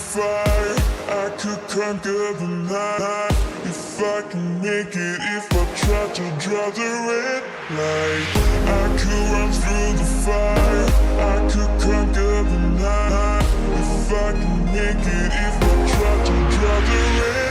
fire, I could conquer the night. If I can make it, if I try to draw the red light, I could run through the fire, I could conquer the night. If I can make it, if I try to draw the red,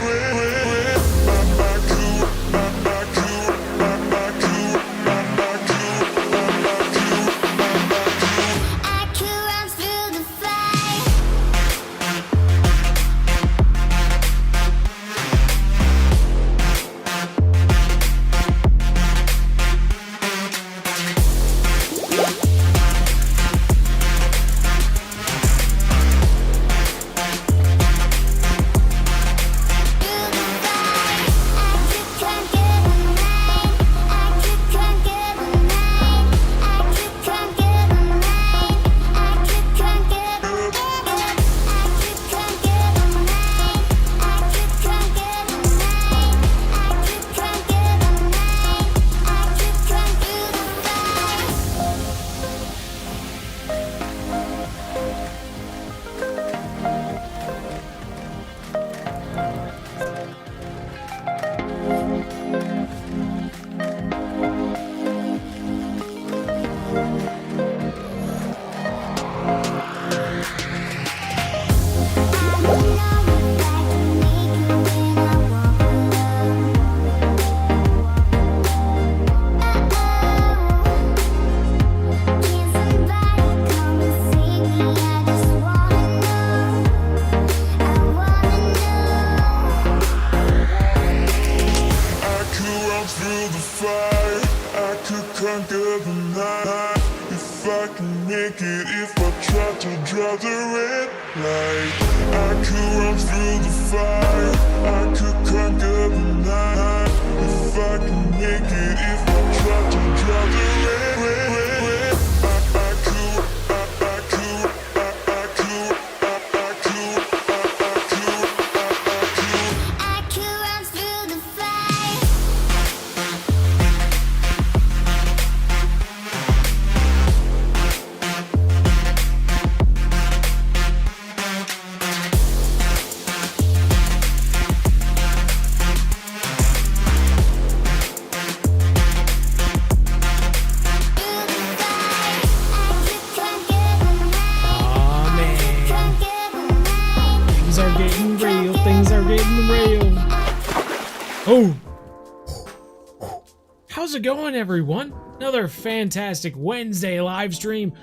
How's it going, everyone? Another fantastic Wednesday live stream.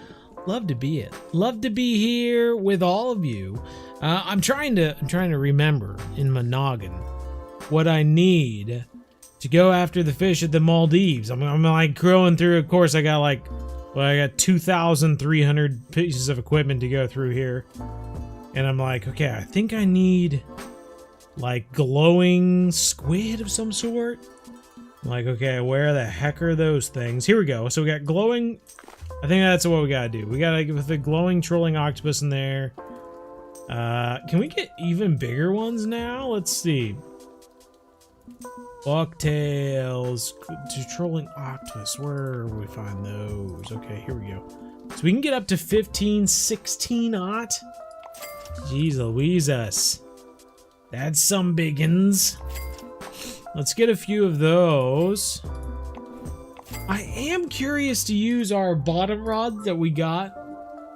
Love to be it. Love to be here with all of you. I'm trying to remember in my noggin what I need to go after the fish at the Maldives. I'm like going through. Of course, I got 2,300 pieces of equipment to go through here, and I'm like, okay, I think I need like glowing squid of some sort. Like, okay, where the heck are those things? Here we go. So we got glowing. I think that's what we gotta do. We gotta get the glowing trolling octopus in there. Can we get even bigger ones now? Let's see. Bucktails, trolling octopus. Where we find those? Okay, here we go. So we can get up to 15, 16 ot. Jeez Louises. That's some biggins. Let's get a few of those. I am curious to use our bottom rod that we got,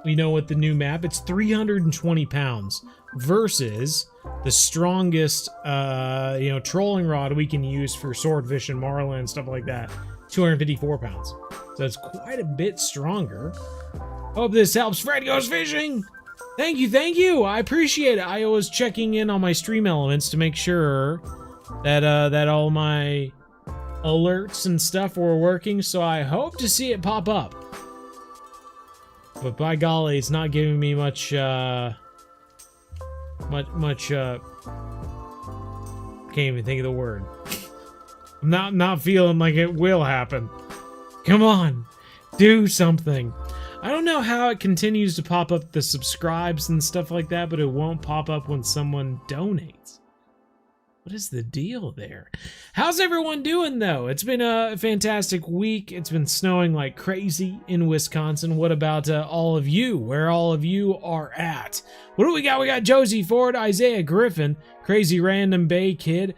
you know, with the new map. It's 320 pounds versus the strongest, trolling rod we can use for swordfish and marlin and stuff like that. 254 pounds. So it's quite a bit stronger. Hope this helps. Fred Goes Fishing! Thank you! I appreciate it. I was checking in on my stream elements to make sure that all my alerts and stuff were working, so I hope to see it pop up. But by golly, it's not giving me much can't even think of the word. I'm not feeling like it will happen. Come on, do something. I don't know how it continues to pop up the subscribes and stuff like that, but it won't pop up when someone donates. What is the deal there? How's everyone doing, though? It's been a fantastic week. It's been snowing like crazy in Wisconsin. What about all of you? Where all of you are at? What do we got? We got Josie Ford, Isaiah Griffin, Crazy Random Bay Kid,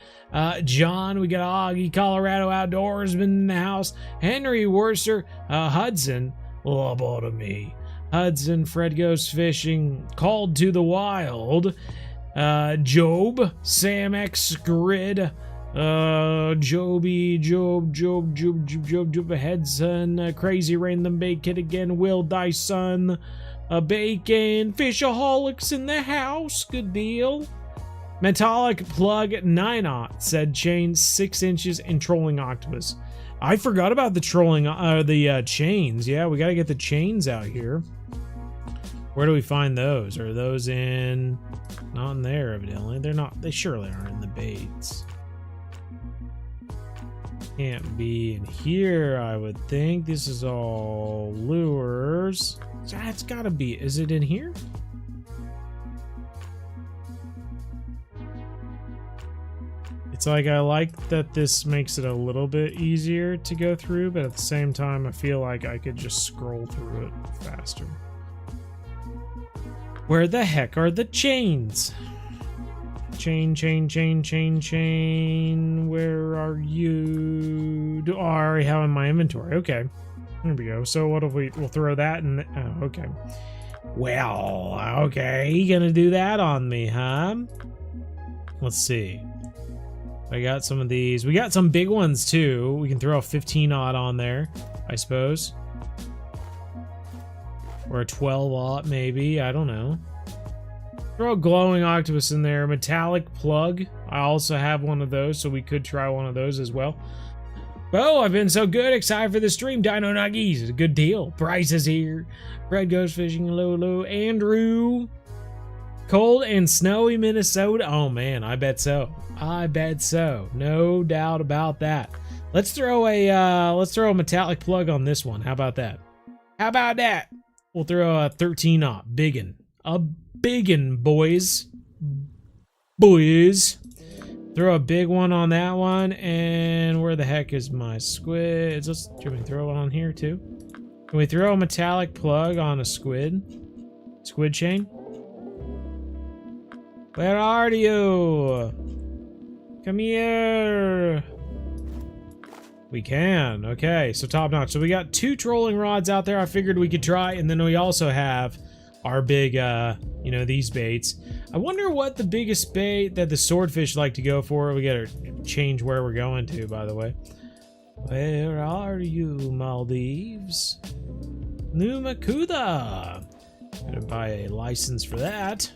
John. We got Augie, Colorado Outdoorsman in the house, Henry Worcester, Hudson, lobotomy, Hudson, Fred Goes Fishing, Called to the Wild, Job, Sam X Grid, Joby, Job, Hedson, Crazy Random Bay Kid again, Will Dyson, Bacon, Fishaholics in the house, good deal. Metallic Plug 9-aught said chain 6 inches and trolling octopus. I forgot about the trolling, the chains. Yeah, we gotta get the chains out here. Where do we find those? Are those in... Not in there, evidently. They're not... They surely aren't in the baits. Can't be in here, I would think. This is all lures. It's gotta be... Is it in here? It's like, I like that this makes it a little bit easier to go through, but at the same time, I feel like I could just scroll through it faster. Where the heck are the chains? Chain. Where are you? Oh, I already have in my inventory. Okay. There we go. So what if we'll throw that in? Oh, okay. Well, okay. Gonna do that on me, huh? Let's see. I got some of these. We got some big ones too. We can throw a 15-aught on there, I suppose. Or a 12-aught maybe. I don't know. Throw a glowing octopus in there. Metallic plug. I also have one of those, so we could try one of those as well. Oh, I've been so good. Excited for the stream. Dino Nuggies. A good deal. Bryce is here. Fred Goes Fishing. Lolo. Andrew. Cold and snowy Minnesota. Oh man, I bet so. I bet so. No doubt about that. Let's throw a metallic plug on this one. How about that? How about that? We'll throw a 13-aught. Biggin. A biggin, boys. Boys. Throw a big one on that one. And where the heck is my squid? Can we throw one on here too? Can we throw a metallic plug on a squid? Squid chain? Where are you? Come here. We can. Okay, so top notch. So we got 2 trolling rods out there I figured we could try, and then we also have our big, you know, these baits. I wonder what the biggest bait that the swordfish like to go for. We gotta change where we're going to, by the way. Where are you, Maldives? Numakuda. Gotta buy a license for that.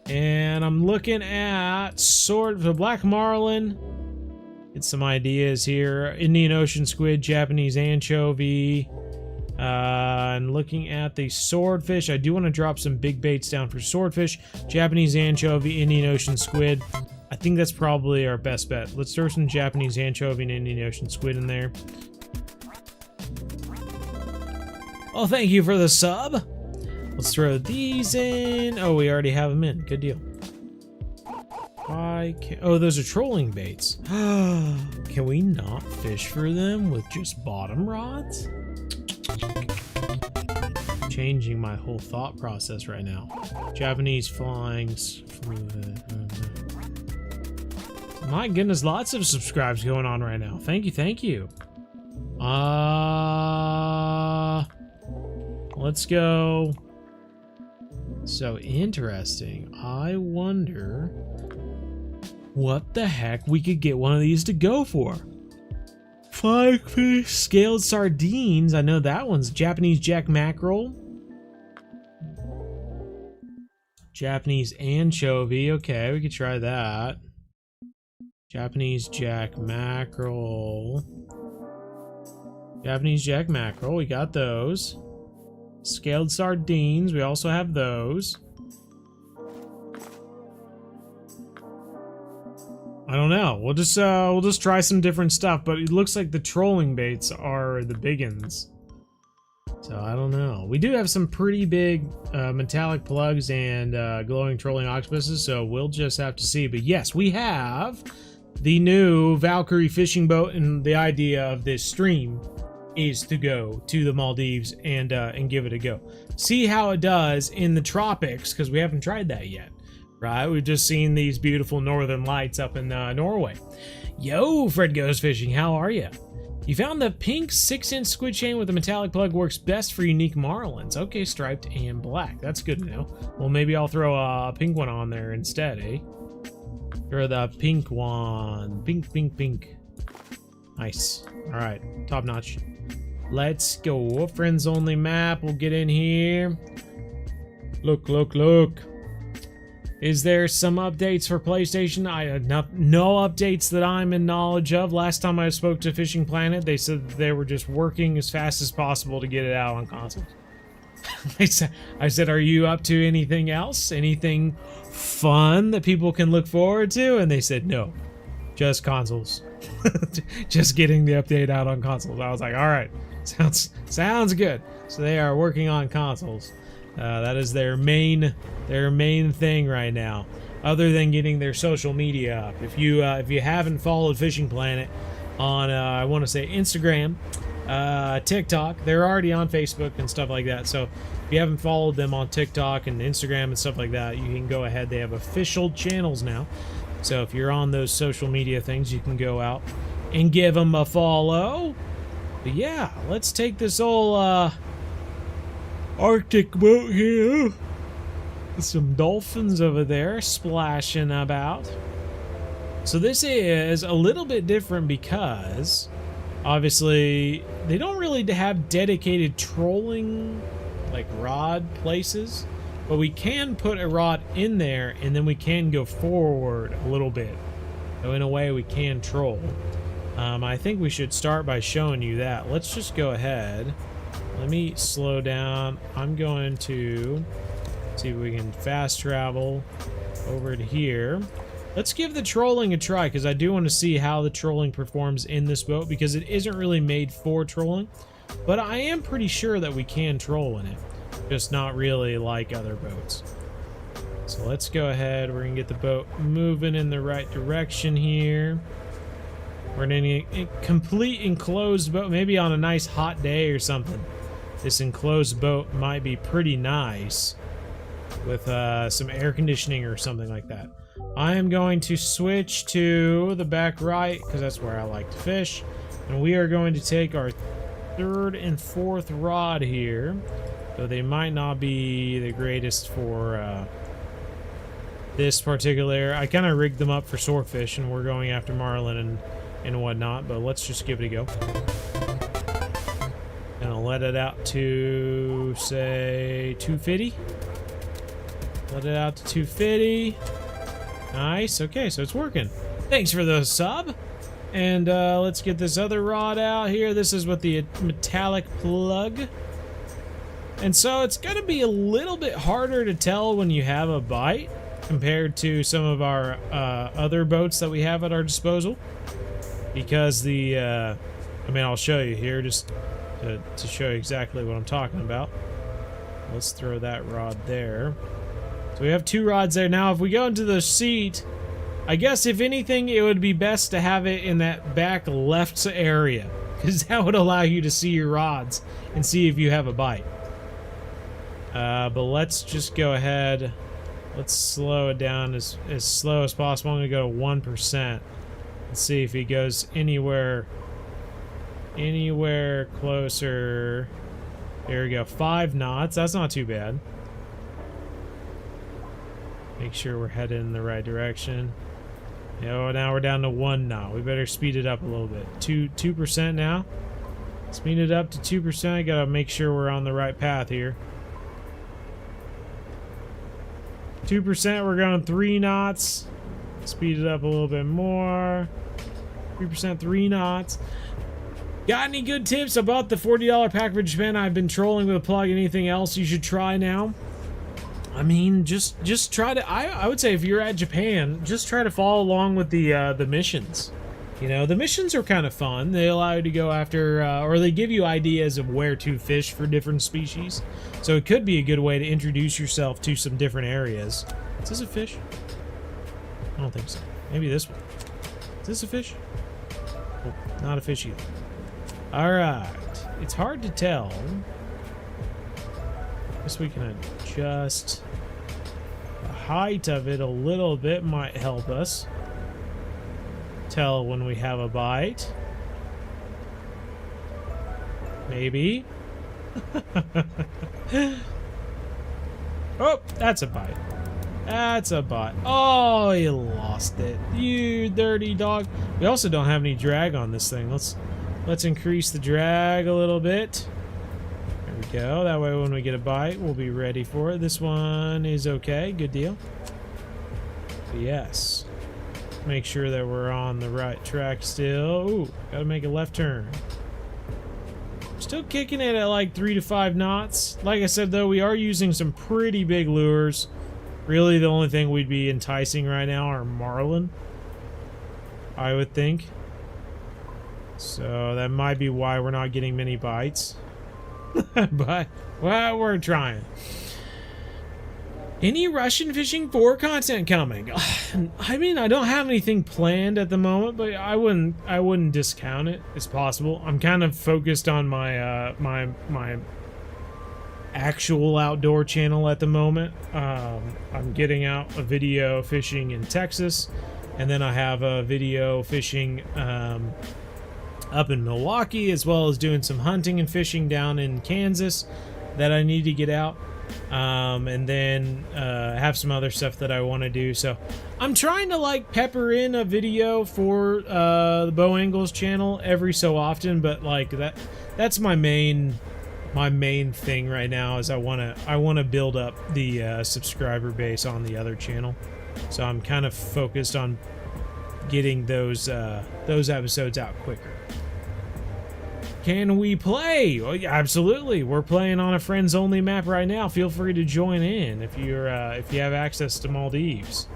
And I'm looking at the black marlin. Get some ideas here. Indian Ocean squid, Japanese anchovy. And looking at the swordfish, I do want to drop some big baits down for swordfish, Japanese anchovy, Indian Ocean squid. I think that's probably our best bet. Let's throw some Japanese anchovy and Indian Ocean squid in there. Oh, thank you for the sub. Let's throw these in. Oh, we already have them in. Good deal. Oh, those are trolling baits. Can we not fish for them with just bottom rods? Changing my whole thought process right now. Japanese flyings. My goodness, lots of subscribes going on right now. Thank you, thank you. Let's go. So interesting. I wonder what the heck we could get one of these to go for. Five-fish scaled sardines. I know that one's Japanese jack mackerel. Japanese anchovy. Okay, we could try that. Japanese jack mackerel. Japanese jack mackerel. We got those. Scaled sardines, we also have those. I don't know. We'll just try some different stuff, but it looks like the trolling baits are the big uns. So I don't know. We do have some pretty big metallic plugs and glowing trolling octopuses, so we'll just have to see. But yes, we have the new Valkyrie fishing boat, and the idea of this stream is to go to the Maldives and give it a go. See how it does in the tropics, because we haven't tried that yet, right? We've just seen these beautiful northern lights up in Norway. Yo, Fred Goes Fishing, how are you? You found the pink 6-inch squid chain with a metallic plug works best for unique marlins. Okay, striped and black. That's good to know. Well, maybe I'll throw a pink one on there instead, eh? Or the pink one. Pink, pink, pink. Nice. All right, top notch. Let's go. Friends only map. We'll get in here. Look, look, look. Is there some updates for PlayStation? I had no updates that I'm in knowledge of. Last time I spoke to Fishing Planet, they said they were just working as fast as possible to get it out on consoles. I said, are you up to anything else? Anything fun that people can look forward to? And they said, no, just consoles. Just getting the update out on consoles. I was like, all right, sounds good. So they are working on consoles. That is their main thing right now, other than getting their social media up. If you haven't followed Fishing Planet on I want to say Instagram, TikTok, they're already on Facebook and stuff like that. So if you haven't followed them on TikTok and Instagram and stuff like that, you can go ahead. They have official channels now. So if you're on those social media things, you can go out and give them a follow. But yeah, let's take this old Arctic boat here. Some dolphins over there splashing about. So this is a little bit different because obviously they don't really have dedicated trolling like rod places, but we can put a rod in there and then we can go forward a little bit. So in a way we can troll. I think we should start by showing you that. Let's just go ahead. Let me slow down. I'm going to see if we can fast travel over to here. Let's give the trolling a try, because I do want to see how the trolling performs in this boat, because it isn't really made for trolling. But I am pretty sure that we can troll in it, just not really like other boats. So let's go ahead. We're going to get the boat moving in the right direction here. We're in a complete enclosed boat, maybe on a nice hot day or something. This enclosed boat might be pretty nice with some air conditioning or something like that. I am going to switch to the back right because that's where I like to fish. And we are going to take our third and fourth rod here. Though they might not be the greatest for this particular. I kind of rigged them up for swordfish and we're going after marlin and whatnot. But let's just give it a go. And I'll let it out to, say, 250. Let it out to 250. Nice. Okay, so it's working. Thanks for the sub. And let's get this other rod out here. This is with the metallic plug. And so it's going to be a little bit harder to tell when you have a bite compared to some of our other boats that we have at our disposal. Because the, I mean, I'll show you here just to show you exactly what I'm talking about. Let's throw that rod there. So we have two rods there. Now, if we go into the seat, I guess if anything, it would be best to have it in that back left area, because that would allow you to see your rods and see if you have a bite. But let's just go ahead. Let's slow it down as slow as possible. I'm going to go to 1%. Let's see if he goes anywhere closer. There we go. 5 knots. That's not too bad. Make sure we're headed in the right direction. Oh, now we're down to 1 knot. We better speed it up a little bit. 2% now. Speed it up to 2%. I gotta make sure we're on the right path here. 2%. We're going 3 knots. Speed it up a little bit more. 3%, 3 knots. Got any good tips about the $40 pack for Japan? I've been trolling with a plug. Anything else you should try now? I mean, just try to. I would say if you're at Japan, just try to follow along with the missions. You know, the missions are kind of fun. They allow you to go after, or they give you ideas of where to fish for different species. So it could be a good way to introduce yourself to some different areas. Is this a fish? I don't think so. Maybe this one. Is this a fish? Oh, not a fish either. Alright. It's hard to tell. Guess we can adjust the height of it a little bit. Might help us tell when we have a bite. Maybe. Oh, that's a bite. That's a bite. Oh, you lost it. You dirty dog. We also don't have any drag on this thing. Let's increase the drag a little bit. There we go. That way when we get a bite, we'll be ready for it. This one is okay. Good deal. Yes. Make sure that we're on the right track still. Ooh, gotta make a left turn. Still kicking it at like 3 to 5 knots. Like I said, though, we are using some pretty big lures. Really, the only thing we'd be enticing right now are Marlin, I would think. So that might be why we're not getting many bites. But, well, we're trying. Any Russian Fishing 4 content coming? I mean, I don't have anything planned at the moment, but I wouldn't discount it. It's possible. I'm kind of focused on my my actual outdoor channel at the moment. I'm getting out a video fishing in Texas, and then I have a video fishing up in Milwaukee, as well as doing some hunting and fishing down in Kansas that I need to get out. And then have some other stuff that I want to do. So I'm trying to like pepper in a video for the Bow Angles channel every so often, but like that's my main thing right now is I want to build up the subscriber base on the other channel. So I'm kind of focused on getting those episodes out quicker. Can we play? Well, yeah, absolutely. We're playing on a friends only map right now. Feel free to join in if you have access to Maldives.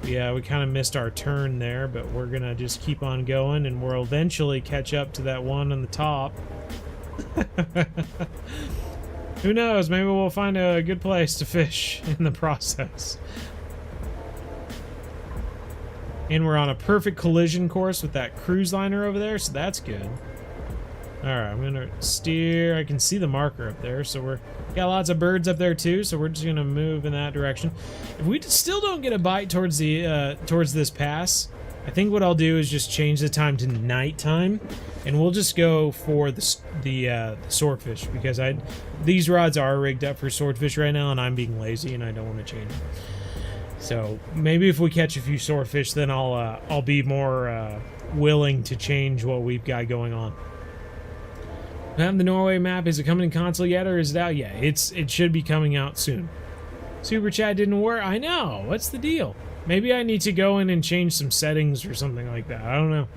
Yeah, we kind of missed our turn there, but we're gonna just keep on going, and we'll eventually catch up to that one on the top. Who knows? Maybe we'll find a good place to fish in the process. And we're on a perfect collision course with that cruise liner over there, so that's good. Alright, I'm gonna steer. I can see the marker up there, so we're got lots of birds up there too, so we're just gonna move in that direction. If we still don't get a bite towards the towards this pass, I think what I'll do is just change the time to nighttime, and we'll just go for the swordfish, because these rods are rigged up for swordfish right now, and I'm being lazy and I don't want to change them. So maybe if we catch a few swordfish, then I'll be more willing to change what we've got going on. Have the Norway map, is it coming in console yet, or is it out yet? It should be coming out soon. Super chat didn't work. I know. What's the deal? Maybe I need to go in and change some settings or something like that. I don't know.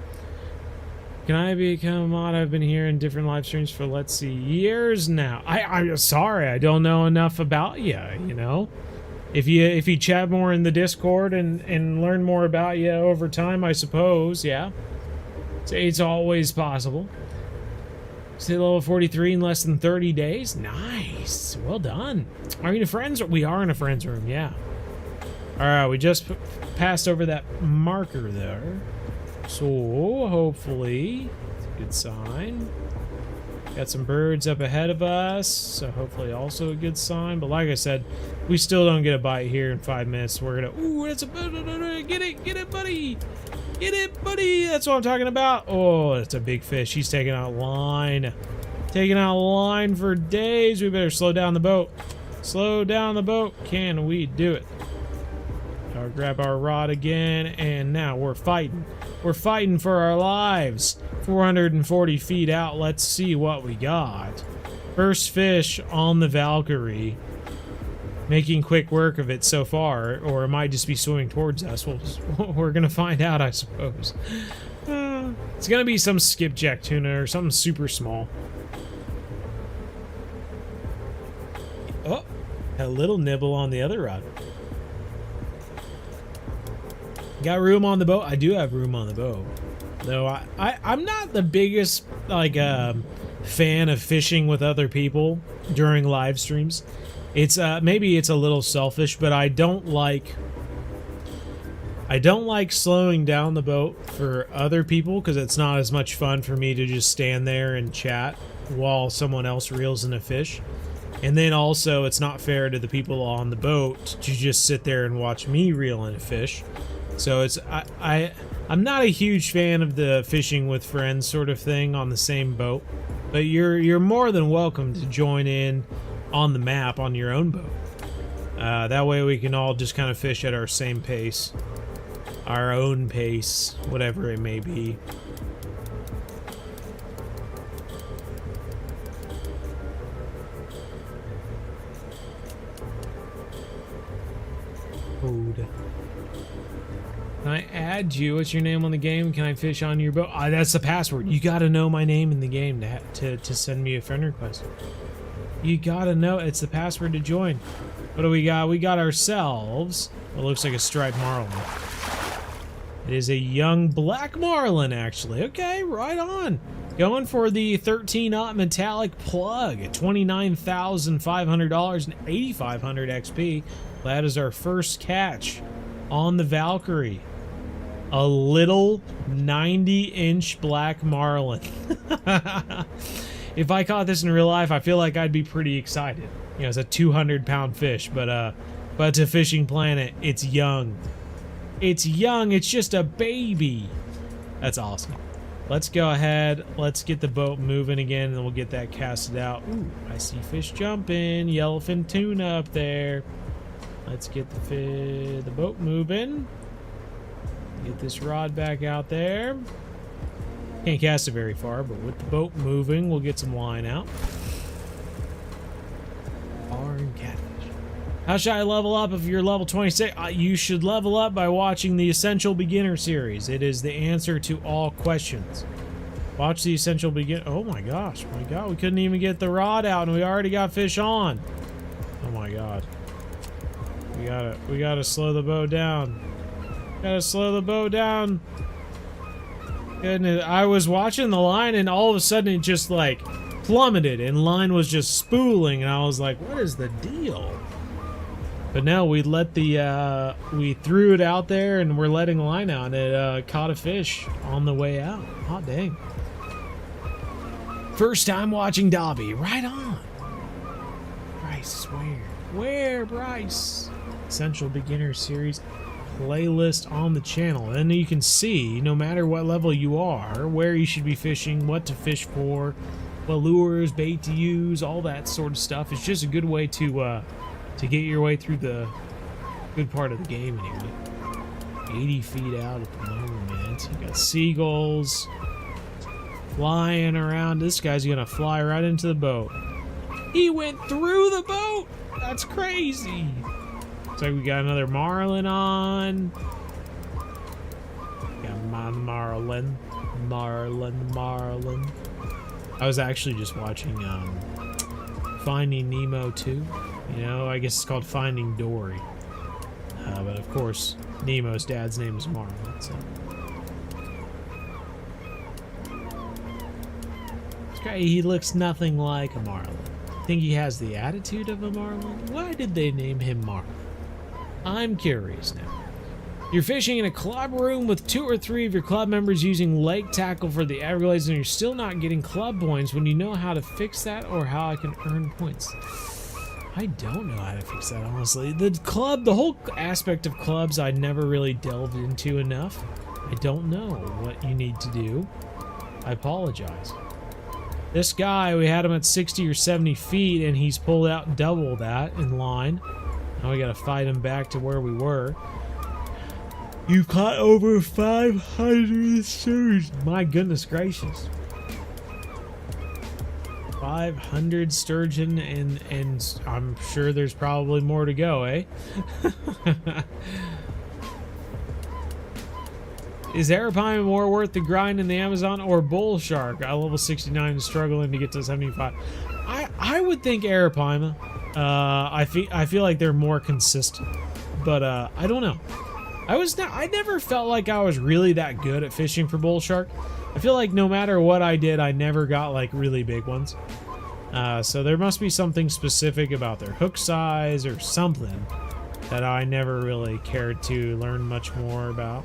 Can I become a mod? I've been here in different live streams for, let's see, years now. I'm sorry, I don't know enough about you, you know? If you chat more in the Discord and learn more about you over time, I suppose, yeah. It's always possible. Stay level 43 in less than 30 days. Nice. Well done. Are you in a friends? We are in a friends room, yeah. Alright, we just passed over that marker there. So, hopefully, it's a good sign. Got some birds up ahead of us, so hopefully also a good sign. But like I said, we still don't get a bite here in 5 minutes. We're gonna... Ooh, that's a... Get it, buddy! Get it, buddy! That's what I'm talking about. Oh, that's a big fish. He's taking out line. Taking out line for days. We better slow down the boat. Slow down the boat. Can we do it? I'll grab our rod again, and now we're fighting. We're fighting for our lives. 440 feet out. Let's see what we got. First fish on the Valkyrie. Making quick work of it so far, or it might just be swimming towards us. We're gonna find out, I suppose. It's gonna be some skipjack tuna or something super small. Oh, a little nibble on the other rod. Got room on the boat? I do have room on the boat. Though I'm not the biggest like fan of fishing with other people during live streams. It's maybe it's a little selfish, but I don't like slowing down the boat for other people because it's not as much fun for me to just stand there and chat while someone else reels in a fish. And then also it's not fair to the people on the boat to just sit there and watch me reel in a fish. So it's I'm not a huge fan of the fishing with friends sort of thing on the same boat. But you're more than welcome to join in on the map on your own boat. That way we can all just kind of fish at our same pace. Our own pace, whatever it may be. Code. Can I add you? What's your name on the game? Can I fish on your boat? That's the password. You gotta know my name in the game to send me a friend request. You gotta know. It's the password to join. What do we got? We got ourselves what looks like a striped marlin. It is a young black marlin, actually. Okay, right on. Going for the 13-aught metallic plug at $29,500 and 8,500 XP. That is our first catch on the Valkyrie. A little 90-inch black marlin. If I caught this in real life, I feel like I'd be pretty excited. You know, it's a 200-pound fish, but to Fishing Planet, it's young. It's young. It's just a baby. That's awesome. Let's go ahead. Let's get the boat moving again, and then we'll get that casted out. Ooh, I see fish jumping. Yellowfin tuna up there. Let's get the boat moving. Get this rod back out there. Can't cast it very far, but with the boat moving, we'll get some line out. Barn catfish. How should I level up if you're level 26? You should level up by watching the Essential Beginner series. It is the answer to all questions. Watch the Essential Beginner. Oh my gosh, my God, we couldn't even get the rod out, and we already got fish on. Oh my God. We gotta slow the boat down. Gotta slow the boat down. Goodness, I was watching the line and all of a sudden it just like plummeted and line was just spooling and I was like, what is the deal? But no, we let the we threw it out there and we're letting line out and it caught a fish on the way out. Hot dang. First time watching Dobby. Right on. Bryce, where Bryce? Essential Beginner Series playlist on the channel, and you can see no matter what level you are where you should be fishing, what to fish for, what lures, bait to use, all that sort of stuff. It's just a good way to get your way through the good part of the game anyway. 80 feet out at the moment. You got seagulls flying around. This guy's gonna fly right into the boat. He went through the boat. That's crazy. Looks like we got another marlin on. Got my marlin. I was actually just watching Finding Nemo 2. You know, I guess it's called Finding Dory. But of course, Nemo's dad's name is Marlin. So. It's great. He looks nothing like a marlin. I think he has the attitude of a marlin. Why did they name him Marlin? I'm curious now. You're fishing in a club room with 2 or 3 of your club members using lake tackle for the Everglades and you're still not getting club points. When you know how to fix that or how I can earn points? I don't know how to fix that, honestly. The whole aspect of clubs I never really delved into enough. I don't know what you need to do. I apologize. This guy, we had him at 60 or 70 feet and he's pulled out double that in line. Now we gotta fight him back to where we were. You've caught over 500 sturgeon. My goodness gracious. 500 sturgeon and I'm sure there's probably more to go, eh? Is arapaima more worth the grind in the Amazon or bull shark? I level 69 and struggling to get to 75. I would think arapaima. I feel like they're more consistent, but I don't know. I never felt like I was really that good at fishing for bull shark. I feel like no matter what I did, I never got like really big ones. So there must be something specific about their hook size or something that I never really cared to learn much more about.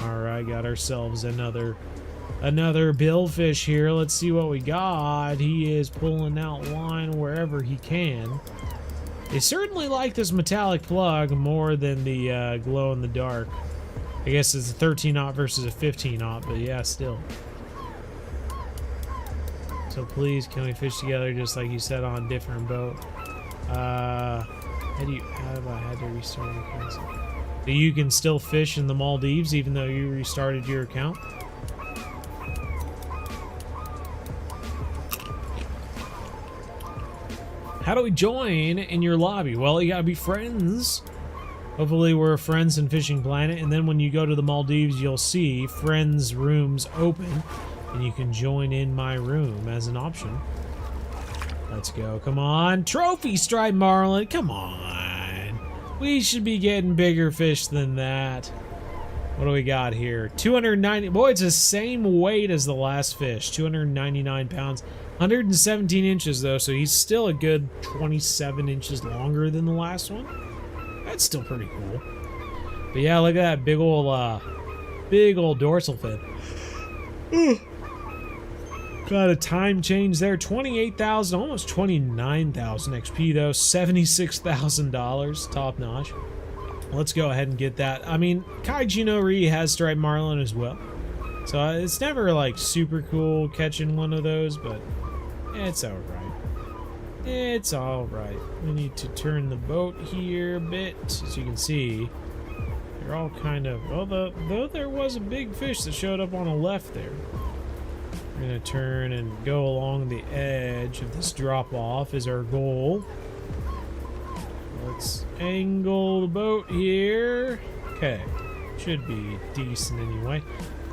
Alright, got ourselves another billfish here. Let's see what we got. He is pulling out line wherever he can. They certainly like this metallic plug more than the glow in the dark. I guess it's a 13-aught versus a 15-aught, but yeah, still. So please, can we fish together just like you said on a different boat? How have I had to restart your account? So you can still fish in the Maldives even though you restarted your account? How do we join in your lobby? Well, you gotta be friends. Hopefully we're friends in Fishing Planet, and then when you go to the Maldives, you'll see friends rooms open, and you can join in my room as an option. Let's go. Come on. Trophy stripe marlin. Come on. We should be getting bigger fish than that. What do we got here? 290. Boy, it's the same weight as the last fish. 299 pounds. 117 inches, though, so he's still a good 27 inches longer than the last one. That's still pretty cool. But yeah, look at that big old dorsal fin. Got a time change there. 28,000, almost 29,000 XP though. $76,000, top notch. Let's go ahead and get that. I mean, Kaiju no Ri has striped marlin as well, so it's never like super cool catching one of those, but it's all right. It's all right. We need to turn the boat here a bit, as you can see. They're all kind of, though there was a big fish that showed up on the left there. We're gonna turn and go along the edge of this drop off is our goal. Let's angle the boat here. Okay, should be decent anyway.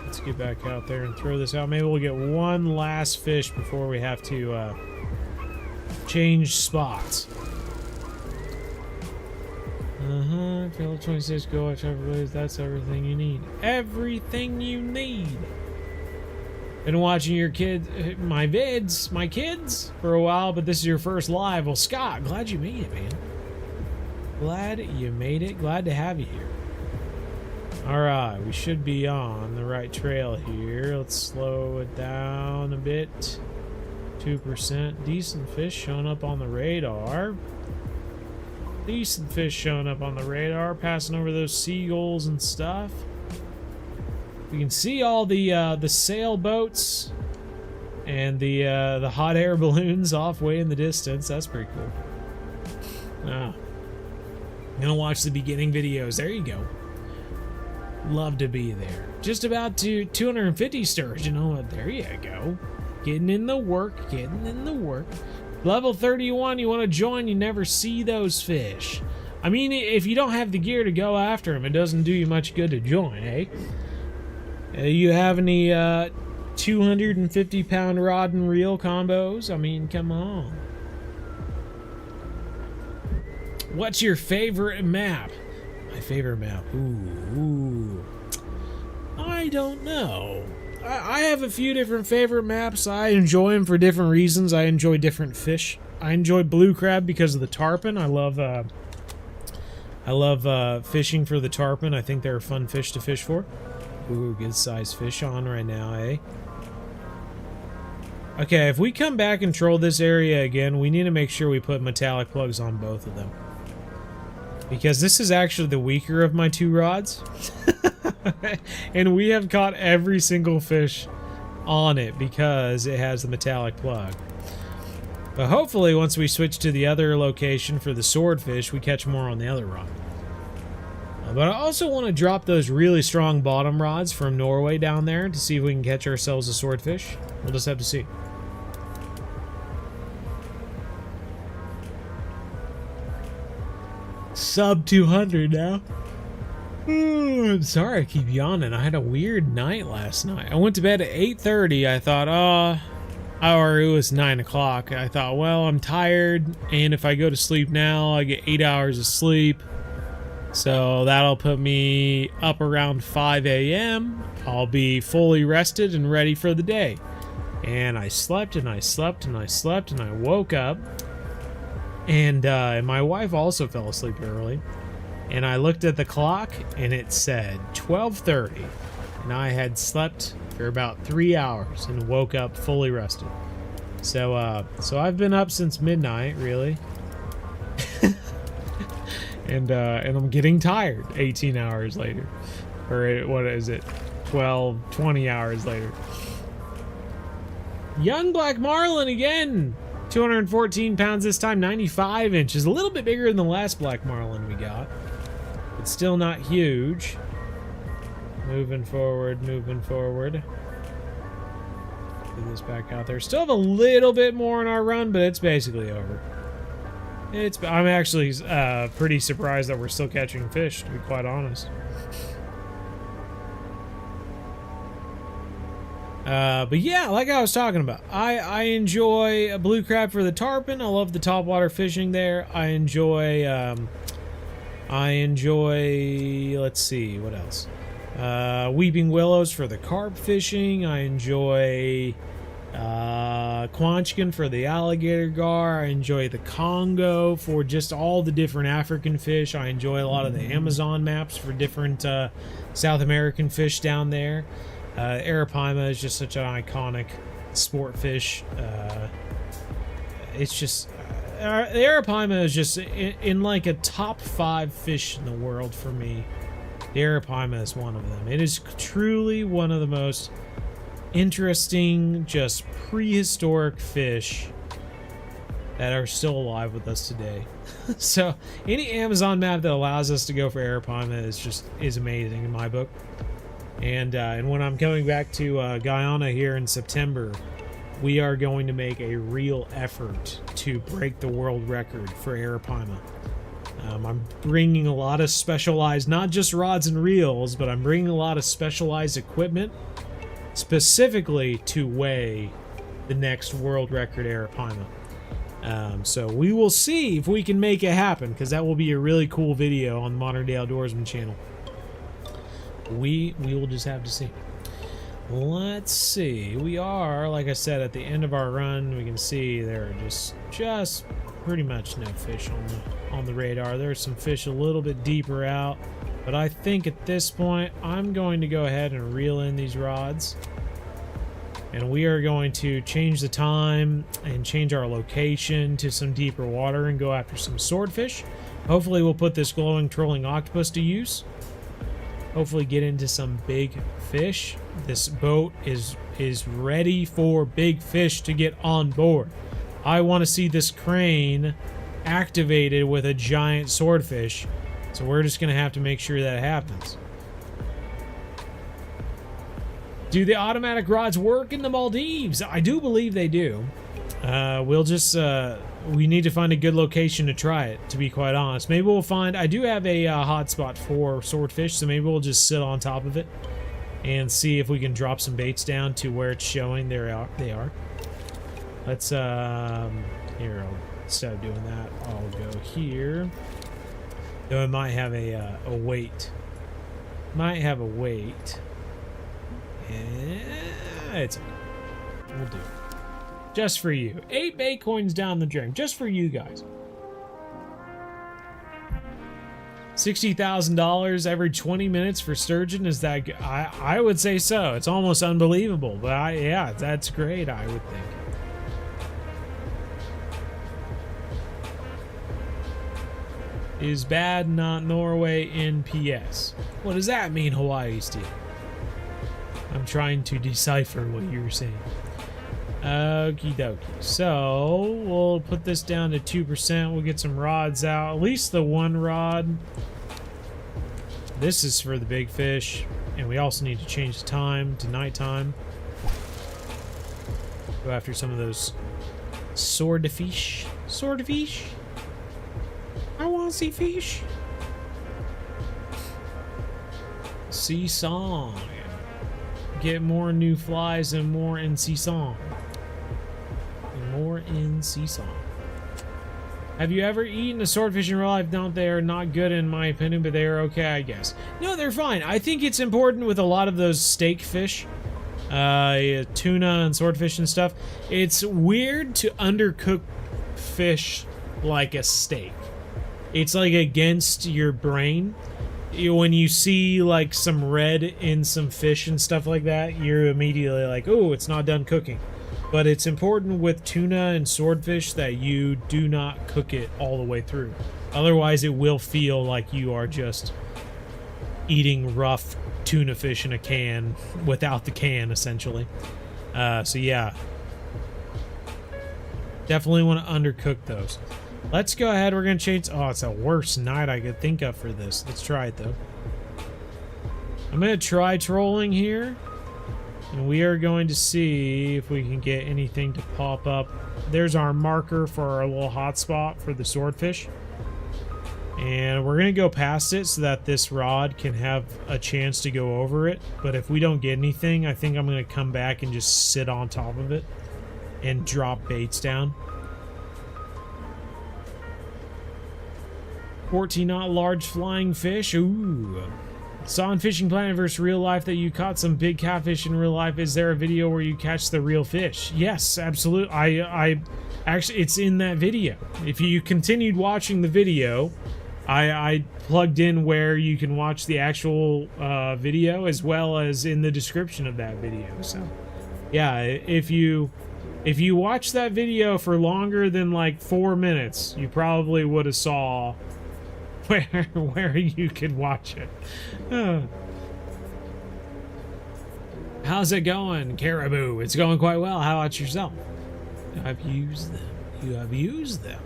Let's get back out there and throw this out. Maybe we'll get one last fish before we have to change spots. Fill 26, go watch everybody. That's everything you need. Everything you need. Been watching your kids, my kids, for a while, but this is your first live. Well, Scott, glad you made it, man. Glad you made it. Glad to have you here. Alright, we should be on the right trail here. Let's slow it down a bit. 2%. Decent fish showing up on the radar. Decent fish showing up on the radar. Passing over those seagulls and stuff. We can see all the sailboats and the hot air balloons off way in the distance. That's pretty cool. I'm gonna watch the beginning videos. There you go. Love to be there. Just about to 250 sturgeon. Oh, there you go. Getting in the work. Getting in the work. Level 31. You want to join? You never see those fish. I mean, if you don't have the gear to go after them, it doesn't do you much good to join, eh? You have any 250-pound rod and reel combos? I mean, come on. What's your favorite map? My favorite map? Ooh. I don't know. I have a few different favorite maps. I enjoy them for different reasons. I enjoy different fish. I enjoy blue crab because of the tarpon. I love fishing for the tarpon. I think they're a fun fish to fish for. Ooh, good sized fish on right now, eh? Okay, if we come back and troll this area again, we need to make sure we put metallic plugs on both of them. Because this is actually the weaker of my two rods. And we have caught every single fish on it because it has the metallic plug. But hopefully once we switch to the other location for the swordfish, we catch more on the other rod. But I also want to drop those really strong bottom rods from Norway down there to see if we can catch ourselves a swordfish. We'll just have to see. Sub 200 now. I'm sorry I keep yawning. I had a weird night last night. I went to bed at 8:30. I thought, or it was 9 o'clock. I thought, well, I'm tired, and if I go to sleep now, I get 8 hours of sleep. So that'll put me up around 5 a.m. I'll be fully rested and ready for the day. And I slept and I slept and I slept and I woke up. And my wife also fell asleep early. And I looked at the clock and it said 12:30. And I had slept for about 3 hours and woke up fully rested. So I've been up since midnight, really. And I'm getting tired 18 hours later. Or what is it? 20 hours later. Young black marlin again. 214 pounds this time, 95 inches. A little bit bigger than the last black marlin we got. But still not huge. Moving forward, moving forward. Get this back out there. Still have a little bit more in our run, but it's basically over. I'm actually pretty surprised that we're still catching fish, to be quite honest. But yeah, like I was talking about, I enjoy a blue crab for the tarpon. I love the topwater fishing there. I enjoy, let's see, what else? Weeping willows for the carp fishing. I enjoy Quanchkin for the alligator gar. I enjoy the Congo for just all the different African fish. I enjoy a lot of the Amazon maps for different South American fish down there. Arapaima is just such an iconic sport fish. It's just the Arapaima is just in like a top 5 fish in the world for me. The Arapaima is one of them. It is truly one of the most interesting, just prehistoric fish that are still alive with us today. So any Amazon map that allows us to go for Arapaima is amazing in my book. And when I'm coming back to Guyana here in September, we are going to make a real effort to break the world record for Arapaima. I'm bringing a lot of specialized, not just rods and reels, but I'm bringing a lot of specialized equipment specifically to weigh the next world record Arapaima. So we will see if we can make it happen, because that will be a really cool video on the Modern Day Outdoorsman channel. We will just have to see. Let's see. We are, like I said, at the end of our run. We can see there are just pretty much no fish on the radar. There's some fish a little bit deeper out, but I think at this point I'm going to go ahead and reel in these rods, and we are going to change the time and change our location to some deeper water and go after some swordfish. Hopefully we'll put this glowing trolling octopus to use. Hopefully get into some big fish. This boat is ready for big fish to get on board. I want to see this crane activated with a giant swordfish, so we're just going to have to make sure that happens. Do the automatic rods work in the Maldives? I do believe they do. We'll just we need to find a good location to try it, to be quite honest. Maybe we'll find, I do have a hotspot for swordfish, so maybe we'll just sit on top of it and see if we can drop some baits down to where it's showing they are. Let's here, instead of doing that, I'll go here. Though it might have a weight. Might have a weight. Yeah, it's okay. We'll do it. Just for you. 8 bait coins down the drain. Just for you guys. $60,000 every 20 minutes for sturgeon. Is that good? I would say so. It's almost unbelievable. But yeah, that's great, I would think. Is bad not Norway in PS? What does that mean, Hawaii Steel? I'm trying to decipher what you're saying. Okie dokie. So we'll put this down to 2%. We'll get some rods out. At least the one rod. This is for the big fish. And we also need to change the time to nighttime. Go after some of those swordfish. Swordfish. I want to see fish. Sea song. Get more new flies and more in sea song. More in sea song. Have you ever eaten a swordfish in real life? No, they are not good in my opinion, but they are okay, I guess. No, they're fine. I think it's important with a lot of those steak fish, tuna and swordfish and stuff. It's weird to undercook fish like a steak. It's like against your brain. When you see like some red in some fish and stuff like that, you're immediately like, oh, it's not done cooking. But it's important with tuna and swordfish that you do not cook it all the way through. Otherwise, it will feel like you are just eating rough tuna fish in a can without the can, essentially. So yeah. Definitely want to undercook those. Let's go ahead. We're going to change... Oh, it's the worst night I could think of for this. Let's try it, though. I'm going to try trolling here. And we are going to see if we can get anything to pop up. There's our marker for our little hotspot for the swordfish. And we're going to go past it so that this rod can have a chance to go over it. But if we don't get anything, I think I'm going to come back and just sit on top of it and drop baits down. 14-knot large flying fish. Ooh. Saw on Fishing Planet versus real life that you caught some big catfish in real life. Is there a video where you catch the real fish? Yes, absolutely. I actually, it's in that video. If you continued watching the video, I plugged in where you can watch the actual video as well as in the description of that video. So, yeah, if you watch that video for longer than like 4 minutes, you probably would have saw where you could watch it. How's it going, Caribou? It's going quite well. How about yourself? I've used them. You have used them.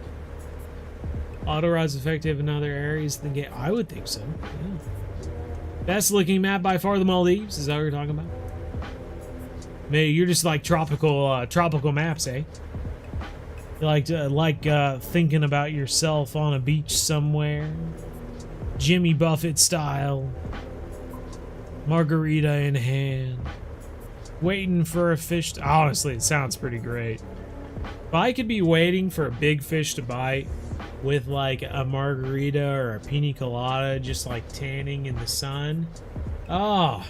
Auto rod's effective in other areas than game. I would think so. Yeah. Best looking map by far, the Maldives. Is that what you're talking about? Maybe you're just like tropical maps, eh? You like thinking about yourself on a beach somewhere, Jimmy Buffett style, margarita in hand, waiting for a fish to... Honestly, it sounds pretty great. If I could be waiting for a big fish to bite with like a margarita or a pina colada, just like tanning in the sun, oh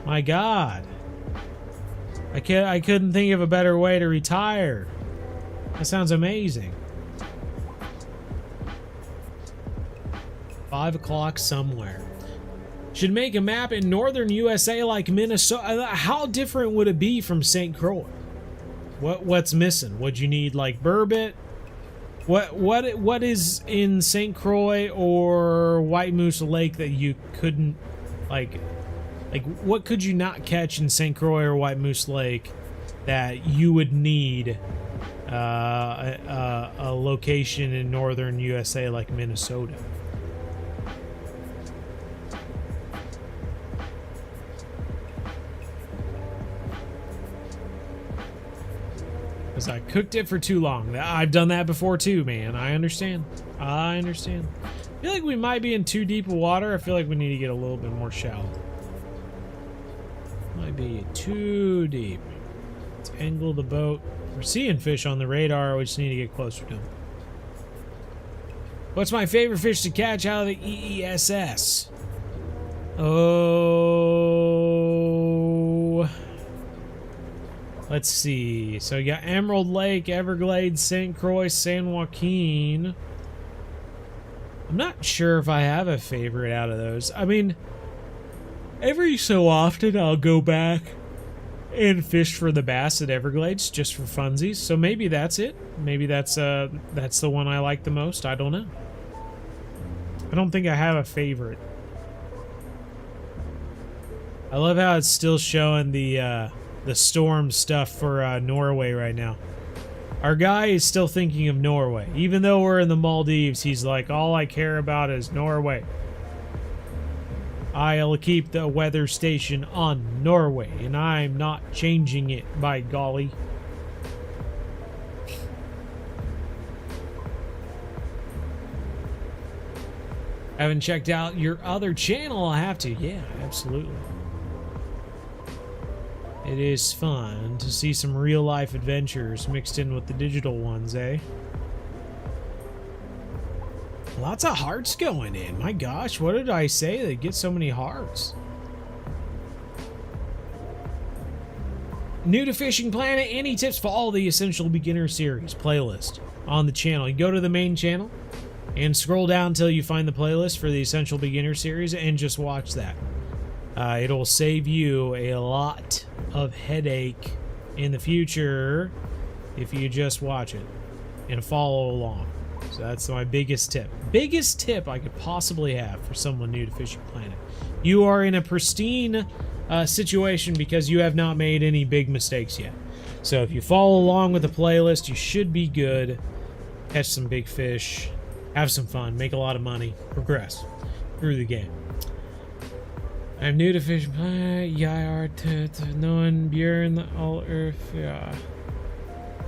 my God, I couldn't think of a better way to retire. That sounds amazing. 5 o'clock somewhere. Should make a map in northern USA like Minnesota. How different would it be from St. Croix? What's missing? Would you need like burbot? What is in St. Croix or White Moose Lake that you couldn't like what could you not catch in St. Croix or White Moose Lake that you would need a location in northern USA like Minnesota? Because I cooked it for too long. I've done that before too, man. I understand. I feel like we might be in too deep of water. I feel like we need to get a little bit more shallow. Might be too deep. Let's angle the boat. We're seeing fish on the radar. We just need to get closer to them. What's my favorite fish to catch out of the EESS? Oh, let's see. So you got Emerald Lake, Everglades, St. Croix, San Joaquin. I'm not sure if I have a favorite out of those. I mean, every so often I'll go back and fish for the bass at Everglades just for funsies. So maybe that's it. Maybe that's the one I like the most. I don't know. I don't think I have a favorite. I love how it's still showing the storm stuff for Norway right now. Our guy is still thinking of Norway. Even though we're in the Maldives, he's like, all I care about is Norway. I'll keep the weather station on Norway, and I'm not changing it, by golly. Haven't checked out your other channel? I have to. Yeah, absolutely. It is fun to see some real-life adventures mixed in with the digital ones, eh? Lots of hearts going in. My gosh, what did I say? They get so many hearts. New to Fishing Planet, any tips for all the Essential Beginner Series playlist on the channel. You go to the main channel and scroll down until you find the playlist for the Essential Beginner Series and just watch that. It'll save you a lot of headache in the future if you just watch it and follow along. So that's my biggest tip. Biggest tip I could possibly have for someone new to Fishing Planet. You are in a pristine situation because you have not made any big mistakes yet. So if you follow along with the playlist, you should be good. Catch some big fish, have some fun, make a lot of money, progress through the game. I'm new to Fishing Planet. Jag to known Björn all earth. Yeah.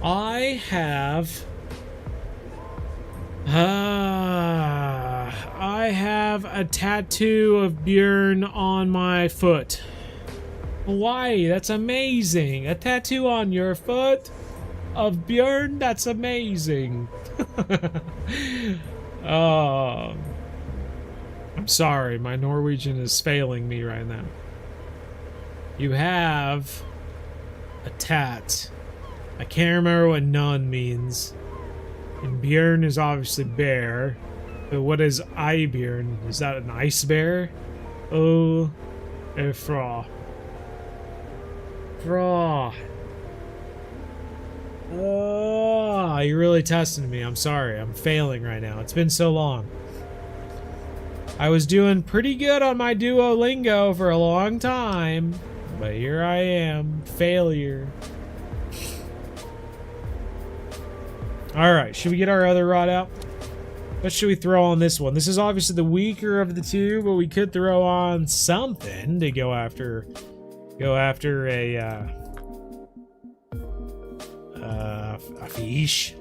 I have a tattoo of Björn on my foot. Hawaii, that's amazing. A tattoo on your foot of Björn, that's amazing. I'm sorry, my Norwegian is failing me right now. You have a tat. I can't remember what none means. And Björn is obviously bear. But what is Ibjörn? Is that an ice bear? Oh, a fra. Fra. Oh, you're really testing me. I'm sorry. I'm failing right now. It's been so long. I was doing pretty good on my Duolingo for a long time. But here I am. Failure. Alright, should we get our other rod out? What should we throw on this one? This is obviously the weaker of the two, but we could throw on something to go after a fish.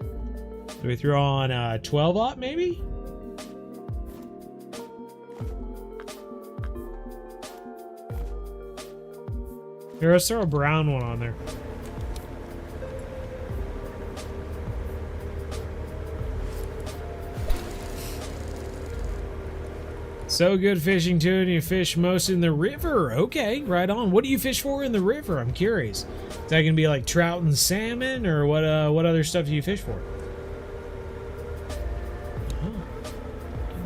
Do we throw on a 12-aught maybe? Here, let's throw a brown one on there. So good fishing too, and you fish most in the river. Okay, right on. What do you fish for in the river? I'm curious. Is that gonna be like trout and salmon, or what other stuff do you fish for? Oh,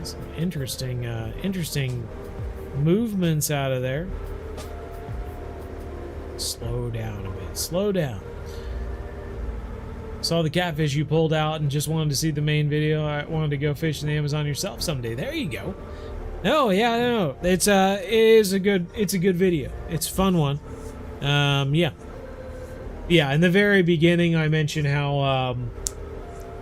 some interesting movements out of there. Slow down a bit. Slow down. Saw the catfish you pulled out and just wanted to see the main video. I wanted to go fish in the Amazon yourself someday. There you go. No, yeah, no. It's a good video. It's a fun one. Yeah. Yeah, in the very beginning I mentioned how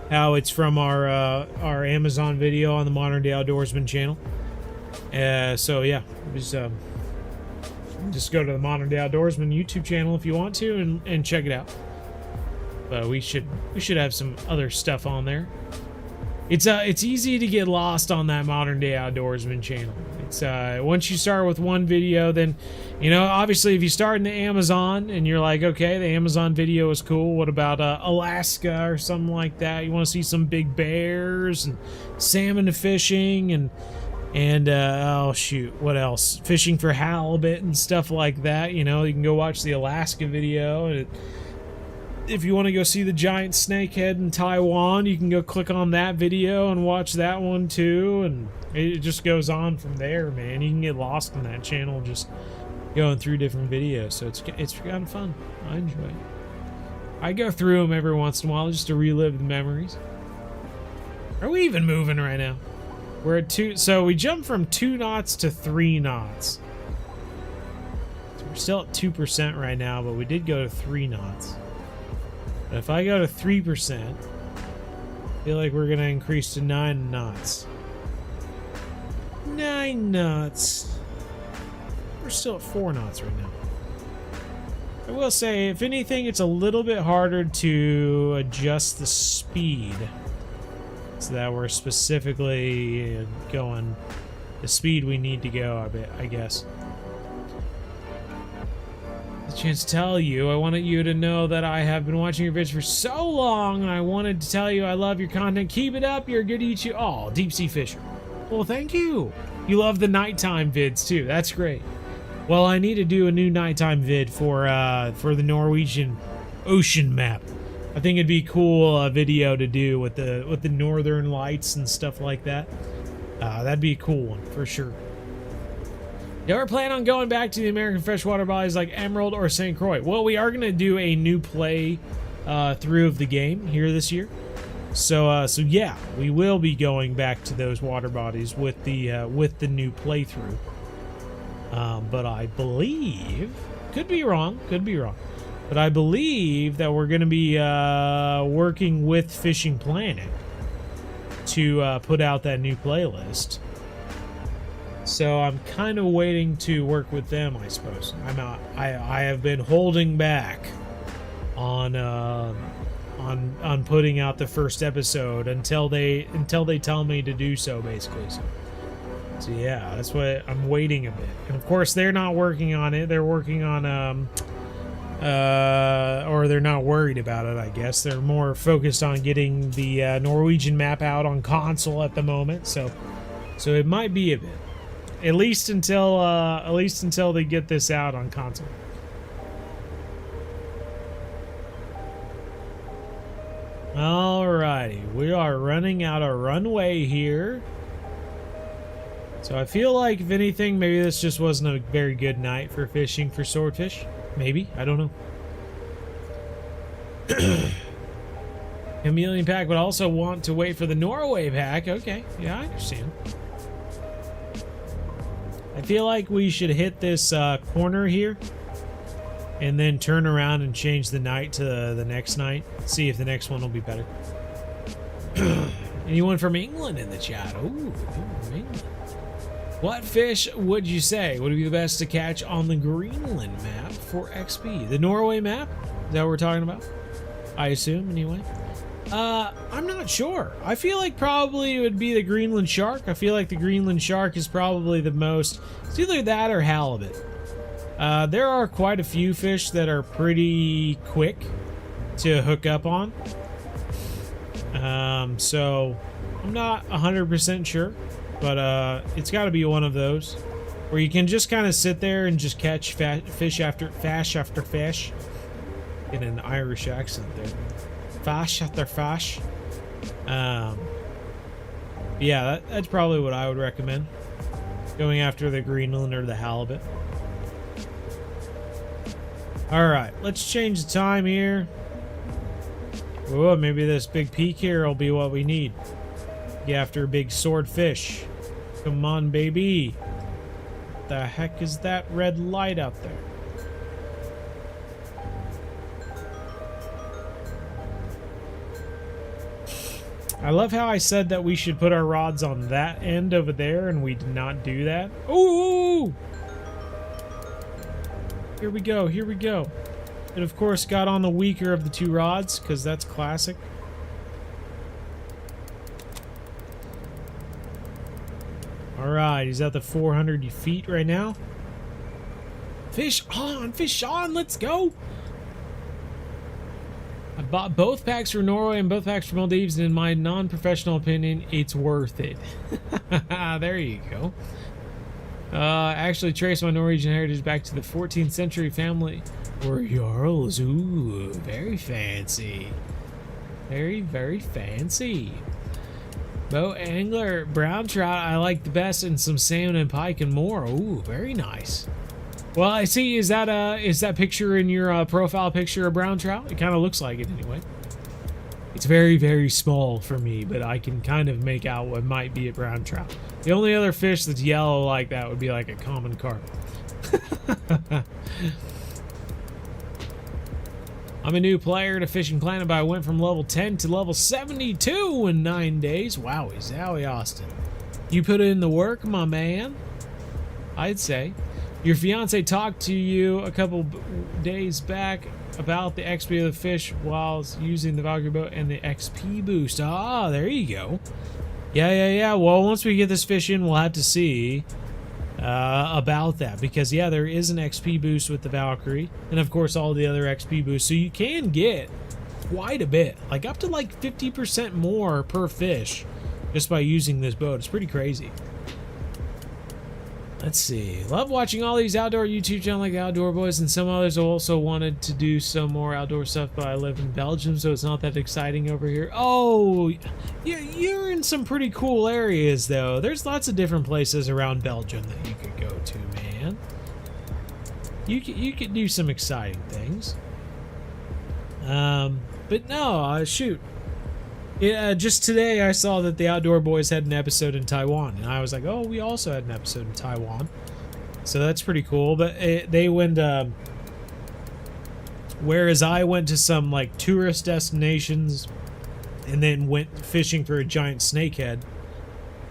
it's from our Amazon video on the Modern Day Outdoorsman channel. So yeah, just go to the Modern Day Outdoorsman YouTube channel if you want to and check it out. But we should have some other stuff on there. It's easy to get lost on that Modern Day Outdoorsman channel. It's once you start with one video, then obviously if you start in the Amazon and you're like, okay, the Amazon video is cool. What about Alaska or something like that? You want to see some big bears and salmon fishing and oh shoot, what else? Fishing for halibut and stuff like that. You can go watch the Alaska video. And if you want to go see the giant snakehead in Taiwan, you can go click on that video and watch that one too. And it just goes on from there, man. You can get lost in that channel just going through different videos. So it's kind of fun. I enjoy it. I go through them every once in a while just to relive the memories. Are we even moving right now? We're at 2, so we jumped from 2 knots to 3 knots. So we're still at 2% right now, but we did go to 3 knots. But if I go to 3%, I feel like we're gonna increase to 9 knots. 9 knots. We're still at 4 knots right now. I will say, if anything, it's a little bit harder to adjust the speed so that we're specifically going the speed we need to go, I guess. the chance to tell you. I wanted you to know that I have been watching your vids for so long, and I wanted to tell you I love your content. Keep it up. You're a good YouTube. Oh, deep sea fisher. Well, thank you. You love the nighttime vids too. That's great. Well, I need to do a new nighttime vid for the Norwegian ocean map. I think it'd be cool video to do with the northern lights and stuff like that. That'd be a cool one for sure. You ever plan on going back to the American freshwater bodies like Emerald or St. Croix? Well, we are gonna do a new play through of the game here this year. So yeah, we will be going back to those water bodies with the new playthrough. But I believe, could be wrong, but I believe that we're gonna be working with Fishing Planet to put out that new playlist. So I'm kind of waiting to work with them, I suppose. I have been holding back on putting out the first episode until they tell me to do so, basically. So yeah, that's what I'm waiting a bit. And of course, they're not working on it. They're working on or they're not worried about it, I guess. They're more focused on getting the Norwegian map out on console at the moment. So it might be a bit. At least until they get this out on console. Alrighty, we are running out of runway here. So I feel like, if anything, maybe this just wasn't a very good night for fishing for swordfish. Maybe, I don't know. Chameleon pack would also want to wait for the Norway pack. Okay, yeah, I understand. I feel like we should hit this corner here and then turn around and change the night to the next night. See if the next one will be better. Anyone from England in the chat? Ooh, from England. What fish would you say would be the best to catch on the Greenland map for XP? The Norway map? Is that what we're talking about? I assume, anyway. I'm not sure. I feel like probably it would be the Greenland shark. I feel like the Greenland shark is probably the most... It's either that or halibut. There are quite a few fish that are pretty quick to hook up on. So I'm not 100% sure, but it's got to be one of those where you can just kind of sit there and just catch fish after fish. In an Irish accent there. Fash after fash. Yeah, that's probably what I would recommend. Going after the Greenland or the halibut. Alright, let's change the time here. Oh, maybe this big peak here will be what we need. Get after a big swordfish. Come on, baby. What the heck is that red light out there? I love how I said that we should put our rods on that end over there, and we did not do that. Ooh! Here we go, here we go. And of course got on the weaker of the two rods, because that's classic. Alright, he's at the 400 feet right now. Fish on, let's go! I bought both packs for Norway and both packs for Maldives, and in my non-professional opinion, it's worth it. There you go. Actually traced my Norwegian heritage back to the 14th century family were Jarls. Ooh, very fancy. Very, very fancy. Boat angler, brown trout I like the best, and some salmon and pike and more. Ooh, very nice. Well, I see. Is that picture in your profile picture a brown trout? It kind of looks like it anyway. It's very, very small for me, but I can kind of make out what might be a brown trout. The only other fish that's yellow like that would be like a common carp. I'm a new player to Fishing Planet, but I went from level 10 to level 72 in 9 days. Wowie zowie, Austin. You put in the work, my man. I'd say. Your fiance talked to you a couple days back about the XP of the fish while using the Valkyrie boat and the XP boost. Ah, there you go. Yeah. Well, once we get this fish in, we'll have to see about that, because yeah, there is an XP boost with the Valkyrie, and of course all the other XP boosts, so you can get quite a bit, like up to like 50% more per fish just by using this boat. It's pretty crazy. Let's see. Love watching all these outdoor YouTube channels like Outdoor Boys, and some others also wanted to do some more outdoor stuff, but I live in Belgium, so it's not that exciting over here. Oh, you're in some pretty cool areas, though. There's lots of different places around Belgium that you could go to, man. You could do some exciting things. But no, shoot. Yeah, just today I saw that the Outdoor Boys had an episode in Taiwan, and I was like, oh, we also had an episode in Taiwan. So that's pretty cool. But they went, whereas I went to some like tourist destinations and then went fishing for a giant snakehead,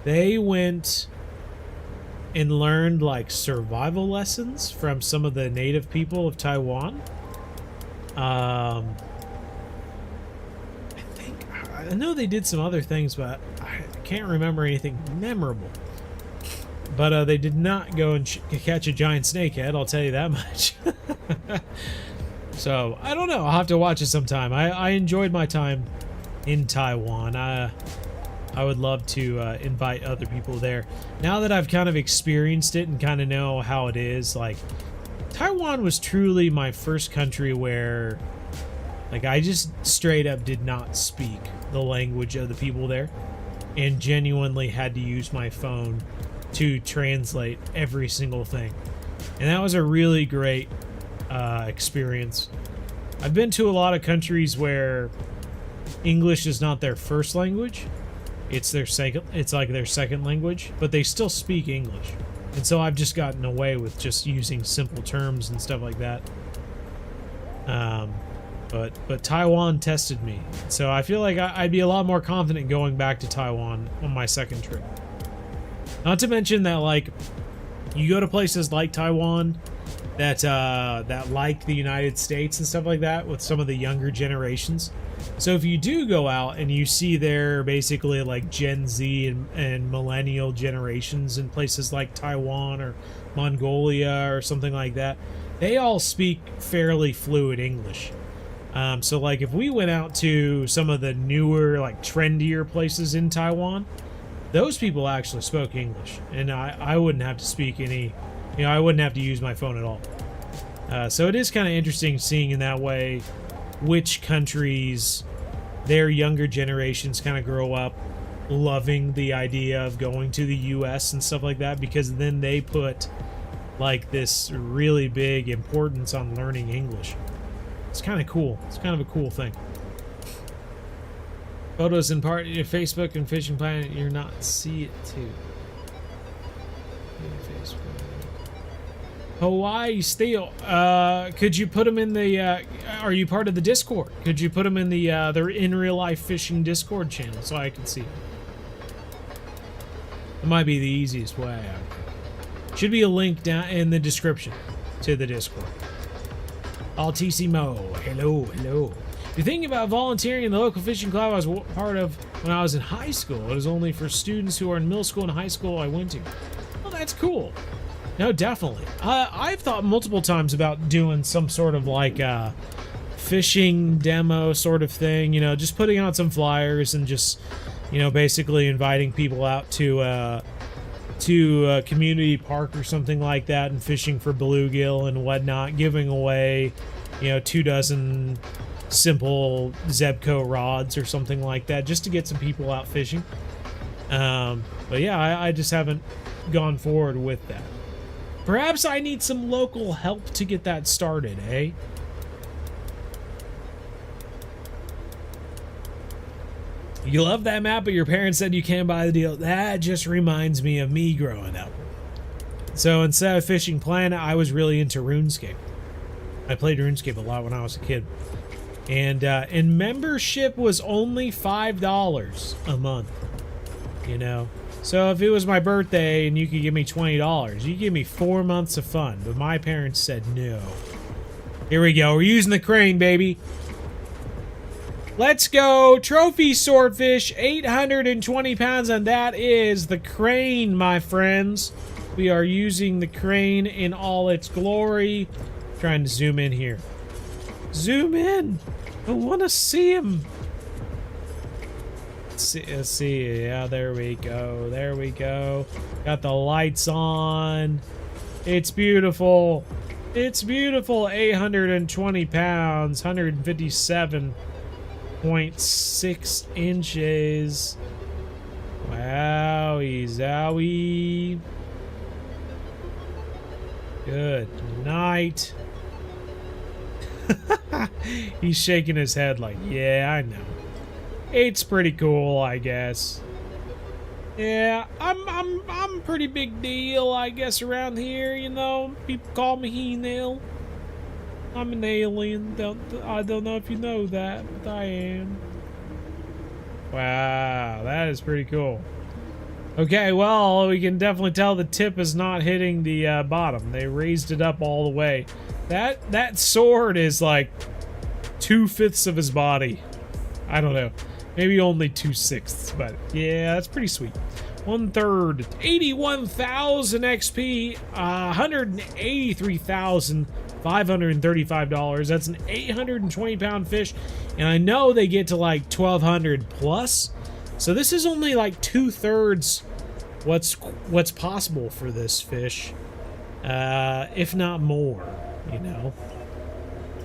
they went and learned like survival lessons from some of the native people of Taiwan. I know they did some other things, but I can't remember anything memorable. But they did not go and catch a giant snakehead, I'll tell you that much. So, I don't know. I'll have to watch it sometime. I enjoyed my time in Taiwan. I would love to invite other people there. Now that I've kind of experienced it and kind of know how it is, like, Taiwan was truly my first country where, like, I just straight up did not speak the language of the people there and genuinely had to use my phone to translate every single thing. And that was a really great experience. I've been to a lot of countries where English is not their first language. It's their second, it's like their second language, but they still speak English. And so I've just gotten away with just using simple terms and stuff like that. But Taiwan tested me, so I feel like I'd be a lot more confident going back to Taiwan on my second trip. Not to mention that, like, you go to places like Taiwan that that like the United States and stuff like that with some of the younger generations. So if you do go out and you see their basically like Gen Z and millennial generations in places like Taiwan or Mongolia or something like that, they all speak fairly fluid English. So like if we went out to some of the newer, like trendier places in Taiwan, those people actually spoke English, and I wouldn't have to speak any, I wouldn't have to use my phone at all. So it is kind of interesting seeing in that way which countries their younger generations kind of grow up loving the idea of going to the US and stuff like that, because then they put like this really big importance on learning English. It's kind of cool. It's kind of a cool thing. Photos in part your Facebook and Fishing Planet, you're not see it too. Hawaii Steel. Could you put them in the? Are you part of the Discord? Could you put them in the their in real life fishing Discord channel so I can see them? It might be the easiest way. Should be a link down in the description to the Discord. All TC Mo, hello, hello. If you're thinking about volunteering in the local fishing club I was part of when I was in high school, it was only for students who are in middle school and high school I went to. Well, that's cool. No, definitely. I've thought multiple times about doing some sort of like fishing demo sort of thing, just putting out some flyers and just, basically inviting people out to a community park or something like that and fishing for bluegill and whatnot, giving away, 24 simple Zebco rods or something like that, just to get some people out fishing. But yeah, I just haven't gone forward with that. Perhaps I need some local help to get that started, eh? You love that map, but your parents said you can't buy the deal. That just reminds me of me growing up. So instead of Fishing Planet, I was really into RuneScape. I played RuneScape a lot when I was a kid. And membership was only $5 a month, So if it was my birthday and you could give me $20, you give me 4 months of fun. But my parents said no. Here we go. We're using the crane, baby. Let's go. Trophy swordfish, 820 pounds, and that is the crane, my friends. We are using the crane in all its glory. Trying to zoom in here. Zoom in! I want to see him! Let's see. Yeah, there we go. There we go. Got the lights on. It's beautiful. It's beautiful. 820 pounds. 157.6 inches. Wowie zowie. Good night. He's shaking his head like, yeah, I know. It's pretty cool, I guess. Yeah, I'm pretty big deal, I guess, around here, you know. People call me He-Nail. I'm an alien. I don't know if you know that, but I am. Wow, that is pretty cool. Okay, well, we can definitely tell the tip is not hitting the bottom. They raised it up all the way. That sword is like 2/5 of his body. I don't know. Maybe only 2/6, but yeah, that's pretty sweet. 1/3, 81,000 XP, $183,535. That's an 820 pound fish, and I know they get to like 1,200 plus. So this is only like 2/3 what's possible for this fish, if not more, you know.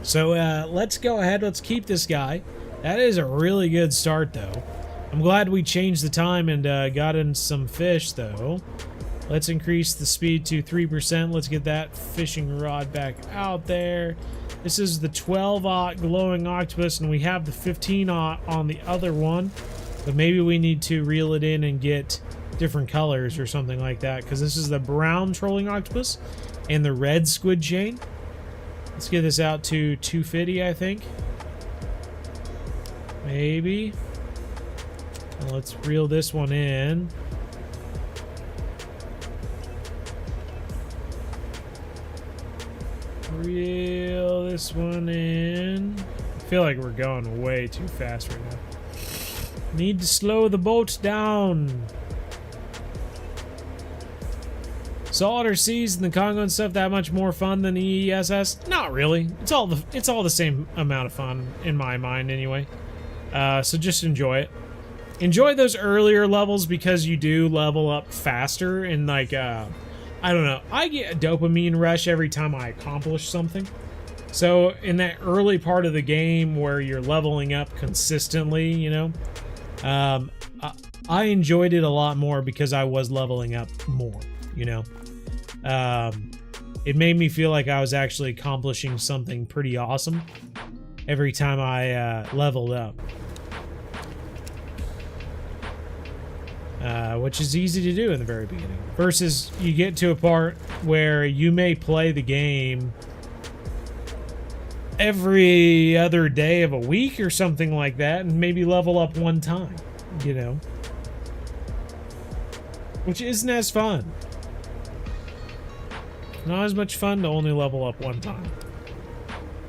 So let's go ahead. Let's keep this guy. That is a really good start, though. I'm glad we changed the time and got in some fish, though. Let's increase the speed to 3%. Let's get that fishing rod back out there. This is the 12-aught glowing octopus, and we have the 15-aught on the other one. But maybe we need to reel it in and get different colors or something like that, because this is the brown trolling octopus and the red squid chain. Let's get this out to 250, I think. Maybe. And let's reel this one in. Reel this one in. I feel like we're going way too fast right now. Need to slow the boat down. Saltwater seas and the Congo and stuff that much more fun than the ESS? Not really. It's all the same amount of fun in my mind anyway. So just enjoy it. Enjoy those earlier levels because you do level up faster and like I don't know. I get a dopamine rush every time I accomplish something. So in that early part of the game where you're leveling up consistently, you know, I enjoyed it a lot more because I was leveling up more, you know. It made me feel like I was actually accomplishing something pretty awesome every time I leveled up. Which is easy to do in the very beginning. Versus you get to a part where you may play the game every other day of a week or something like that and maybe level up one time, you know. Which isn't as fun. Not as much fun to only level up one time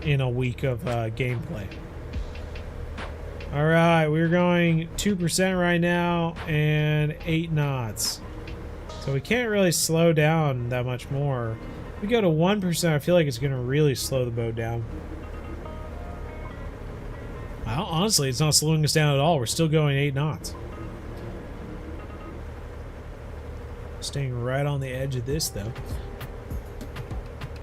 in a week of gameplay. Alright, we're going 2% right now and 8 knots. So we can't really slow down that much more. If we go to 1%, I feel like it's going to really slow the boat down. Well, honestly, it's not slowing us down at all. We're still going 8 knots. Staying right on the edge of this, though.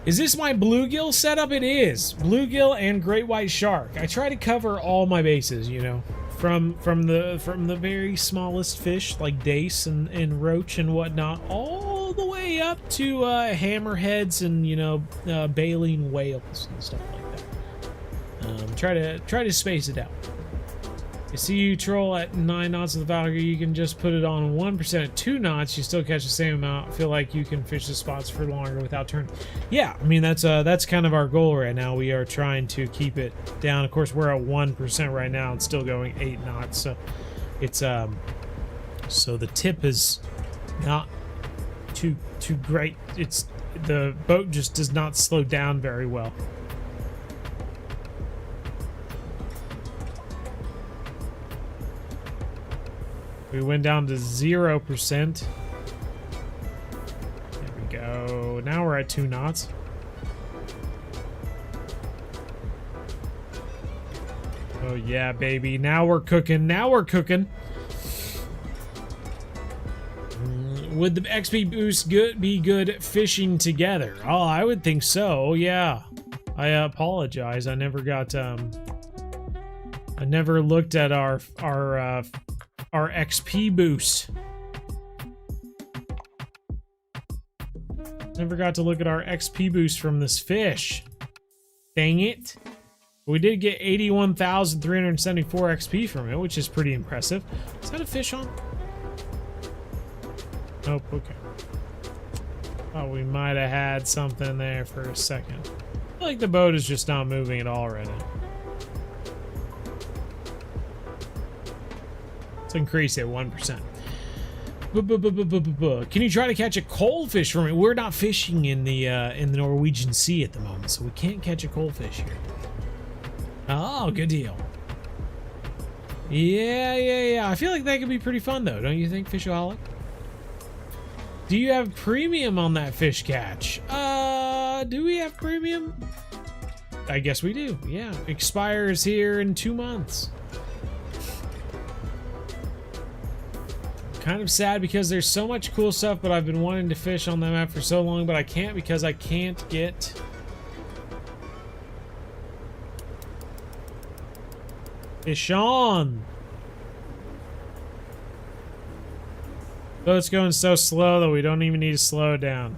Is this my bluegill setup? It is. Bluegill and great white shark. I try to cover all my bases, you know. From the very smallest fish like dace and roach and whatnot, all the way up to hammerheads and, you know, baleen whales and stuff like that. Try to space it out. You see you troll at 9 knots of the Valkyrie, you can just put it on 1% at 2 knots, you still catch the same amount. Feel like you can fish the spots for longer without turning. Yeah, I mean, that's kind of our goal right now. We are trying to keep it down. Of course, we're at 1% right now and still going 8 knots. So it's so the tip is not too great. It's the boat just does not slow down very well. We went down to 0%. go. Now we're at 2 knots. Oh yeah, baby. Now we're cooking. Now we're cooking. Would the XP boost be good fishing together? Oh, I would think so. Yeah. I apologize. I never got I never looked at our XP boost. Never got to look at our XP boost from this fish. Dang it. We did get 81,374 XP from it, which is pretty impressive. Is that a fish on? Nope, okay. Oh, we might have had something there for a second. I feel like the boat is just not moving at all right now. Let's increase it 1%. Can you try to catch a coalfish for me? We're not fishing in the Norwegian Sea at the moment, so we can't catch a coalfish here. Oh, good deal. Yeah. I feel like that could be pretty fun, though. Don't you think, Fishaholic? Do you have premium on that fish catch? Do we have premium? I guess we do. Yeah. Expires here in 2 months. Kind of sad because there's so much cool stuff, but I've been wanting to fish on the map for so long, but I can't because I can't get... Fish on! Boat's going so slow that we don't even need to slow it down.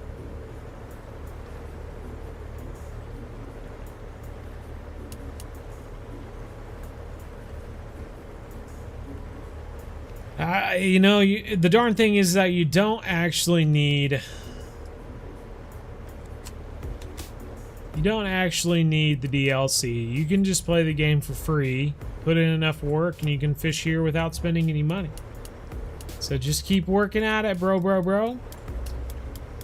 You know, the darn thing is that you don't actually need... You don't actually need the DLC. You can just play the game for free, put in enough work, and you can fish here without spending any money. So just keep working at it, bro.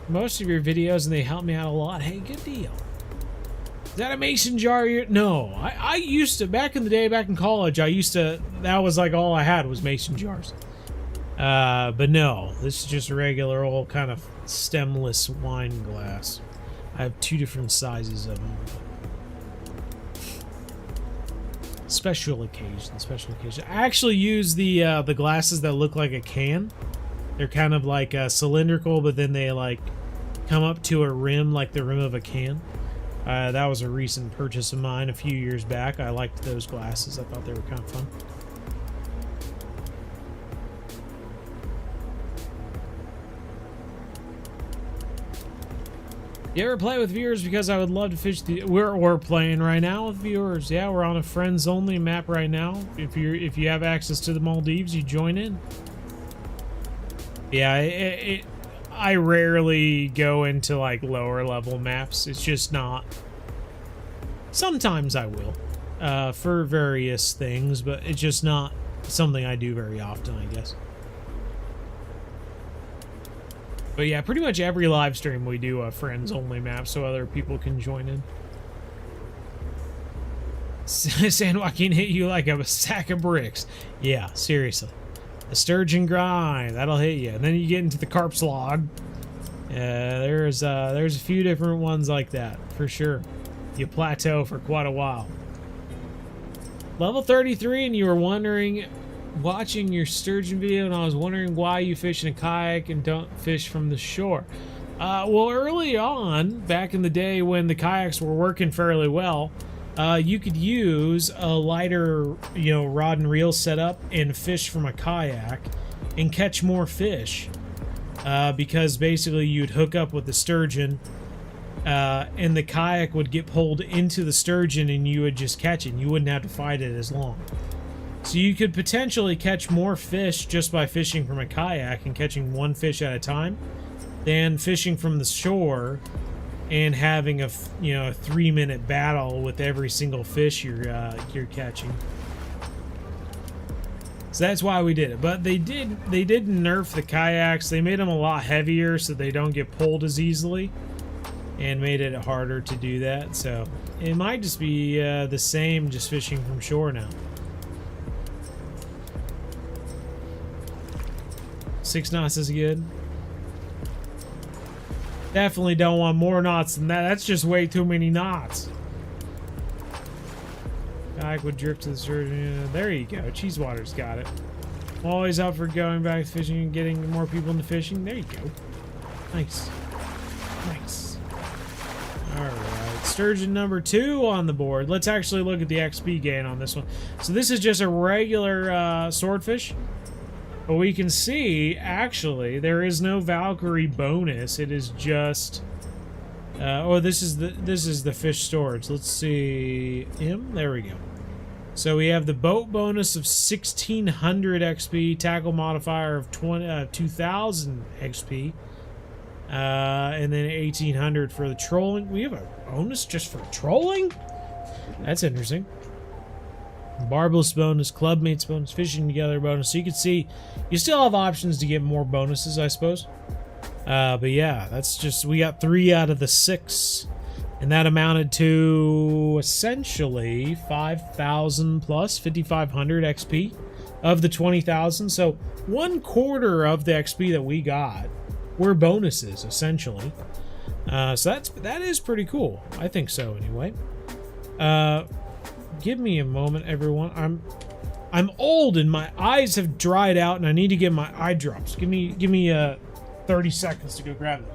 Most of your videos, and they help me out a lot. Hey, good deal. Is that a mason jar? No, I used to, back in the day, back in college, that was like all I had was mason jars. But no, this is just a regular old kind of stemless wine glass. I have 2 different sizes of them. Special occasion. I actually use the glasses that look like a can. They're kind of like cylindrical, but then they like come up to a rim like the rim of a can. That was a recent purchase of mine a few years back. I liked those glasses. I thought they were kind of fun. You ever play with viewers? Because I would love to fish the... We're playing right now with viewers. Yeah, we're on a friends only map right now. If you have access to the Maldives, you join in. Yeah, I rarely go into like lower level maps. It's just not... Sometimes I will, for various things, but it's just not something I do very often, I guess. But yeah, pretty much every live stream we do a friends only map so other people can join in. San Joaquin hit you like a sack of bricks. Yeah, seriously. A sturgeon grind, that'll hit you. And then you get into the carp slog. There's a few different ones like that, for sure. You plateau for quite a while. Level 33, and you were wondering... watching your sturgeon video, and I was wondering why you fish in a kayak and don't fish from the shore. Well, early on, back in the day when the kayaks were working fairly well, you could use a lighter, rod and reel setup and fish from a kayak and catch more fish. Because basically you'd hook up with the sturgeon, and the kayak would get pulled into the sturgeon and you would just catch it, and you wouldn't have to fight it as long. So you could potentially catch more fish just by fishing from a kayak and catching one fish at a time than fishing from the shore and having a 3-minute battle with every single fish you're catching. So that's why we did it. But they did nerf the kayaks. They made them a lot heavier so they don't get pulled as easily, and made it harder to do that. So it might just be the same, just fishing from shore now. 6 knots is good. Definitely don't want more knots than that. That's just way too many knots. Kayak would drift to the surgeon. There you go. Cheesewater's got it. I'm always up for going back fishing and getting more people into fishing. There you go. Nice. Nice. Alright. Sturgeon number 2 on the board. Let's actually look at the XP gain on this one. So this is just a regular swordfish. But we can see, actually, there is no Valkyrie bonus. It is just... this is the fish storage. Let's see him. There we go. So we have the boat bonus of 1600 XP, tackle modifier of 2000 XP, and then 1800 for the trolling. We have a bonus just for trolling? That's interesting. Barbless bonus, clubmates bonus, fishing together bonus. So you can see you still have options to get more bonuses, I suppose. But yeah, that's just, we got 3 out of the 6, and that amounted to essentially 5,000 plus 5,500 XP of the 20,000. So 1/4 of the XP that we got were bonuses, essentially. So that is pretty cool. I think so, anyway. Give me a moment, everyone. I'm old and my eyes have dried out, and I need to get my eye drops. Give me 30 seconds to go grab them.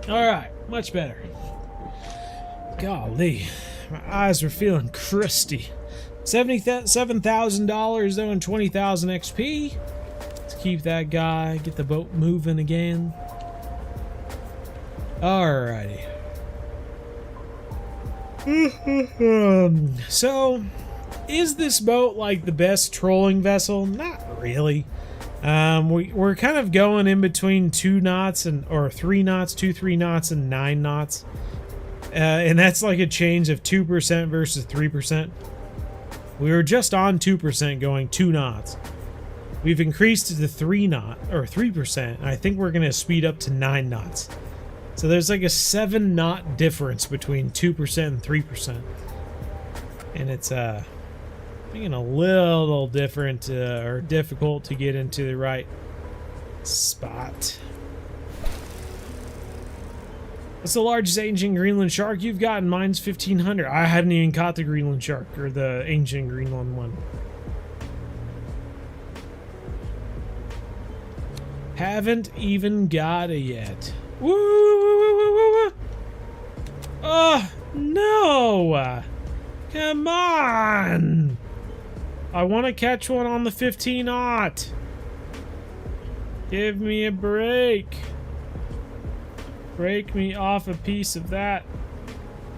Alright, much better. Golly, my eyes were feeling crusty. $77,000 though and 20,000 XP. Let's keep that guy, get the boat moving again. Alrighty. So, is this boat like the best trolling vessel? Not really. We're kind of going in between 2 knots or 3 knots, 3 knots and 9 knots. And that's like a change of 2% versus 3%. We were just on 2% going 2 knots. We've increased to the 3%. And I think we're going to speed up to 9 knots. So there's like a 7 knot difference between 2% and 3%. And it's, being a little different or difficult to get into the right spot. What's the largest ancient Greenland shark you've gotten? Mine's 1,500. I hadn't even caught the Greenland shark or the ancient Greenland one. Haven't even got it yet. Woo! Oh no! Come on! I want to catch one on the 15-aught. Give me a break. Break me off a piece of that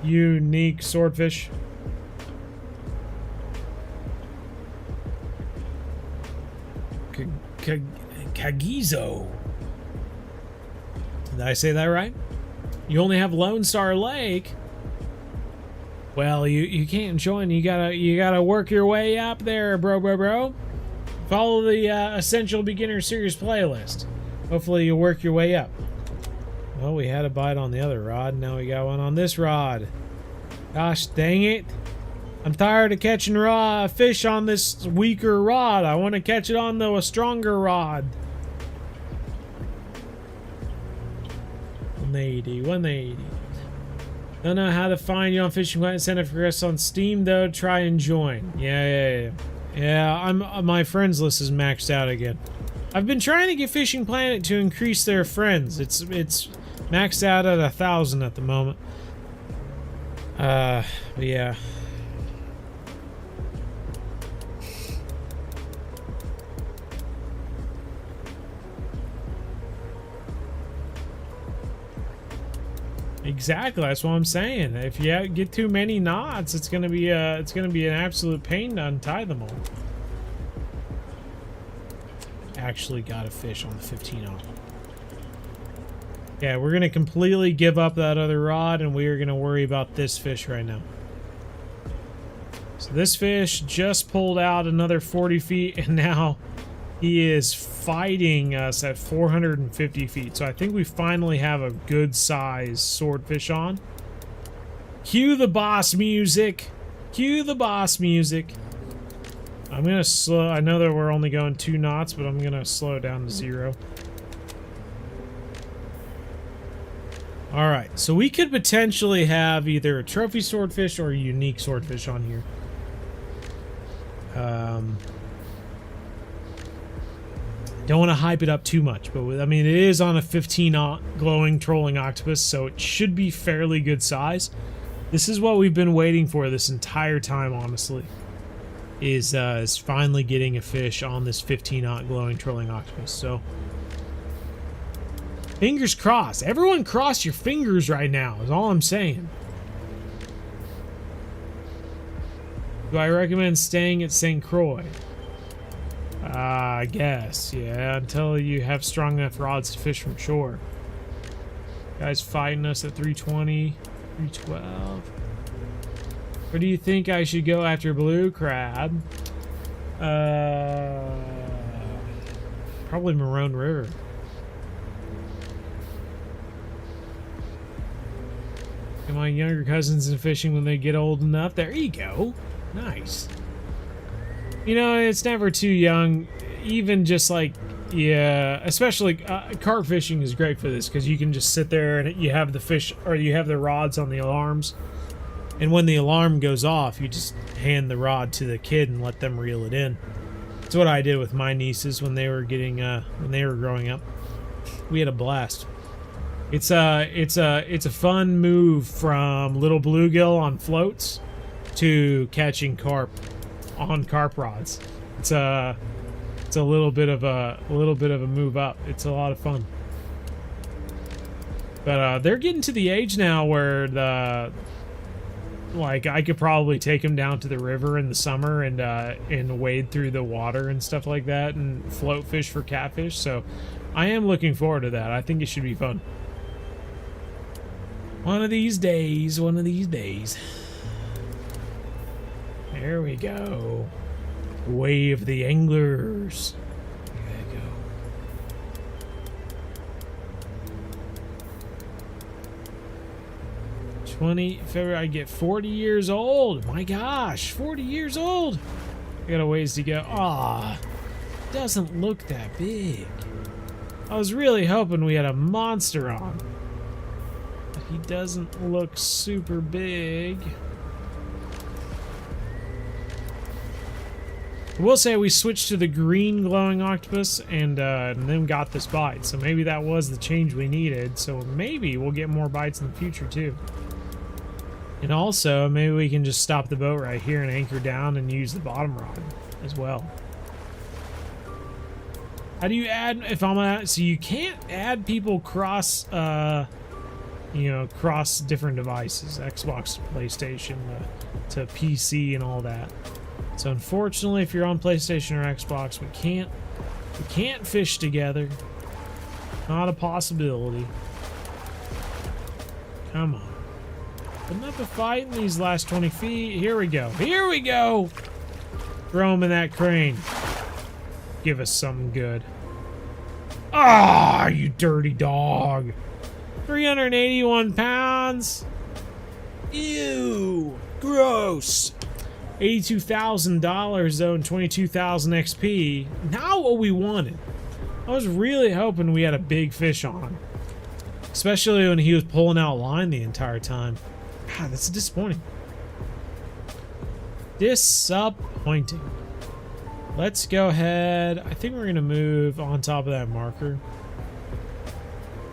unique swordfish. Kagizo. Did I say that right? You only have Lone Star Lake. Well, you can't join. You gotta work your way up there, bro. Follow the Essential Beginner Series playlist. Hopefully you'll work your way up. Well, we had a bite on the other rod. Now we got one on this rod. Gosh dang it. I'm tired of catching raw fish on this weaker rod. I want to catch it on a stronger rod. 180. Don't know how to find you on Fishing Planet. Send a request on Steam though. Try and join. Yeah. My friends list is maxed out again. I've been trying to get Fishing Planet to increase their friends. It's maxed out at 1,000 at the moment. But yeah. Exactly, that's what I'm saying. If you get too many knots, it's gonna be an absolute pain to untie them all. actually got a fish on the 15-aught. Yeah, we're going to completely give up that other rod, and we are going to worry about this fish right now. So this fish just pulled out another 40 feet, and now he is fighting us at 450 feet. So I think we finally have a good size swordfish on. Cue the boss music. Cue the boss music. I'm going to slow... I know that we're only going 2 knots, but I'm going to slow it down to 0. Alright, so we could potentially have either a trophy swordfish or a unique swordfish on here. Don't want to hype it up too much, but I mean, it is on a 15-aught glowing trolling octopus, so it should be fairly good size. This is what we've been waiting for this entire time, honestly. Is finally getting a fish on this 15-aught glowing trolling octopus. So, fingers crossed. Everyone cross your fingers right now, is all I'm saying. Do I recommend staying at St. Croix? I guess, yeah, until you have strong enough rods to fish from shore. Guys fighting us at 320, 312. Where do you think I should go after blue crab? Probably Maroon River. And my younger cousins in fishing when they get old enough. There you go. Nice. You know, it's never too young. Even just like, yeah, especially carp fishing is great for this because you can just sit there and you have the fish, or you have the rods on the alarms. And when the alarm goes off, you just hand the rod to the kid and let them reel it in. That's what I did with my nieces when they were growing up. We had a blast. It's a fun move from little bluegill on floats to catching carp on carp rods. It's a little bit of a move up. It's a lot of fun. But they're getting to the age now where I could probably take them down to the river in the summer and wade through the water and stuff like that and float fish for catfish. So I am looking forward to that. I think it should be fun. One of these days. One of these days. There we go. Way of the anglers. There you go. February, I get 40 years old. My gosh, 40 years old. I got a ways to go. Ah, doesn't look that big. I was really hoping we had a monster on. But he doesn't look super big. I will say we switched to the green glowing octopus and then got this bite. So maybe that was the change we needed. So maybe we'll get more bites in the future too. And also, maybe we can just stop the boat right here and anchor down and use the bottom rod as well. How do you add, if I'm at, so you can't add people cross, cross different devices, Xbox, PlayStation, to PC and all that. So unfortunately, if you're on PlayStation or Xbox, we can't fish together. Not a possibility. Come on. Putting up a fight in these last 20 feet. Here we go. Here we go. Throw him in that crane. Give us something good. Ah, you dirty dog. 381 pounds. Ew. Gross. $82,000 though and 22,000 XP. Not what we wanted. I was really hoping we had a big fish on. Especially when he was pulling out line the entire time. God, that's disappointing. Disappointing. Let's go ahead. I think we're going to move on top of that marker.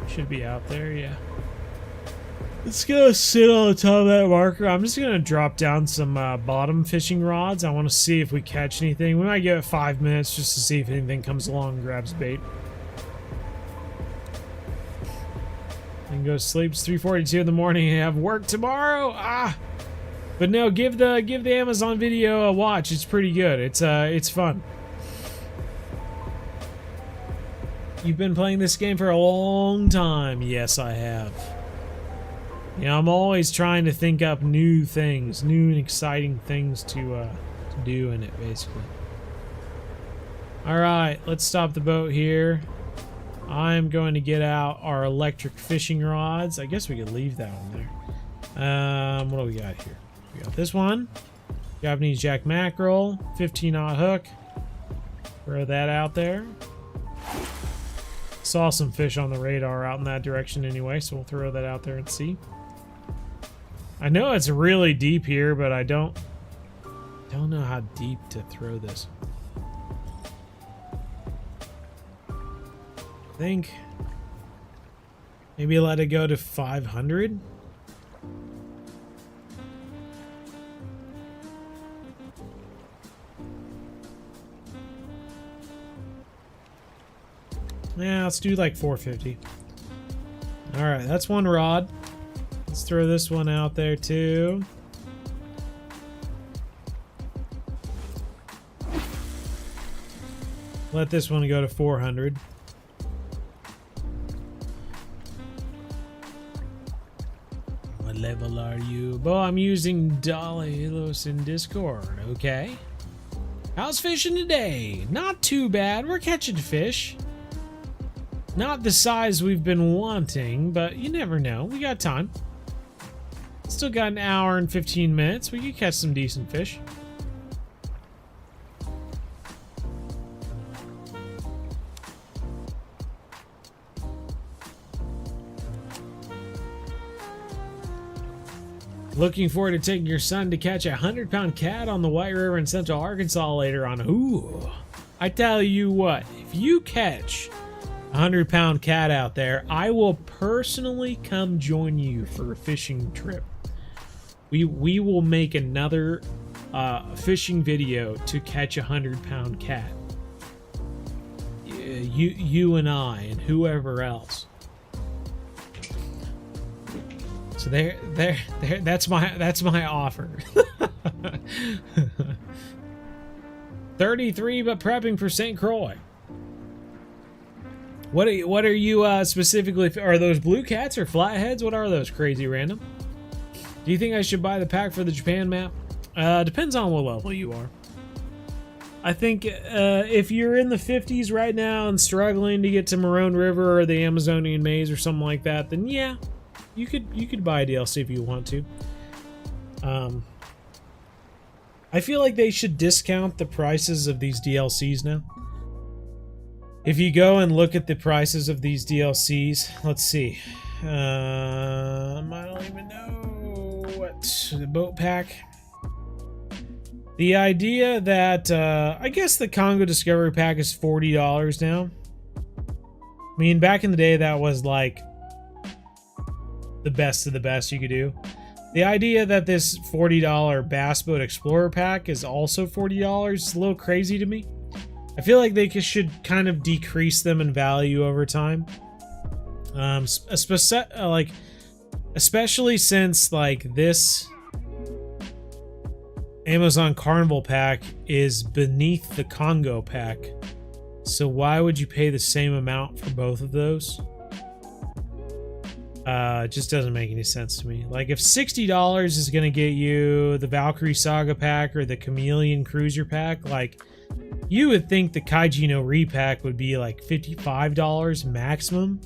Should be out there, yeah. Let's go sit on the top of that marker. I'm just going to drop down some bottom fishing rods. I want to see if we catch anything. We might give it 5 minutes just to see if anything comes along and grabs bait. And go to sleep. It's 3:42 in the morning and have work tomorrow. Ah, but no, give the Amazon video a watch. It's pretty good. It's fun. You've been playing this game for a long time. Yes, I have. Yeah, I'm always trying to think up new things, new and exciting things to do in it, basically. Alright, let's stop the boat here. I'm going to get out our electric fishing rods. I guess we could leave that one there. What do we got here? We got this one. Japanese jack mackerel, 15-aught hook. Throw that out there. Saw some fish on the radar out in that direction anyway, so we'll throw that out there and see. I know it's really deep here, but I don't know how deep to throw this. I think maybe let it go to 500. Yeah, let's do like 450. All right, that's one rod. Let's throw this one out there too. Let this one go to 400. What level are you? Oh, I'm using Dalilos in Discord. Okay. How's fishing today? Not too bad. We're catching fish. Not the size we've been wanting, but you never know. We got time. Still got an hour and 15 minutes. We could catch some decent fish. Looking forward to taking your son to catch a 100-pound cat on the White River in Central Arkansas later on. Ooh. I tell you what, if you catch a 100-pound cat out there, I will personally come join you for a fishing trip. We will make another fishing video to catch a 100-pound cat. You and I and whoever else. So there. That's my offer. 33, but prepping for St. Croix. What are you specifically? Are those blue cats or flatheads? What are those? Crazy random. Do you think I should buy the pack for the Japan map? Depends on what level you are. I think if you're in the 50s right now and struggling to get to Maroon River or the Amazonian Maze or something like that, then yeah, you could buy a DLC if you want to. I feel like they should discount the prices of these DLCs now. If you go and look at the prices of these DLCs, let's see. I don't even know what the boat pack. The idea that I guess the Congo Discovery pack is $40 now. I mean, back in the day, that was like the best of the best you could do. The idea that this $40 Bass Boat Explorer pack is also $40 is a little crazy to me. I feel like they should kind of decrease them in value over time. Especially since like this Amazon Carnival pack is beneath the Congo pack. So why would you pay the same amount for both of those? It just doesn't make any sense to me. Like if $60 is going to get you the Valkyrie Saga pack or the Chameleon Cruiser pack, like you would think the Kaiji no Repack would be like $55 maximum.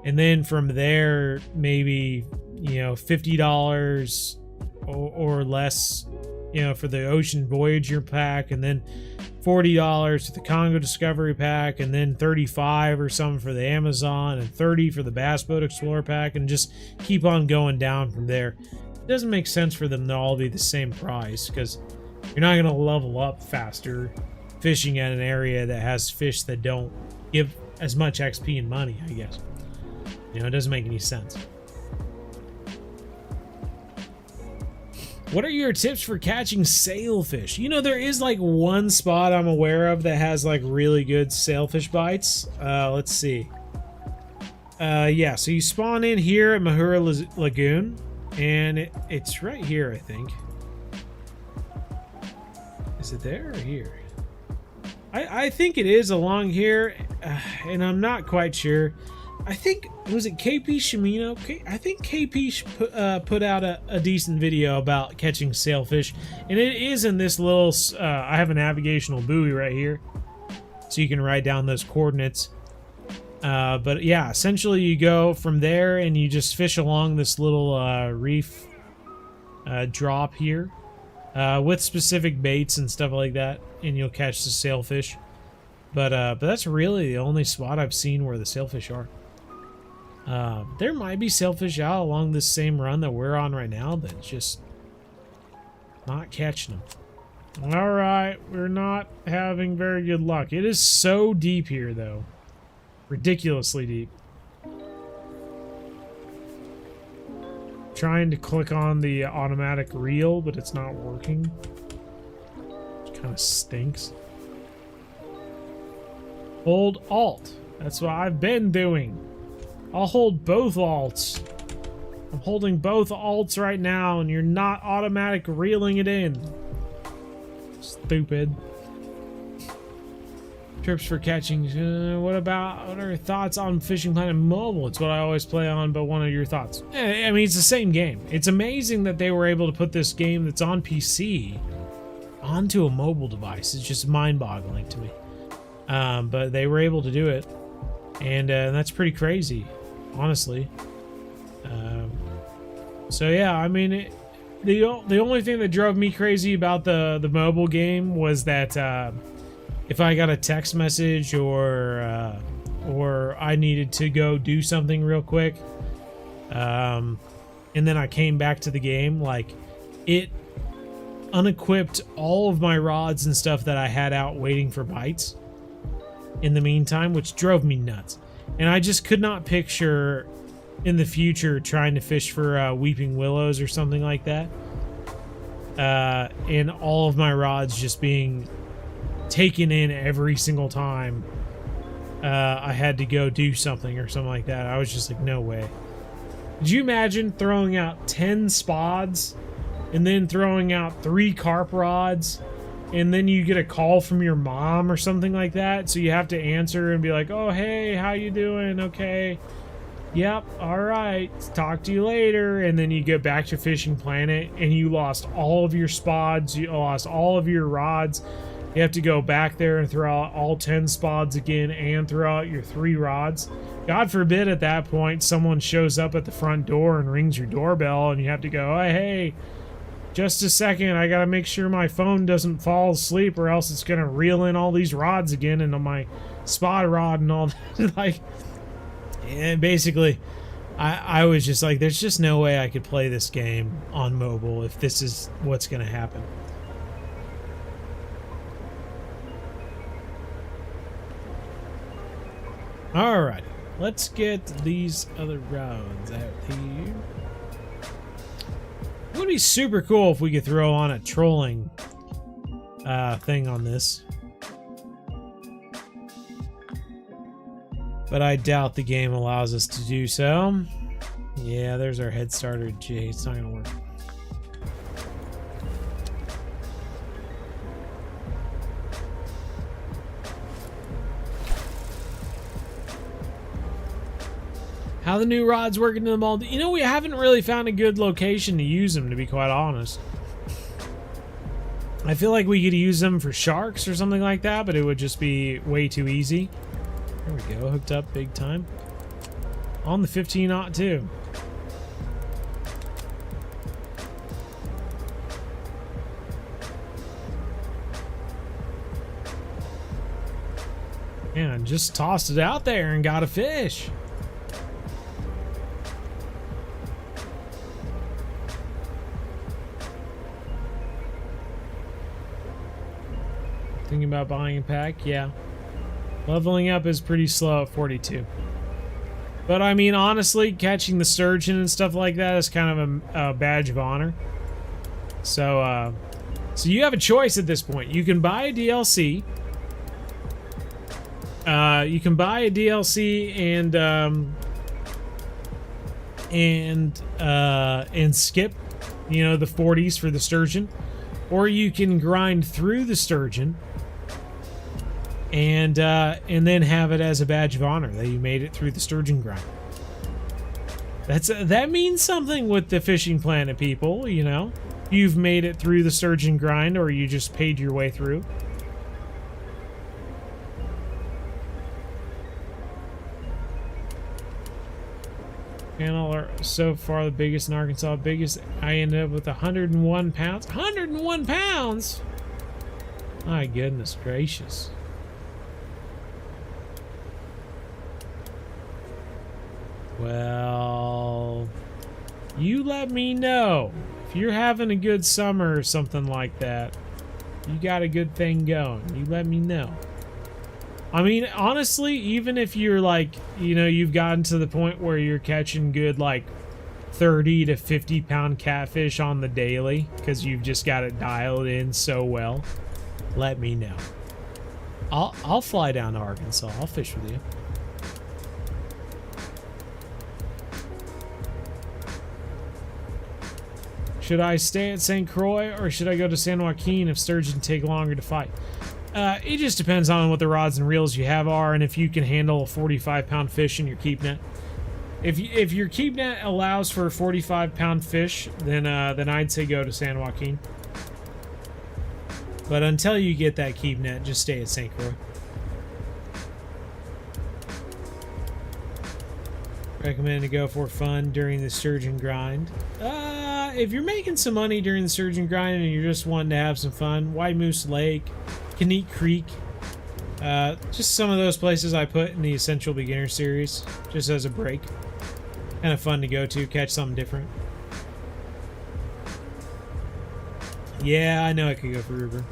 And then from there, maybe, you know, $50 or less, you know, for the Ocean Voyager pack, and then $40 for the Congo Discovery pack, and then $35 or something for the Amazon, and $30 for the Bass Boat Explorer pack, and just keep on going down from there. It doesn't make sense for them to all be the same price, because you're not going to level up faster fishing at an area that has fish that don't give as much XP and money, I guess. You know, it doesn't make any sense. What are your tips for catching sailfish? You know, there is like one spot I'm aware of that has like really good sailfish bites. Let's see. Yeah, so you spawn in here at Mahura Lagoon, and it's right here, I think. Is it there or here? I think it is along here, and I'm not quite sure. I think, was it KP Shimino? I think KP put out a decent video about catching sailfish, and it is in this little, I have a navigational buoy right here, so you can write down those coordinates. But yeah, essentially you go from there and you just fish along this little reef drop here with specific baits and stuff like that, and you'll catch the sailfish. But that's really the only spot I've seen where the sailfish are. There might be sailfish out along this same run that we're on right now that's just not catching them. Alright, we're not having very good luck. It is so deep here, though. Ridiculously deep. Trying to click on the automatic reel, but it's not working. Which kind of stinks. Hold Alt. That's what I've been doing. I'll hold both alts. I'm holding both alts right now, and you're not automatic reeling it in. Stupid. Trips for catching. What are your thoughts on Fishing Planet Mobile? It's what I always play on, but what are your thoughts? I mean, it's the same game. It's amazing that they were able to put this game that's on PC onto a mobile device. It's just mind-boggling to me. But they were able to do it, and that's pretty crazy, honestly. So yeah, I mean, the only thing that drove me crazy about the mobile game was that if I got a text message or I needed to go do something real quick, and then I came back to the game, like, it unequipped all of my rods and stuff that I had out waiting for bites in the meantime, which drove me nuts. And I just could not picture in the future trying to fish for weeping willows or something like that, and all of my rods just being taken in every single time I had to go do something or something like that. I was just like, no way. Did you imagine throwing out 10 spods and then throwing out 3 carp rods, and then you get a call from your mom or something like that, so you have to answer and be like, oh, hey, how you doing? Okay. Yep, alright, talk to you later. And then you get back to Fishing Planet and you lost all of your spods, you lost all of your rods. You have to go back there and throw out all 10 spods again and throw out your 3 rods. God forbid at that point someone shows up at the front door and rings your doorbell and you have to go, oh, hey, just a second, I gotta make sure my phone doesn't fall asleep or else it's gonna reel in all these rods again into my spot rod and all that. Like, and basically, I was just like, there's just no way I could play this game on mobile if this is what's gonna happen. Alright, let's get these other rods out here. It would be super cool if we could throw on a trolling thing on this. But I doubt the game allows us to do so. Yeah, there's our head starter J. It's not gonna work. How the new rods working in the Maldives? You know, we haven't really found a good location to use them, to be quite honest. I feel like we could use them for sharks or something like that, but it would just be way too easy. There we go, hooked up big time. On the 15-aught too. And just tossed it out there and got a fish. Thinking about buying a pack? Yeah. Leveling up is pretty slow at 42. But I mean, honestly, catching the sturgeon and stuff like that is kind of a badge of honor. So, so you have a choice at this point. You can buy a DLC. You can buy a DLC and skip, you know, the 40s for the sturgeon, or you can grind through the sturgeon and then have it as a badge of honor that you made it through the sturgeon grind. That means something with the Fishing Planet people, you know. You've made it through the sturgeon grind, or you just paid your way through. Channel are so far the biggest in Arkansas. Biggest, I ended up with 101 pounds. 101 pounds? My goodness gracious. Well, you let me know. If you're having a good summer or something like that, you got a good thing going, you let me know. I mean, honestly, even if you're like, you know, you've gotten to the point where you're catching good, like, 30 to 50 pound catfish on the daily, because you've just got it dialed in so well, let me know. I'll fly down to Arkansas. I'll fish with you. Should I stay at St. Croix, or should I go to San Joaquin if sturgeon take longer to fight? It just depends on what the rods and reels you have are, and if you can handle a 45-pound fish in your keep net. If your keep net allows for a 45-pound fish, then I'd say go to San Joaquin. But until you get that keep net, just stay at St. Croix. Recommend to go for fun during the sturgeon grind. If you're making some money during the sturgeon grind and you're just wanting to have some fun, White Moose Lake, Canete Creek, just some of those places I put in the Essential Beginner series, just as a break. Kind of fun to go to, catch something different. Yeah, I know I could go for river.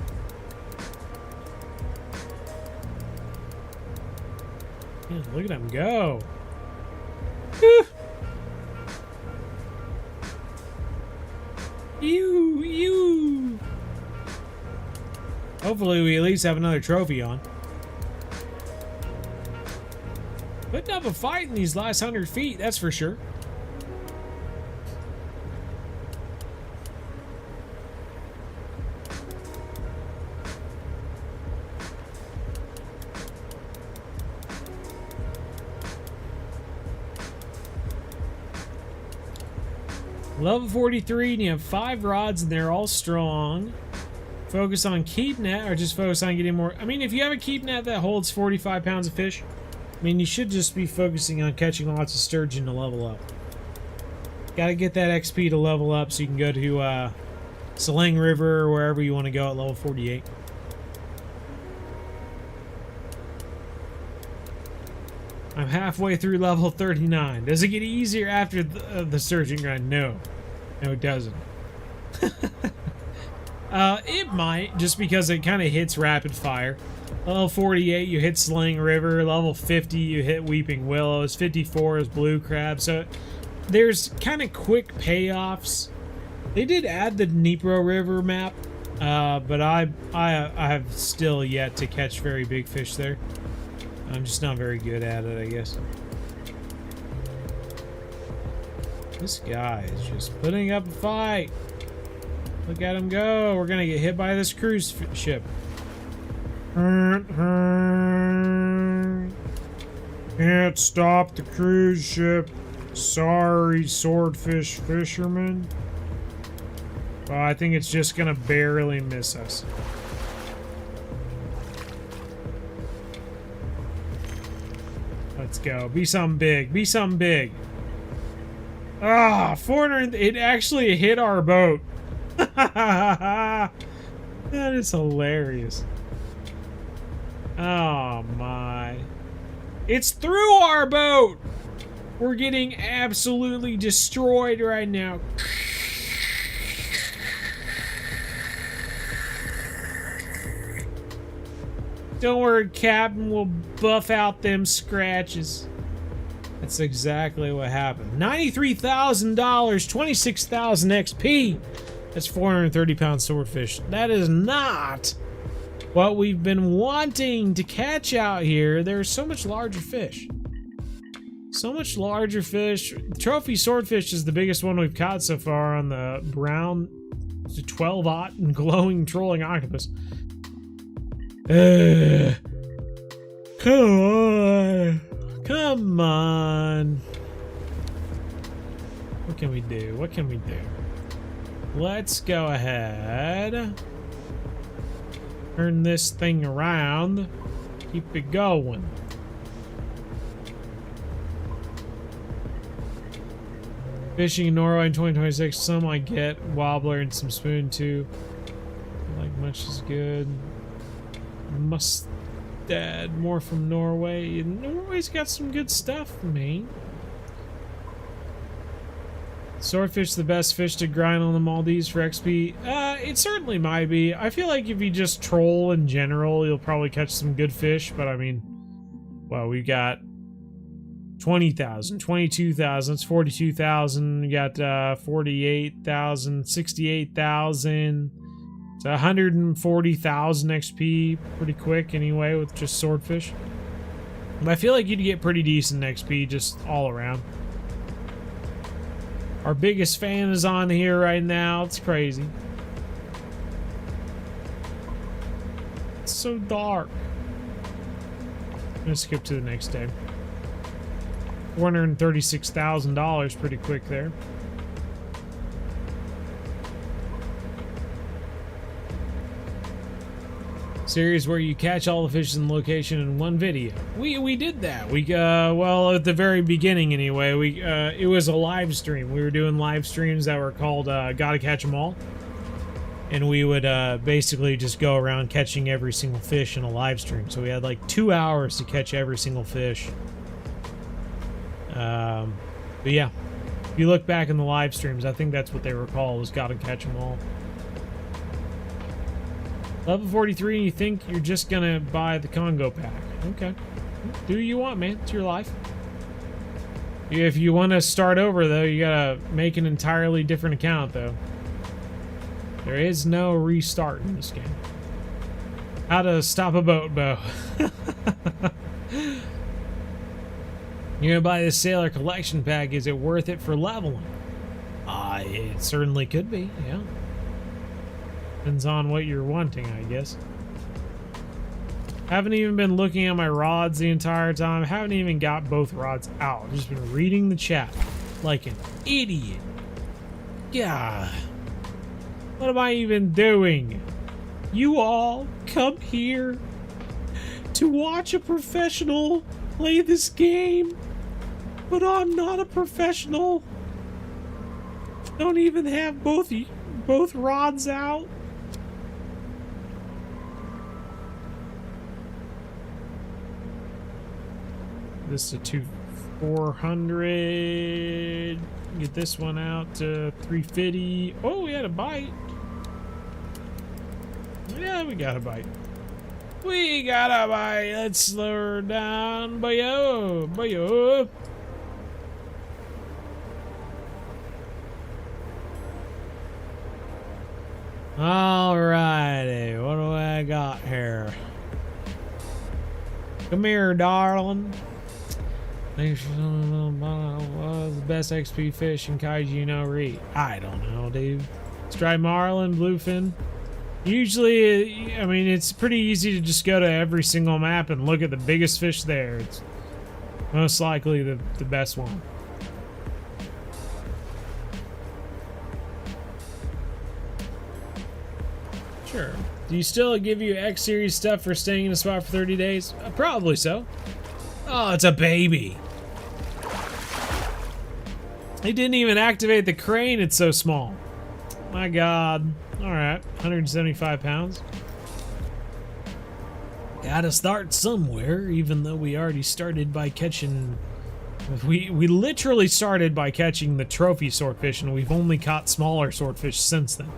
Yeah, look at him go. Whew. You. Hopefully we at least have another trophy on. Putting up a fight in these last 100 feet, that's for sure. Level 43, and you have 5 rods, and they're all strong. Focus on keep net, or just focus on getting more. I mean, if you have a keep net that holds 45 pounds of fish, I mean, you should just be focusing on catching lots of sturgeon to level up. Gotta get that XP to level up so you can go to Saline River or wherever you want to go at level 48. I'm halfway through level 39. Does it get easier after the sturgeon grind? No. No, it doesn't. It might, just because it kind of hits rapid fire. Level 48, you hit Sling River. Level 50, you hit Weeping Willows. 54 is Blue Crab. So there's kind of quick payoffs. They did add the Dnipro River map, but I have still yet to catch very big fish there. I'm just not very good at it, I guess. This guy is just putting up a fight. Look at him go. We're gonna get hit by this cruise ship. Can't stop the cruise ship. Sorry, swordfish fisherman. Well, I think it's just gonna barely miss us. Let's go. Be something big. Be something big. Ah, 400. It actually hit our boat. That is hilarious. Oh my. It's through our boat. We're getting absolutely destroyed right now. Don't worry, Captain. We'll buff out them scratches. That's exactly what happened. $93,000, 26,000 XP. That's 430-pound swordfish. That is not what we've been wanting to catch out here. There's so much larger fish. So much larger fish. Trophy swordfish is the biggest one we've caught so far on the brown 12-aught and glowing trolling octopus. Come on. Come on. What can we do? What can we do? Let's go ahead. Turn this thing around. Keep it going. Fishing in Norway in 2026. Some I get. Wobbler and some spoon too. Like much is good. Mustad. More from Norway. Norway's got some good stuff, man. Swordfish the best fish to grind on the Maldives for XP? It certainly might be. I feel like if you just troll in general, you'll probably catch some good fish, but I mean, well, we got 20,000, 22,000, that's 42,000. We got 48,000, 68,000. It's 140,000 XP pretty quick anyway with just swordfish. But I feel like you'd get pretty decent XP just all around. Our biggest fan is on here right now. It's crazy. It's so dark. I'm gonna skip to the next day. $436,000 pretty quick there. Series where you catch all the fish in the location in one video. We did that. Well, at the very beginning anyway, it was a live stream. We were doing live streams that were called Gotta Catch 'Em All. And we would basically just go around catching every single fish in a live stream. So we had like 2 hours to catch every single fish. But yeah, if you look back in the live streams, I think that's what they were called, was Gotta Catch 'Em All. Level 43, you think you're just gonna buy the Congo pack. Okay. Do what you want, man. It's your life. If you want to start over, though, you gotta make an entirely different account, though. There is no restart in this game. How to stop a boat bow. You're gonna buy the Sailor Collection pack. Is it worth it for leveling? It certainly could be, yeah. Depends on what you're wanting, I guess. Haven't even been looking at my rods the entire time. Haven't even got both rods out. Just been reading the chat like an idiot. God. What am I even doing? You all come here to watch a professional play this game, but I'm not a professional. Don't even have both rods out. This to 400. Get this one out to 350. Oh, we had a bite. Yeah, we got a bite. We got a bite. Let's slow her down. Boyo, boyo. Alrighty, what do I got here? Come here, darling. Thanks for the best XP fish in Kaiju no Re. I don't know, dude. Let's try Marlin, bluefin. Usually, I mean, it's pretty easy to just go to every single map and look at the biggest fish there. It's most likely the best one. Sure. Do you still give you X series stuff for staying in a spot for 30 days? Probably so. Oh, it's a baby. They didn't even activate the crane, it's so small. My God. Alright, 175 pounds. Gotta start somewhere, even though we already started by catching... We literally started by catching the trophy swordfish, and we've only caught smaller swordfish since then.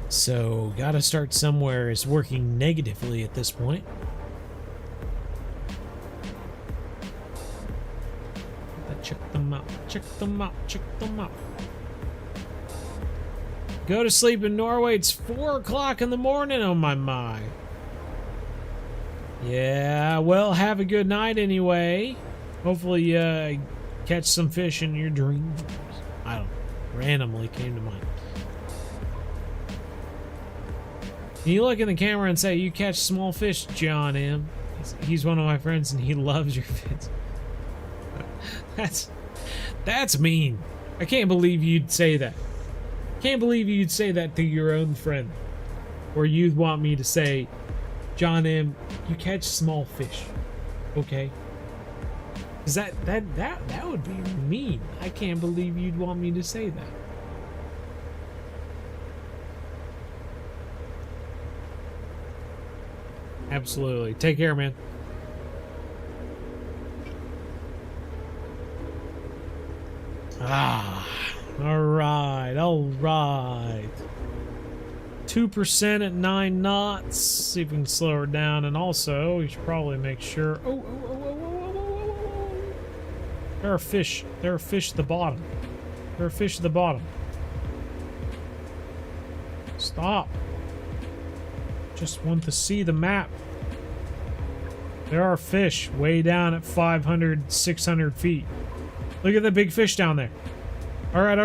So, gotta start somewhere is working negatively at this point. Check them out, check them out, check them out. Go to sleep in Norway, it's 4 o'clock in the morning on my mind. Yeah, well, have a good night anyway. Hopefully you catch some fish in your dreams. I don't know, randomly came to mind. Can you look in the camera and say, you catch small fish, John M? He's one of my friends and he loves your vids. That's mean. I can't believe you'd say that. Can't believe you'd say that to your own friend. Or you'd want me to say, John M., you catch small fish. Okay? Because that would be mean. I can't believe you'd want me to say that. Absolutely. Take care, man. Ah, all right. 2% at 9 knots. See if we can slow her down. And also, we should probably make sure. Oh. There are fish. There are fish at the bottom. There are fish at the bottom. Stop. Just want to see the map. There are fish way down at 500, 600 feet. Look at the big fish down there. All right.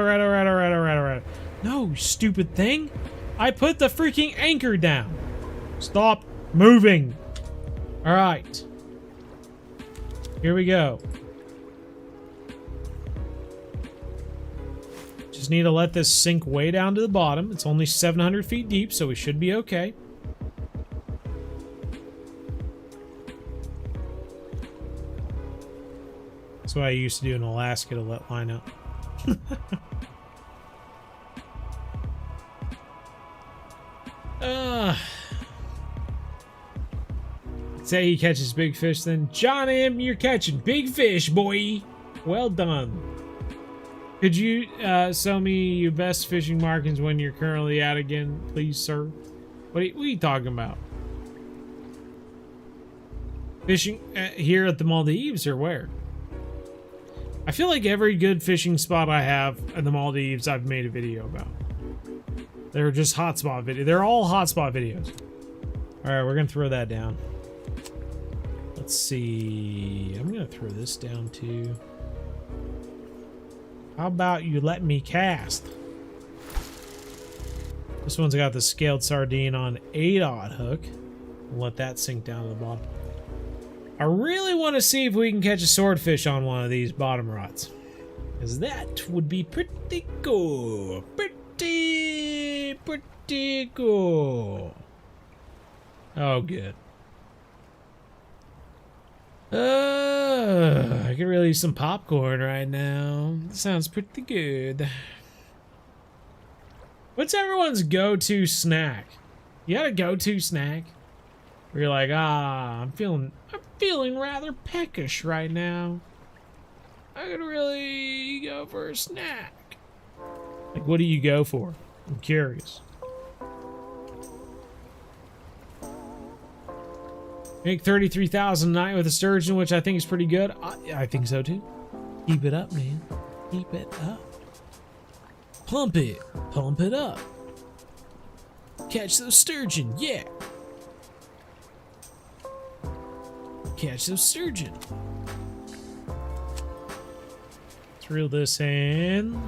No, you stupid thing. I put the freaking anchor down. Stop moving. All right. Here we go. Just need to let this sink way down to the bottom. It's only 700 feet deep, so we should be okay. That's what I used to do in Alaska to let line up. Say he catches big fish, then John M., you're catching big fish, boy. Well done. Could you sell me your best fishing markings when you're currently out again, please, sir? What are you talking about? Fishing here at the Maldives or where? I feel like every good fishing spot I have in the Maldives, I've made a video about. They're just hotspot videos. They're all hotspot videos. All right, we're gonna throw that down. Let's see. I'm gonna throw this down too. How about you let me cast? This one's got the scaled sardine on 8-aught hook. We'll let that sink down to the bottom. I really want to see if we can catch a swordfish on one of these bottom rods. Because that would be pretty cool. Pretty cool. Oh, good. I could really use some popcorn right now. Sounds pretty good. What's everyone's go-to snack? You got a go-to snack? Where you're like, I'm feeling rather peckish right now. I could really go for a snack. Like, what do you go for? I'm curious. Make 33,000 a night with a sturgeon, which I think is pretty good. I think so too. Keep it up, man. Keep it up. Pump it. Pump it up. Catch those sturgeon, yeah. Catch those sturgeon. Let's reel this in.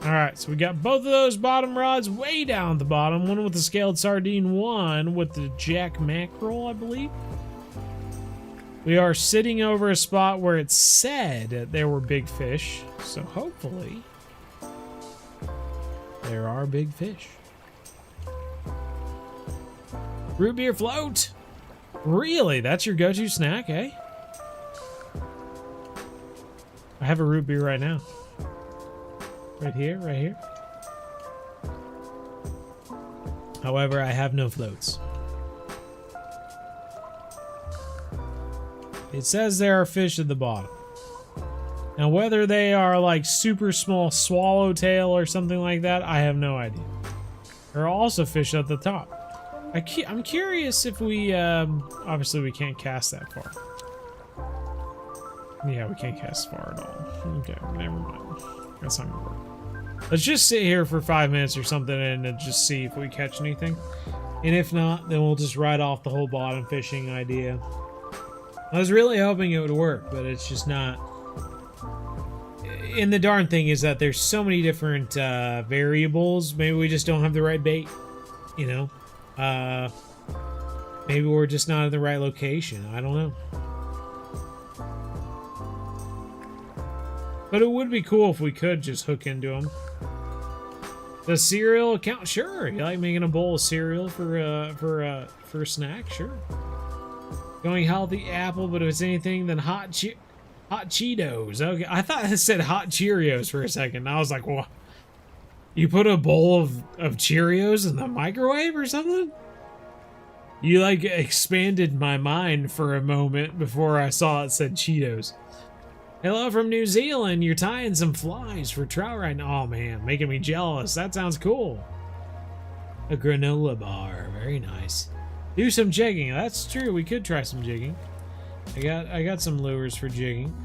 Alright, so we got both of those bottom rods way down at the bottom. One with the scaled sardine, one with the jack mackerel, I believe. We are sitting over a spot where it said that there were big fish, so hopefully there are big fish. Root beer float! Really? That's your go-to snack, eh? I have a root beer right now. Right here, right here. However, I have no floats. It says there are fish at the bottom. Now, whether they are like super small swallowtail or something like that, I have no idea. There are also fish at the top. I'm curious if we, obviously we can't cast that far. Yeah, we can't cast far at all. Okay, never mind. That's not gonna work. Let's just sit here for 5 minutes or something and just see if we catch anything. And if not, then we'll just write off the whole bottom fishing idea. I was really hoping it would work, but it's just not. And the darn thing is that there's so many different variables. Maybe we just don't have the right bait, you know? Maybe we're just not in the right location. I don't know. But it would be cool if we could just hook into them. The cereal account, sure. You like making a bowl of cereal for a snack, sure. Going healthy apple, but if it's anything then hot Cheetos. Okay, I thought it said hot Cheerios for a second. I was like, what? You put a bowl of Cheerios in the microwave or something? You like expanded my mind for a moment before I saw it said Cheetos. Hello from New Zealand. You're tying some flies for trout right now. Oh man, making me jealous. That sounds cool. A granola bar. Very nice. Do some jigging. That's true. We could try some jigging. I got some lures for jigging.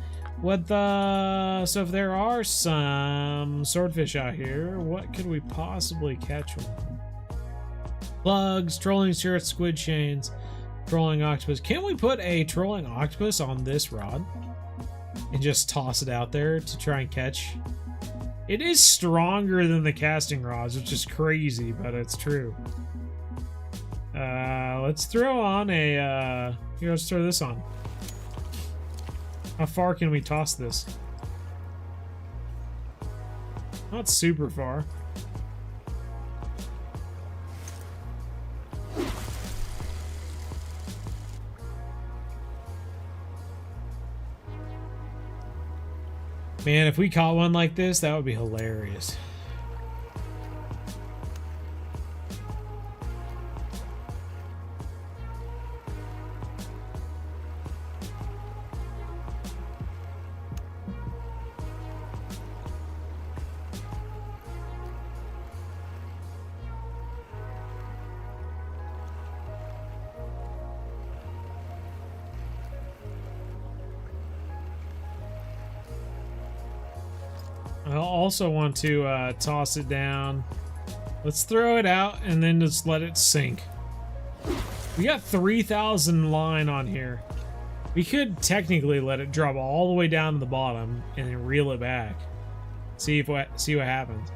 So if there are some swordfish out here, what could we possibly catch one? Plugs, trolling shirts, squid chains, trolling octopus. Can we put a trolling octopus on this rod and just toss it out there to try and catch? It is stronger than the casting rods, which is crazy, but it's true. Let's throw on a, here, let's throw this on. How far can we toss this? Not super far. Man, if we caught one like this, that would be hilarious. I also want to toss it down. Let's throw it out and then just let it sink. We got 3,000 line on here. We could technically let it drop all the way down to the bottom and then reel it back. See what happens.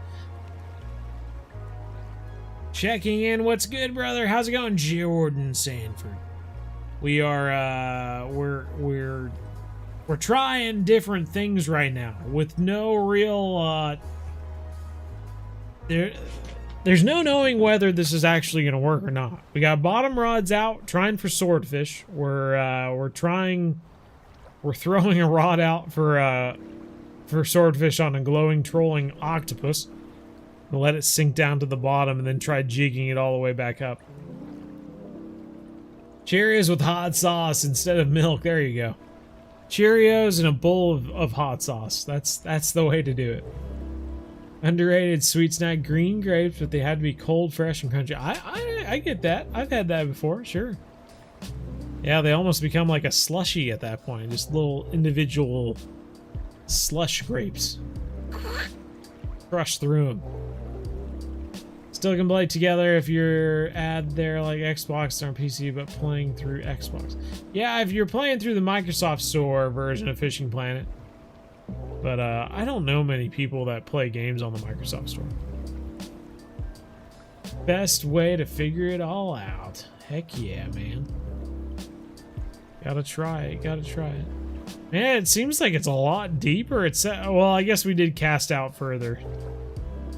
Checking in. What's good, brother? How's it going, Jordan Sanford? We are we're trying different things right now with no real there's no knowing whether this is actually going to work or not. We got bottom rods out trying for swordfish. We're throwing a rod out for swordfish on a glowing trolling octopus. We'll let it sink down to the bottom and then try jigging it all the way back up. Cheerios with hot sauce instead of milk. There you go. Cheerios and a bowl of hot sauce. That's the way to do it. Underrated sweet snack, green grapes, but they had to be cold, fresh, and crunchy. I get that. I've had that before, sure. Yeah, they almost become like a slushie at that point. Just little individual slush grapes. Crush through them. Still can play together if you're there like Xbox or PC, but playing through Xbox. Yeah, if you're playing through the Microsoft Store version of Fishing Planet. But I don't know many people that play games on the Microsoft Store. Best way to figure it all out. Heck yeah, man. Gotta try it, gotta try it. Man, it seems like it's a lot deeper. Well, I guess we did cast out further.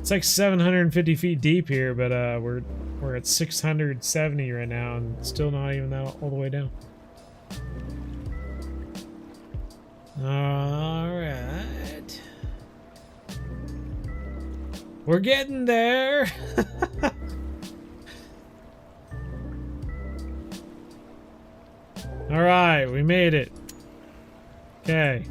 It's like 750 feet deep here, but we're at 670 right now and still not even all the way down. Alright. We're getting there. Alright, we made it. Okay.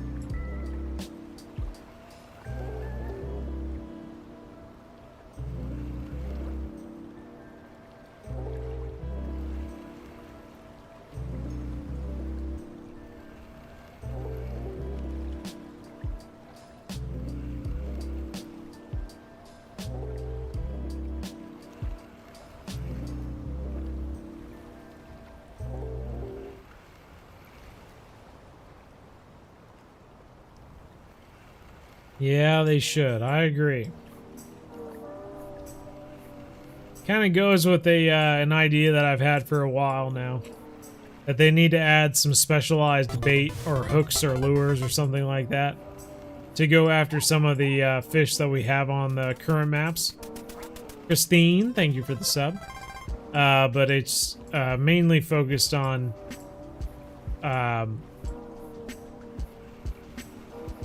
Yeah, they should. I agree. Kind of goes with an idea that I've had for a while now. That they need to add some specialized bait or hooks or lures or something like that to go after some of the fish that we have on the current maps. Christine, thank you for the sub. But it's mainly focused on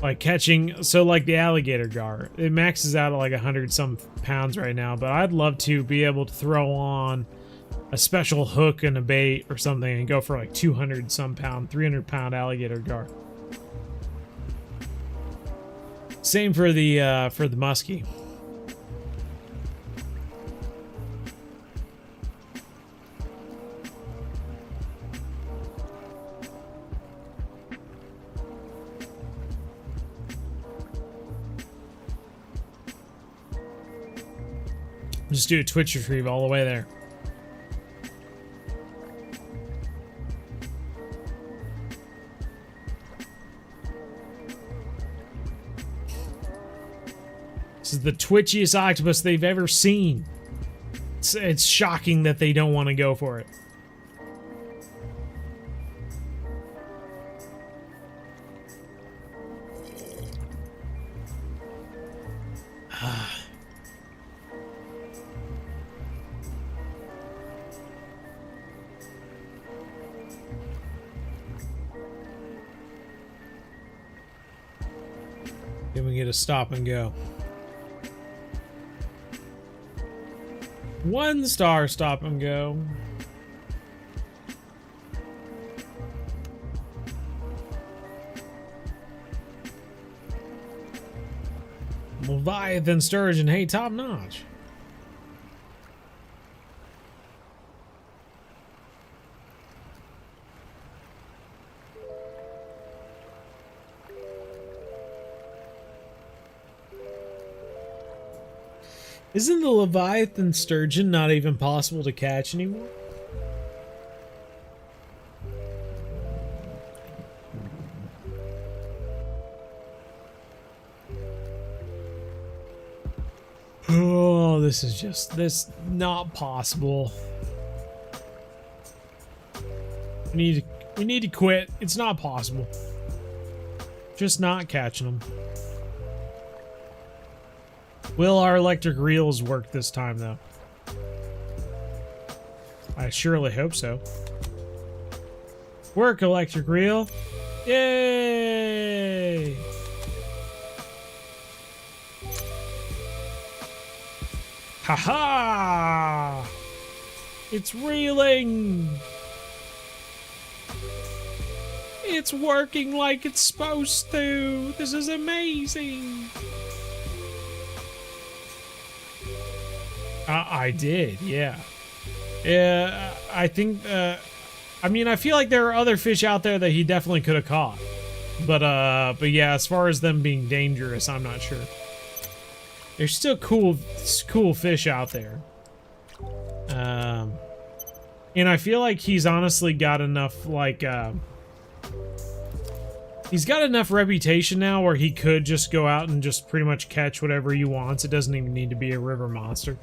like catching, so like the alligator gar. It maxes out at like 100 some pounds right now, but I'd love to be able to throw on a special hook and a bait or something and go for like 200 some pound, 300 pound alligator gar. Same for the muskie. Just do a twitch retrieve all the way there. This is the twitchiest octopus they've ever seen. It's shocking that they don't want to go for it. Then we get a stop and go. 1 star stop and go. Leviathan sturgeon, hey, top notch. Isn't the Leviathan sturgeon not even possible to catch anymore? Oh, this is just not possible. We need to quit. It's not possible. Just not catching them. Will our electric reels work this time, though? I surely hope so. Work, electric reel. Yay! Haha! It's reeling! It's working like it's supposed to! This is amazing! I did, yeah. Yeah, I think, I mean, I feel like there are other fish out there that he definitely could have caught. But yeah, as far as them being dangerous, I'm not sure. There's still cool fish out there. And I feel like he's honestly got enough, like, he's got enough reputation now where he could just go out and just pretty much catch whatever he wants. It doesn't even need to be a river monster.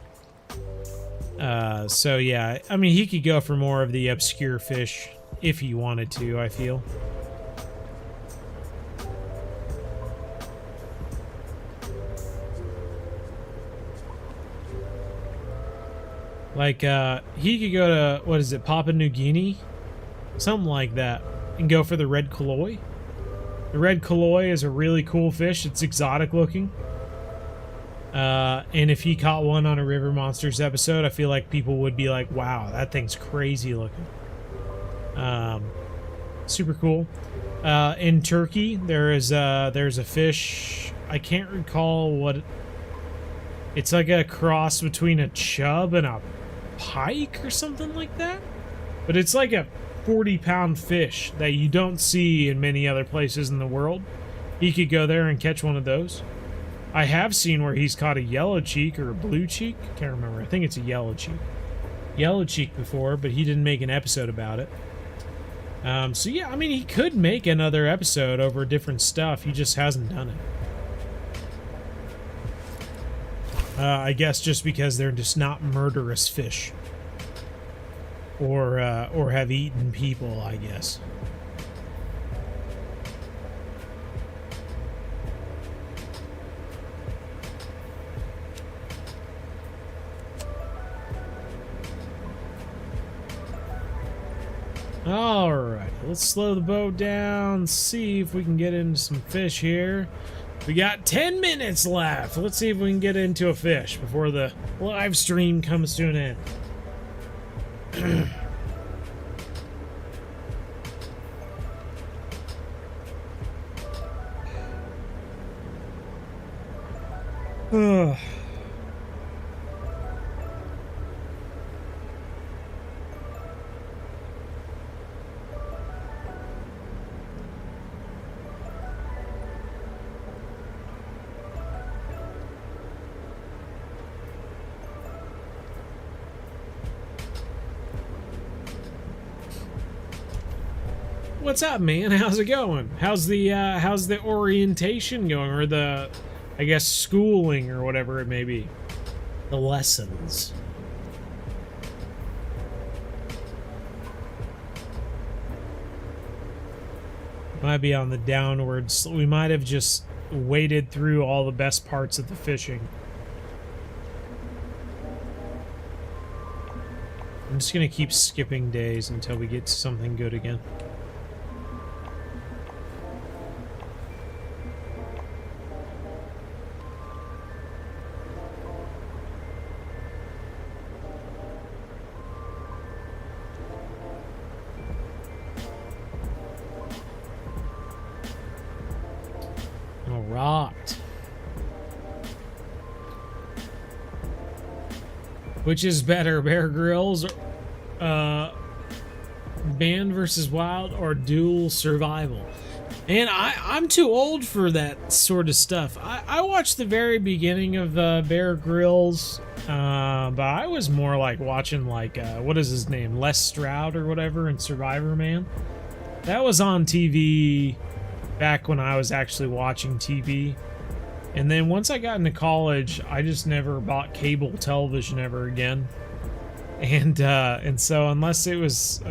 So yeah, I mean, he could go for more of the obscure fish if he wanted to, I feel. Like, he could go to, what is it, Papua New Guinea? Something like that. And go for the red colloy. The red colloy is a really cool fish. It's exotic looking. And if he caught one on a River Monsters episode, I feel like people would be like, wow, that thing's crazy looking. Super cool. In Turkey, there's a fish, I can't recall what, it's like a cross between a chub and a pike or something like that. But it's like a 40-pound fish that you don't see in many other places in the world. He could go there and catch one of those. I have seen where he's caught a yellow cheek or a blue cheek. Can't remember. I think it's a yellow cheek. Yellow cheek before, but he didn't make an episode about it. So yeah, I mean, he could make another episode over different stuff. He just hasn't done it. I guess just because they're just not murderous fish. Or have eaten people, I guess. Alright, let's slow the boat down, see if we can get into some fish here. We got 10 minutes left. Let's see if we can get into a fish before the live stream comes to an end. Ugh. What's up, man? How's it going? How's the orientation going, or the, I guess, schooling or whatever it may be, the lessons? Might be on the downwards. We might have just waded through all the best parts of the fishing. I'm just gonna keep skipping days until we get to something good again. Alright. Which is better, Bear Grylls, Band versus Wild, or dual survival? And I'm too old for that sort of stuff. I watched the very beginning of Bear Grylls, but I was more like watching like, what is his name? Les Stroud or whatever in Survivor Man. That was on TV back when I was actually watching TV. And then once I got into college, I just never bought cable television ever again. And so unless it was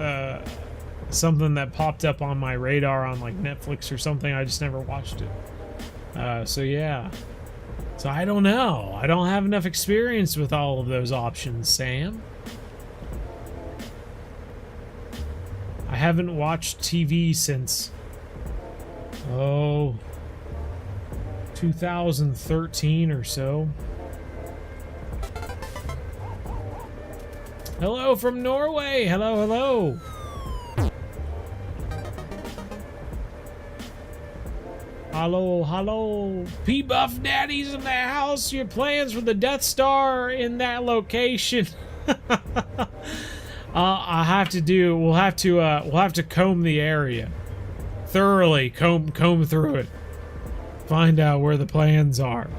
something that popped up on my radar on like Netflix or something, I just never watched it. So yeah. So I don't know. I don't have enough experience with all of those options, Sam. I haven't watched TV since 2013 or so. Hello from Norway. Hello, hello. Hello, hello. P-Buff Daddy's in the house. Your plans for the Death Star in that location. I have to do. We'll have to comb the area thoroughly. Comb through it. Find out where the plans are.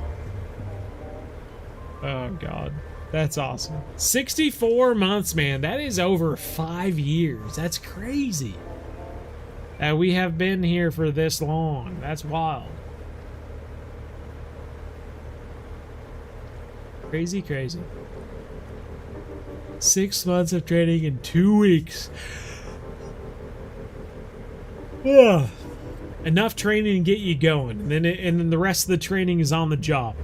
Oh God, that's awesome. 64 months, man. That is over 5 years. That's crazy. That we have been here for this long. That's wild. Crazy, crazy. 6 months of training in 2 weeks. Yeah. Enough training to get you going, and then the rest of the training is on the job.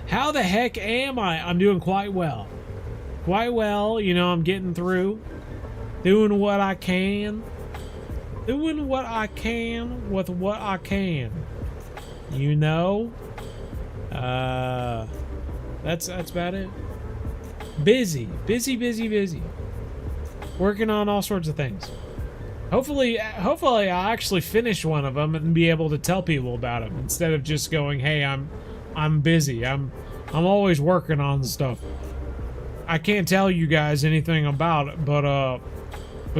How the heck am I? I'm doing quite well. Quite well, you know, I'm getting through. Doing what I can. Doing what I can with what I can. You know? That's about it. Busy. Working on all sorts of things. Hopefully I'll actually finish one of them and be able to tell people about them instead of just going, "Hey, I'm busy. I'm always working on stuff. I can't tell you guys anything about it, but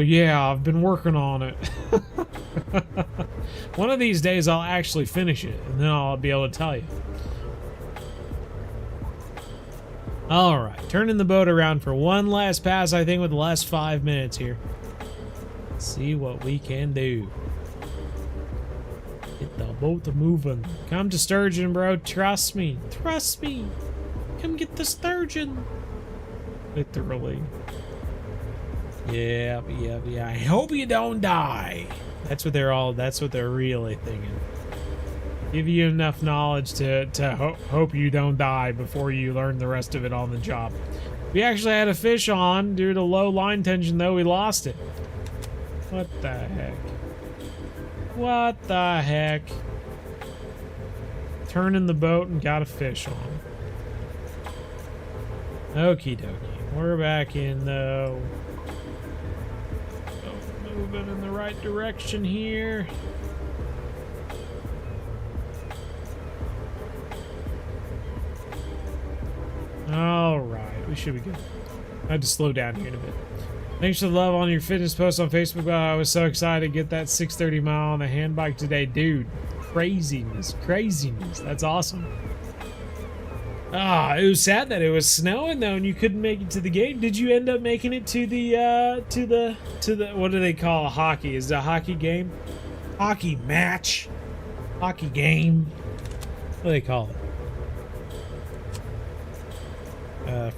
yeah, I've been working on it." One of these days I'll actually finish it, and then I'll be able to tell you. Alright, turning the boat around for one last pass, I think, with the last 5 minutes here. See what we can do. Get the boat are moving. Come to sturgeon, bro. Trust me. Trust me. Come get the sturgeon. Literally. Yeah. I hope you don't die. That's what they're really thinking. Give you enough knowledge to hope you don't die before you learn the rest of it on the job. We actually had a fish on. Due to low line tension, though, we lost it. What the heck? What the heck? Turning the boat and got a fish on. Okie dokie. We're back in, though. Oh, moving in the right direction here. Alright, we should be good. I had to slow down here in a bit. Thanks for the love on your fitness post on Facebook. I was so excited to get that 630 mile on the hand bike today. Dude, craziness. That's awesome. It was sad that it was snowing though and you couldn't make it to the game. Did you end up making it to the what do they call a hockey? Is it a hockey game? Hockey match? Hockey game? What do they call it?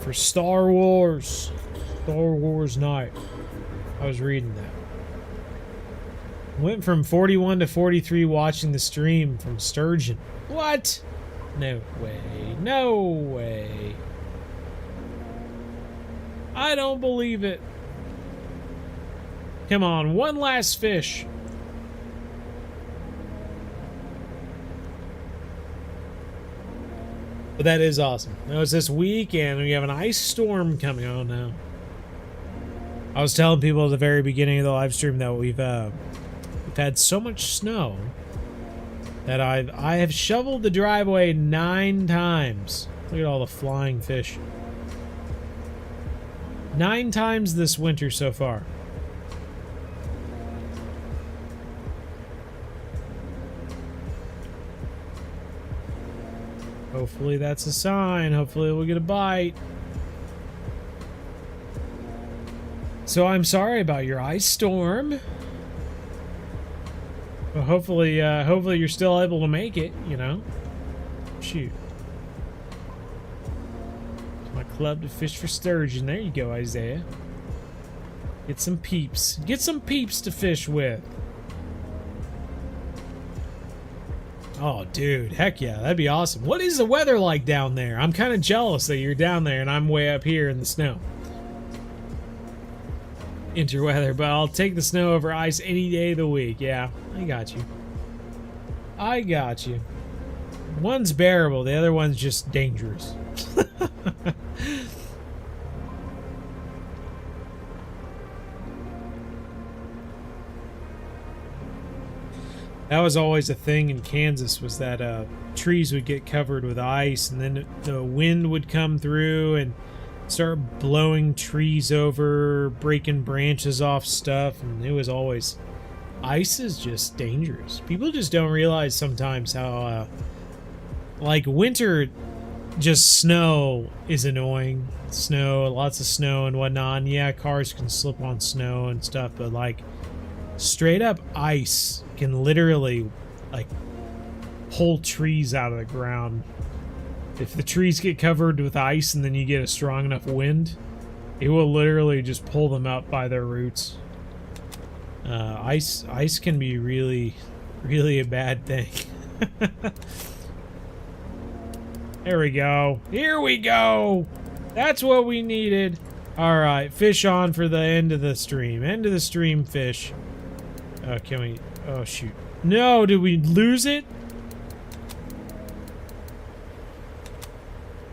For Star Wars night. I was reading that. Went from 41 to 43 watching the stream from Sturgeon. What? No way. No way. I don't believe it. Come on, one last fish. But that is awesome. Now it's this weekend. We have an ice storm coming on now. I was telling people at the very beginning of the live stream that we've had so much snow that I have shoveled the driveway 9 times. Look at all the flying fish. 9 times this winter so far. Hopefully that's a sign. Hopefully we'll get a bite. So I'm sorry about your ice storm. But hopefully you're still able to make it, you know? Shoot. It's my club to fish for sturgeon. There you go, Isaiah. Get some peeps. Get some peeps to fish with. Oh, dude, heck yeah, that'd be awesome. What is the weather like down there? I'm kind of jealous that you're down there and I'm way up here in the snow. Interweather, but I'll take the snow over ice any day of the week. Yeah, I got you. I got you. One's bearable, the other one's just dangerous. That was always a thing in Kansas, was that trees would get covered with ice and then the wind would come through and start blowing trees over, breaking branches off stuff, and it was always... Ice is just dangerous. People just don't realize sometimes how, like, winter, just snow is annoying. Snow, lots of snow and whatnot, and yeah, cars can slip on snow and stuff, but, like, straight up ice can literally, like, pull trees out of the ground. If the trees get covered with ice and then you get a strong enough wind, it will literally just pull them up by their roots. Ice can be really a bad thing. There we go. Here we go. That's what we needed. All right, fish on for the end of the stream. End of the stream, fish. Can we? Oh shoot! No, did we lose it?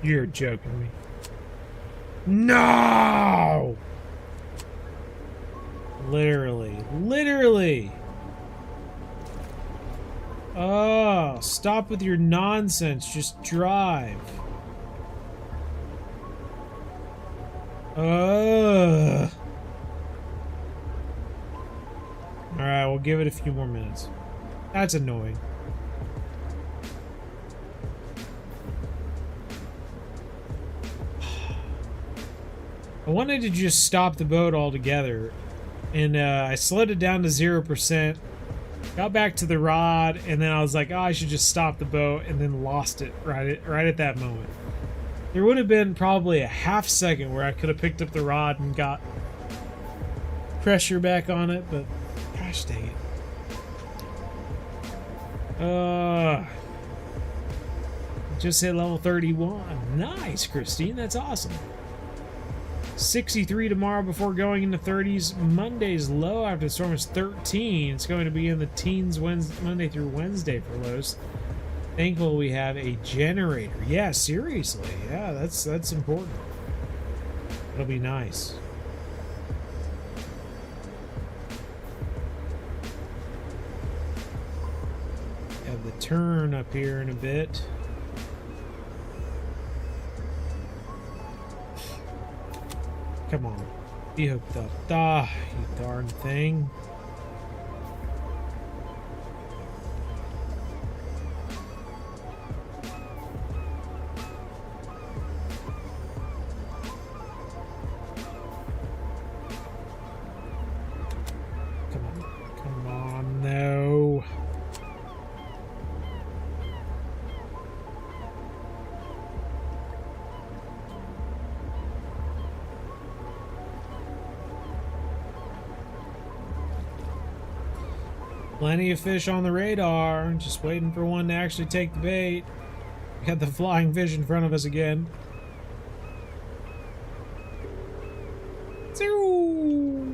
You're joking me. No! Literally. Oh, stop with your nonsense. Just drive. Alright, we'll give it a few more minutes. That's annoying. I wanted to just stop the boat altogether, and I slowed it down to 0%, Got back to the rod, and then I was like, oh, I should just stop the boat, and then lost it right at that moment. There would have been probably a half second where I could have picked up the rod and got pressure back on it, but gosh dang it. Just hit level 31. Nice, Christine. That's awesome. 63 tomorrow before going into 30s. Monday's low after the storm is 13. It's going to be in the teens Monday through Wednesday for lows. Thankful we have a generator. Yeah, seriously. Yeah, that's important. It'll be nice. Have the turn up here in a bit. Come on. Be hooked up. Ah, you darn thing. Come on. Come on, no. Plenty of fish on the radar. Just waiting for one to actually take the bait. Got the flying fish in front of us again. Zero.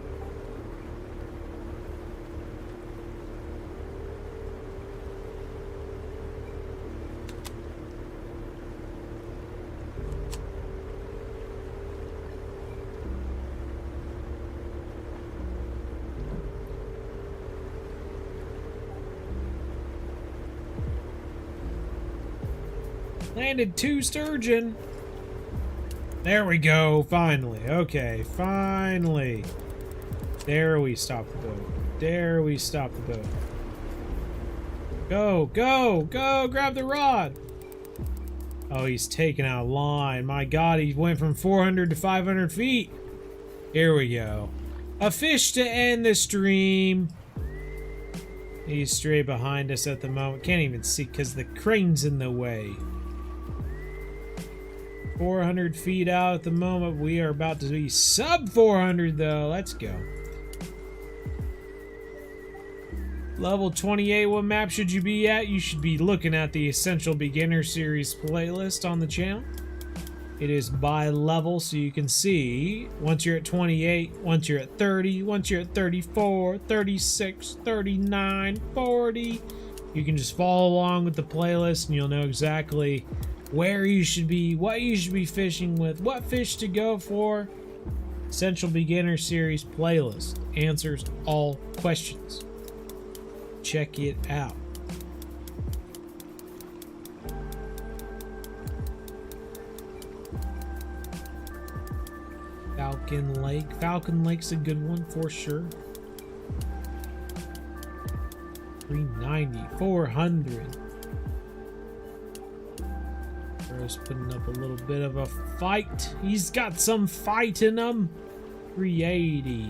Landed 2 sturgeon. There we go. Finally. Okay. Finally. There we stop the boat. There we stop the boat. Go. Go. Go. Grab the rod. Oh, he's taking out line. My God, he went from 400 to 500 feet. Here we go. A fish to end the stream. He's straight behind us at the moment. Can't even see because the crane's in the way. 400 feet out at the moment. We are about to be sub 400 though. Let's go. Level 28. What map should you be at? You should be looking at the Essential Beginner Series playlist on the channel. It is by level, so you can see once you're at 28, once you're at 30, once you're at 34, 36, 39, 40. You can just follow along with the playlist and you'll know exactly where you should be, what you should be fishing with, what fish to go for. Essential Beginner Series playlist answers all questions. Check it out. Falcon Lake. Falcon Lake's a good one for sure. 390, 400. Bro's putting up a little bit of a fight. He's got some fight in him. 380.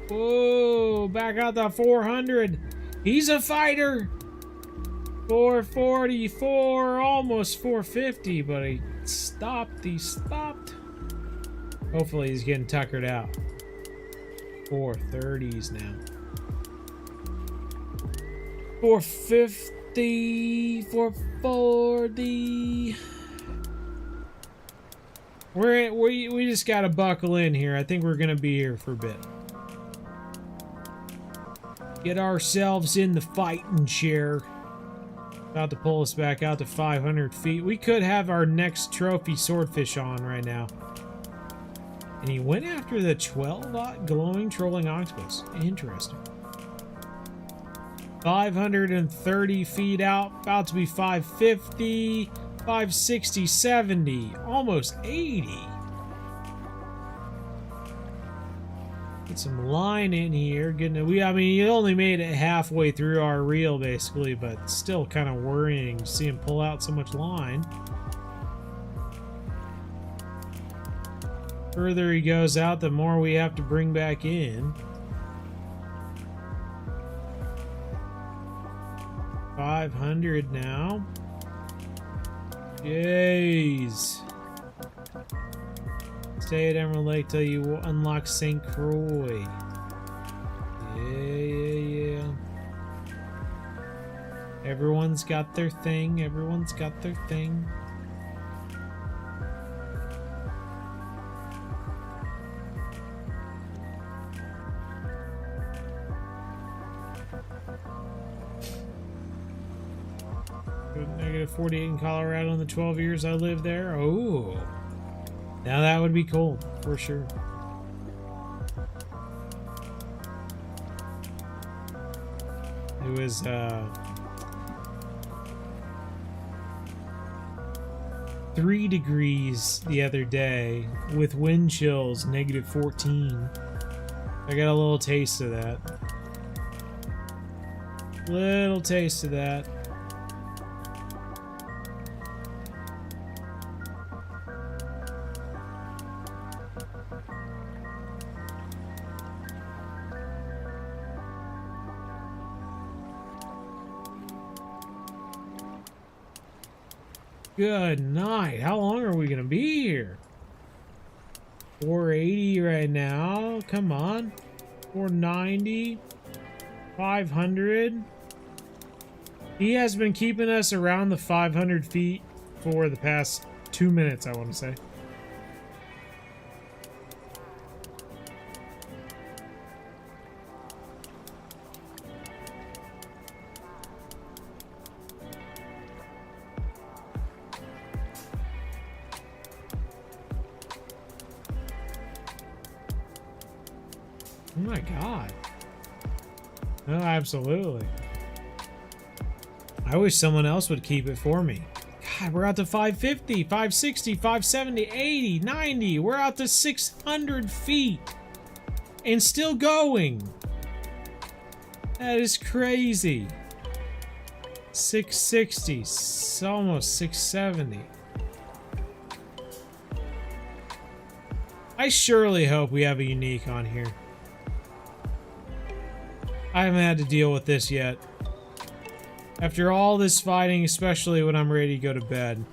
Whoa, back out the 400. He's a fighter. 444, almost 450, but he stopped. He stopped. Hopefully he's getting tuckered out. 430s now. 450, 440. We just gotta buckle in here. I think we're gonna be here for a bit. Get ourselves in the fighting chair. About to pull us back out to 500 feet. We could have our next trophy swordfish on right now. And he went after the 12-aught glowing trolling octopus. Interesting. 530 feet out. About to be 550, 560, 70, almost 80. Get some line in here. I mean, he only made it halfway through our reel, basically, but still kind of worrying to see him pull out so much line. Further he goes out, the more we have to bring back in. 500 now. Jeez. Stay at Emerald Lake till you unlock St. Croix. Yeah. Everyone's got their thing. Everyone's got their thing. Negative 48 in Colorado in the 12 years I lived there. Oh, now that would be cool for sure. It was 3 degrees the other day with wind chills, negative 14. I got a little taste of that. Little taste of that. Good night. How long are we gonna be here? 480 right now. Come on. 490. 500. He has been keeping us around the 500 feet for the past 2 minutes, I want to say. Oh my god. No, absolutely. I wish someone else would keep it for me. God, we're out to 550, 560, 570, 80, 90. We're out to 600 feet. And still going. That is crazy. 660, almost 670. I surely hope we have a unique on here. I haven't had to deal with this yet. After all this fighting, especially when I'm ready to go to bed.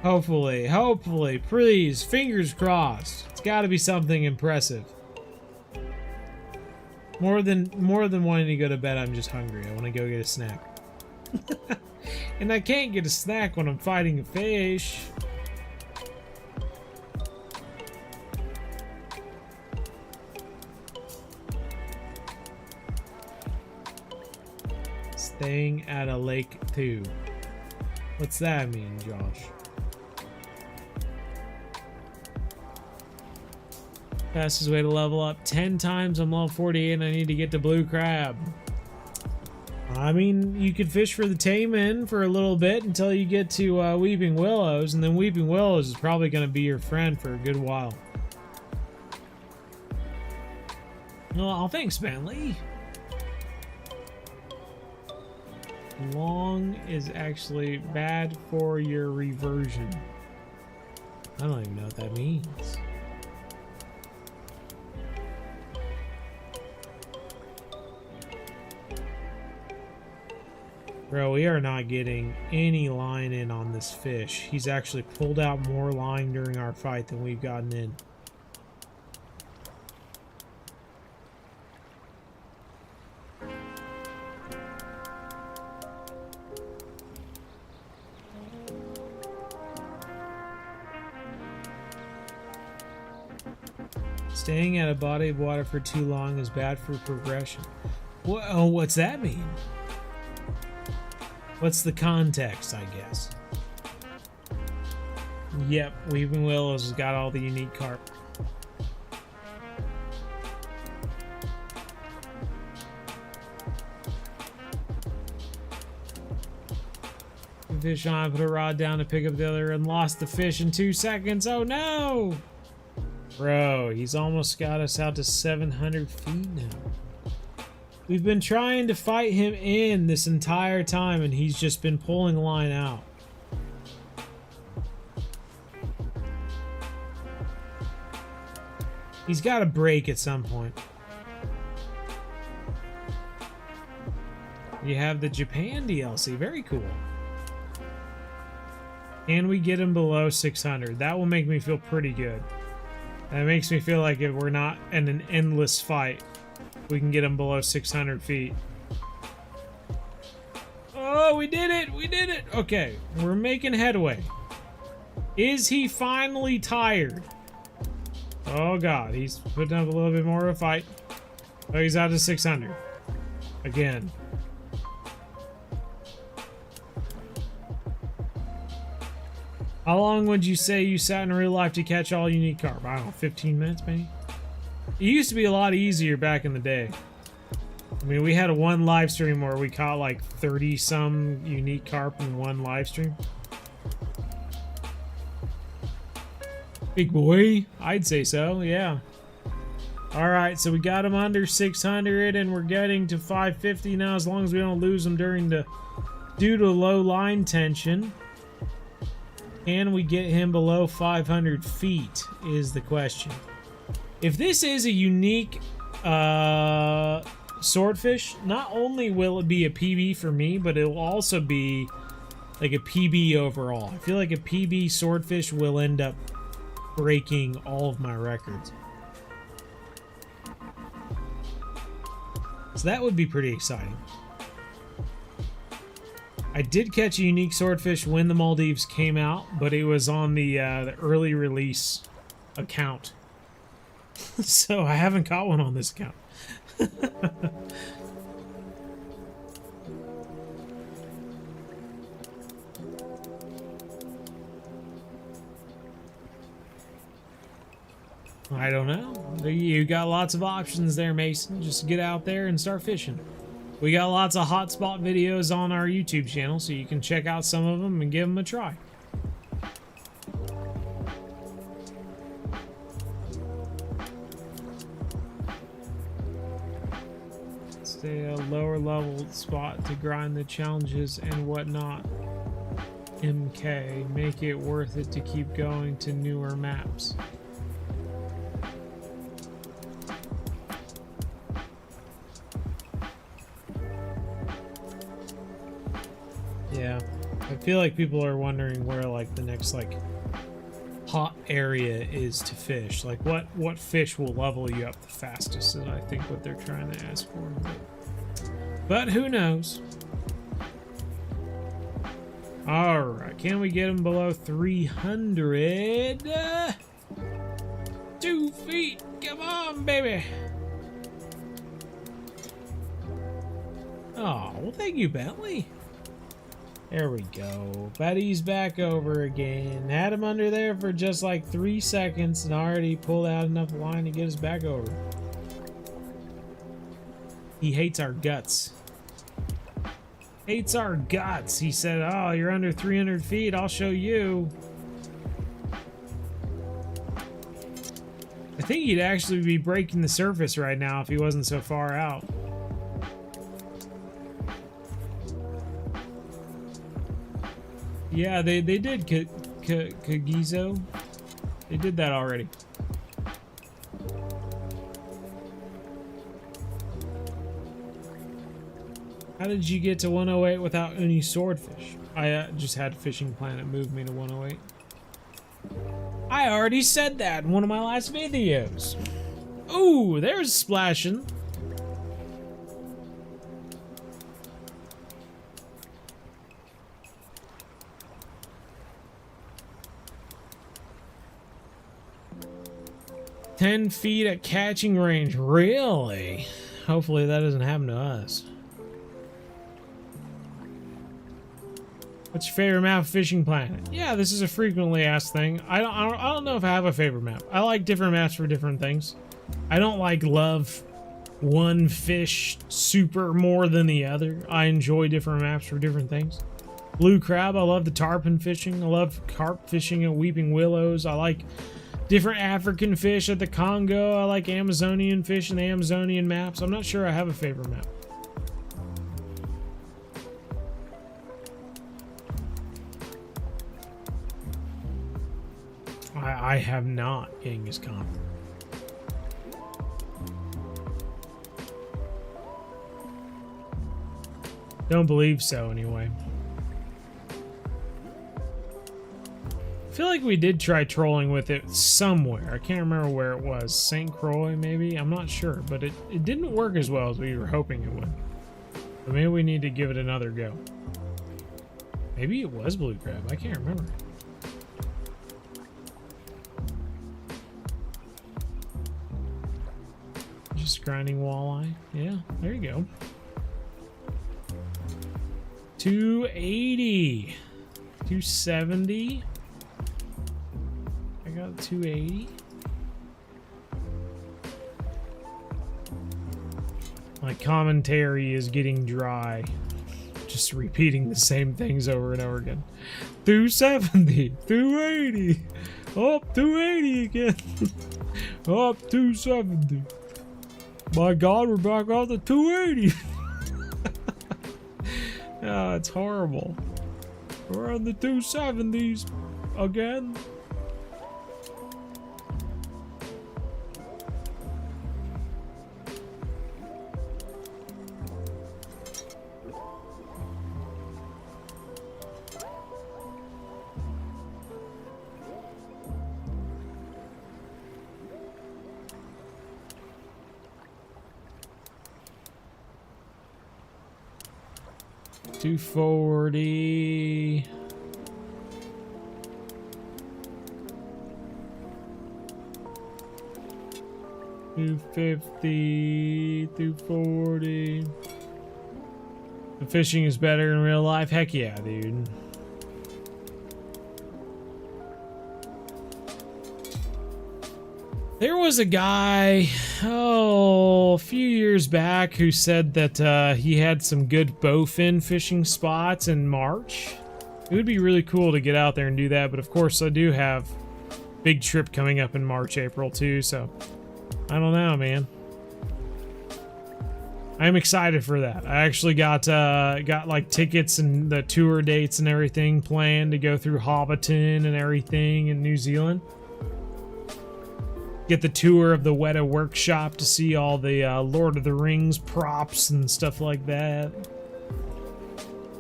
Hopefully, please, fingers crossed. It's got to be something impressive. More than wanting to go to bed, I'm just hungry. I want to go get a snack. And I can't get a snack when I'm fighting a fish. Staying at a lake too. What's that mean, Josh? Fastest way to level up 10 times. I'm level 48 and I need to get to blue crab. I mean, you could fish for the tame for a little bit until you get to Weeping Willows, and then Weeping Willows is probably going to be your friend for a good while. Well, thanks, Bentley. Long is actually bad for your reversion. I don't even know what that means. Bro, we are not getting any line in on this fish. He's actually pulled out more line during our fight than we've gotten in. Staying at a body of water for too long is bad for progression. What's that mean? What's the context, I guess? Yep, Weeping Willows has got all the unique carp. Fish on, put a rod down to pick up the other, and lost the fish in 2 seconds. Oh no! Bro, he's almost got us out to 700 feet now. We've been trying to fight him in this entire time, and he's just been pulling line out. He's got to break at some point. You have the Japan DLC. Very cool. Can we get him below 600? That will make me feel pretty good. That makes me feel like if we're not in an endless fight, we can get him below 600 feet. Oh, we did it! We did it! Okay, we're making headway. Is he finally tired? Oh god, he's putting up a little bit more of a fight. Oh, he's out to 600. Again. How long would you say you sat in real life to catch all unique carp? I don't know, 15 minutes maybe? It used to be a lot easier back in the day. I mean, we had a one live stream where we caught like 30 some unique carp in one live stream. Big boy, I'd say so, yeah. Alright, so we got him under 600 and we're getting to 550 now, as long as we don't lose him due to low line tension. Can we get him below 500 feet is the question. If this is a unique swordfish, not only will it be a PB for me, but it will also be like a PB overall. I feel like a PB swordfish will end up breaking all of my records. So that would be pretty exciting. I did catch a unique swordfish when the Maldives came out, but it was on the early release account. So I haven't caught one on this account. I don't know. You got lots of options there, Mason. Just get out there and start fishing. We got lots of hotspot videos on our YouTube channel, so you can check out some of them and give them a try. Stay a lower level spot to grind the challenges and whatnot. MK, make it worth it to keep going to newer maps. Yeah, I feel like people are wondering where like the next like hot area is to fish. Like what fish will level you up the fastest is I think what they're trying to ask for. But who knows? Alright, can we get them below 300? 2 feet! Come on, baby! Oh, well thank you, Bentley. There we go. Betty's back over again. Had him under there for just like 3 seconds and already pulled out enough line to get us back over. He hates our guts. Hates our guts. He said, oh, you're under 300 feet. I'll show you. I think he'd actually be breaking the surface right now if he wasn't so far out. Yeah, they did Kagizo. They did that already. How did you get to 108 without any swordfish? I just had Fishing Planet move me to 108. I already said that in one of my last videos. Ooh, there's splashing. "10 feet at catching range." Really? Hopefully that doesn't happen to us. What's your favorite map of Fishing Planet? Yeah, this is a frequently asked thing. I don't know if I have a favorite map. I like different maps for different things. I don't like love one fish super more than the other. I enjoy different maps for different things. Blue crab, I love the tarpon fishing. I love carp fishing at Weeping Willows. I like different African fish at the Congo. I like Amazonian fish in the Amazonian maps. I'm not sure I have a favorite map. I have not, Genghis Khan. Don't believe so, anyway. I feel like we did try trolling with it somewhere. I can't remember where it was. St. Croix, maybe? I'm not sure, but it didn't work as well as we were hoping it would. So maybe we need to give it another go. Maybe it was blue crab. I can't remember. Just grinding walleye. Yeah, there you go. 280. 270. I got 280. My commentary is getting dry. Just repeating the same things over and over again. 270. 280. Up 280 again. Up 270. My God, we're back on the 280. Ah, it's horrible. We're on the 270s again. $240. $250. $240. The fishing is better in real life. Heck yeah, dude. There was a guy, a few years back who said that he had some good bowfin fishing spots in March. It would be really cool to get out there and do that, but of course I do have a big trip coming up in March, April too, so I don't know, man. I'm excited for that. I actually got like tickets and the tour dates and everything planned to go through Hobbiton and everything in New Zealand. Get the tour of the Weta workshop to see all the Lord of the Rings props and stuff like that.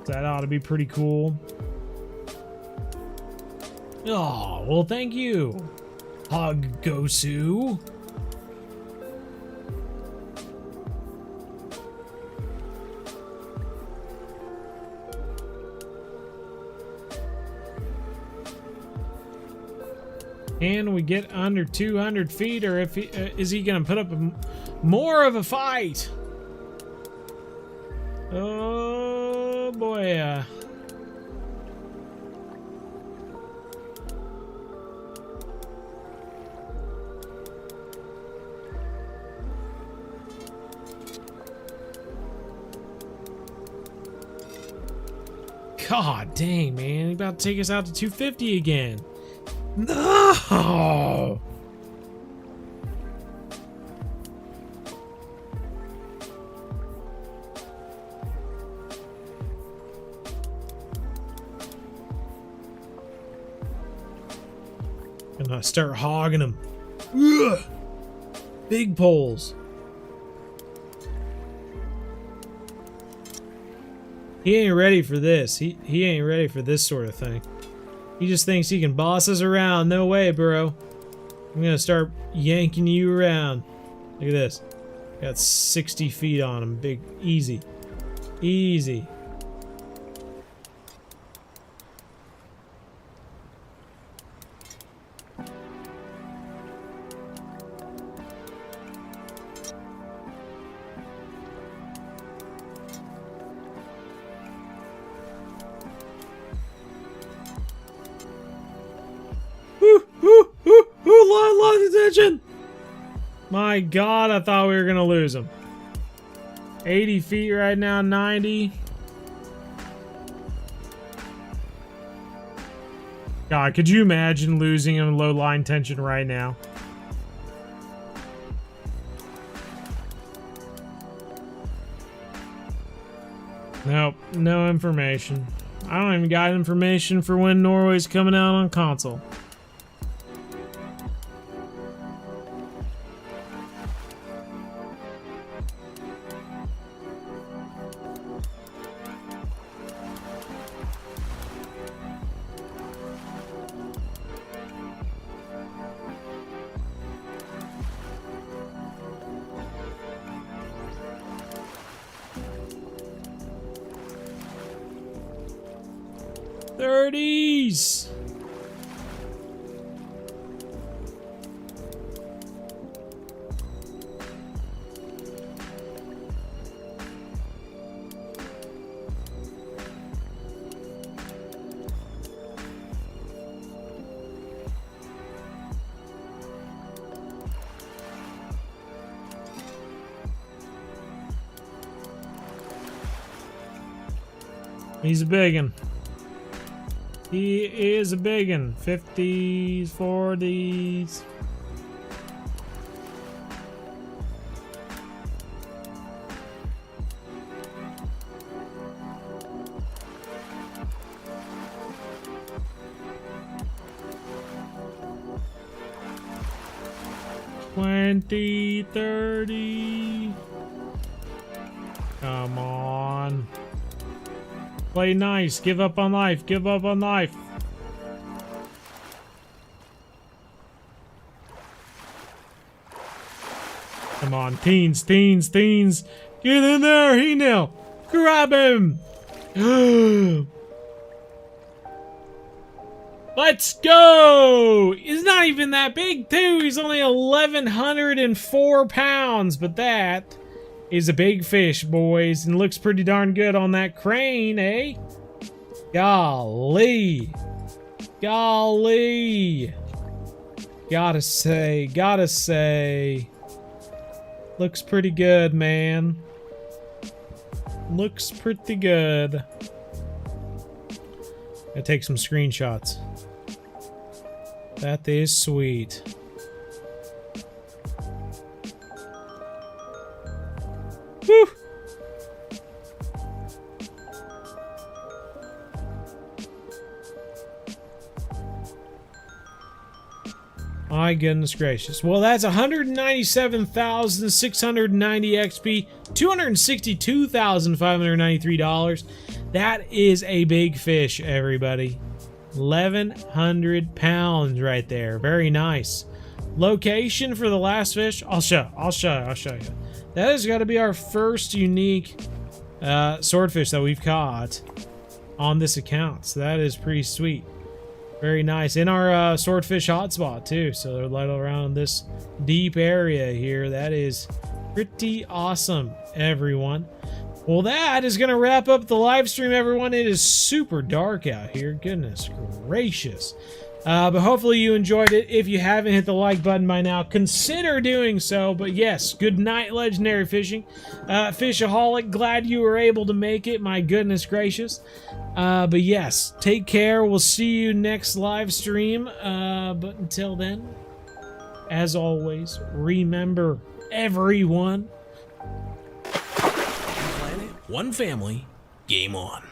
That ought to be pretty cool. Oh, well, thank you, Hog Gosu. Can we get under 200 feet, or if is he gonna put up more of a fight? Oh boy! God dang, man! He's about to take us out to 250 again. No! Gonna start hogging them. Ugh. Big poles. He ain't ready for this. He ain't ready for this sort of thing. He just thinks he can boss us around. No way, bro. I'm gonna start yanking you around. Look at this. Got 60 feet on him. Big, easy. Easy. Lost attention! My God, I thought we were gonna lose him. 80 feet right now, 90. God, could you imagine losing him in low line tension right now? Nope, no information. I don't even got information for when Norway's coming out on console. 30s. He's a biggin. He is a biggin. 50s, 40s. $20, $30. Come on. Play nice. Give up on life. Give up on life. Come on, teens, teens, teens. Get in there, he now. Grab him. Let's go. He's not even that big, too. He's only 1,104 pounds, but that is a big fish, boys, and looks pretty darn good on that crane, eh? Golly. Golly. Gotta say. Looks pretty good, man. Looks pretty good. Gotta take some screenshots. That is sweet. Woo! My goodness gracious. Well, that's 197,690 XP, $262,593. That is a big fish, everybody. 1,100 pounds right there. Very nice. Location for the last fish? I'll show you. That has got to be our first unique swordfish that we've caught on this account. So that is pretty sweet. Very nice. In our swordfish hotspot too. So they're right around this deep area here. That is pretty awesome, everyone. Well, that is going to wrap up the live stream, everyone. It is super dark out here. Goodness gracious. But hopefully you enjoyed it. If you haven't hit the like button by now, consider doing so. But yes, good night, Legendary Fishing. Fishaholic, glad you were able to make it. My goodness gracious. But yes, take care. We'll see you next live stream. But until then, as always, remember, everyone, Planet, one family, game on.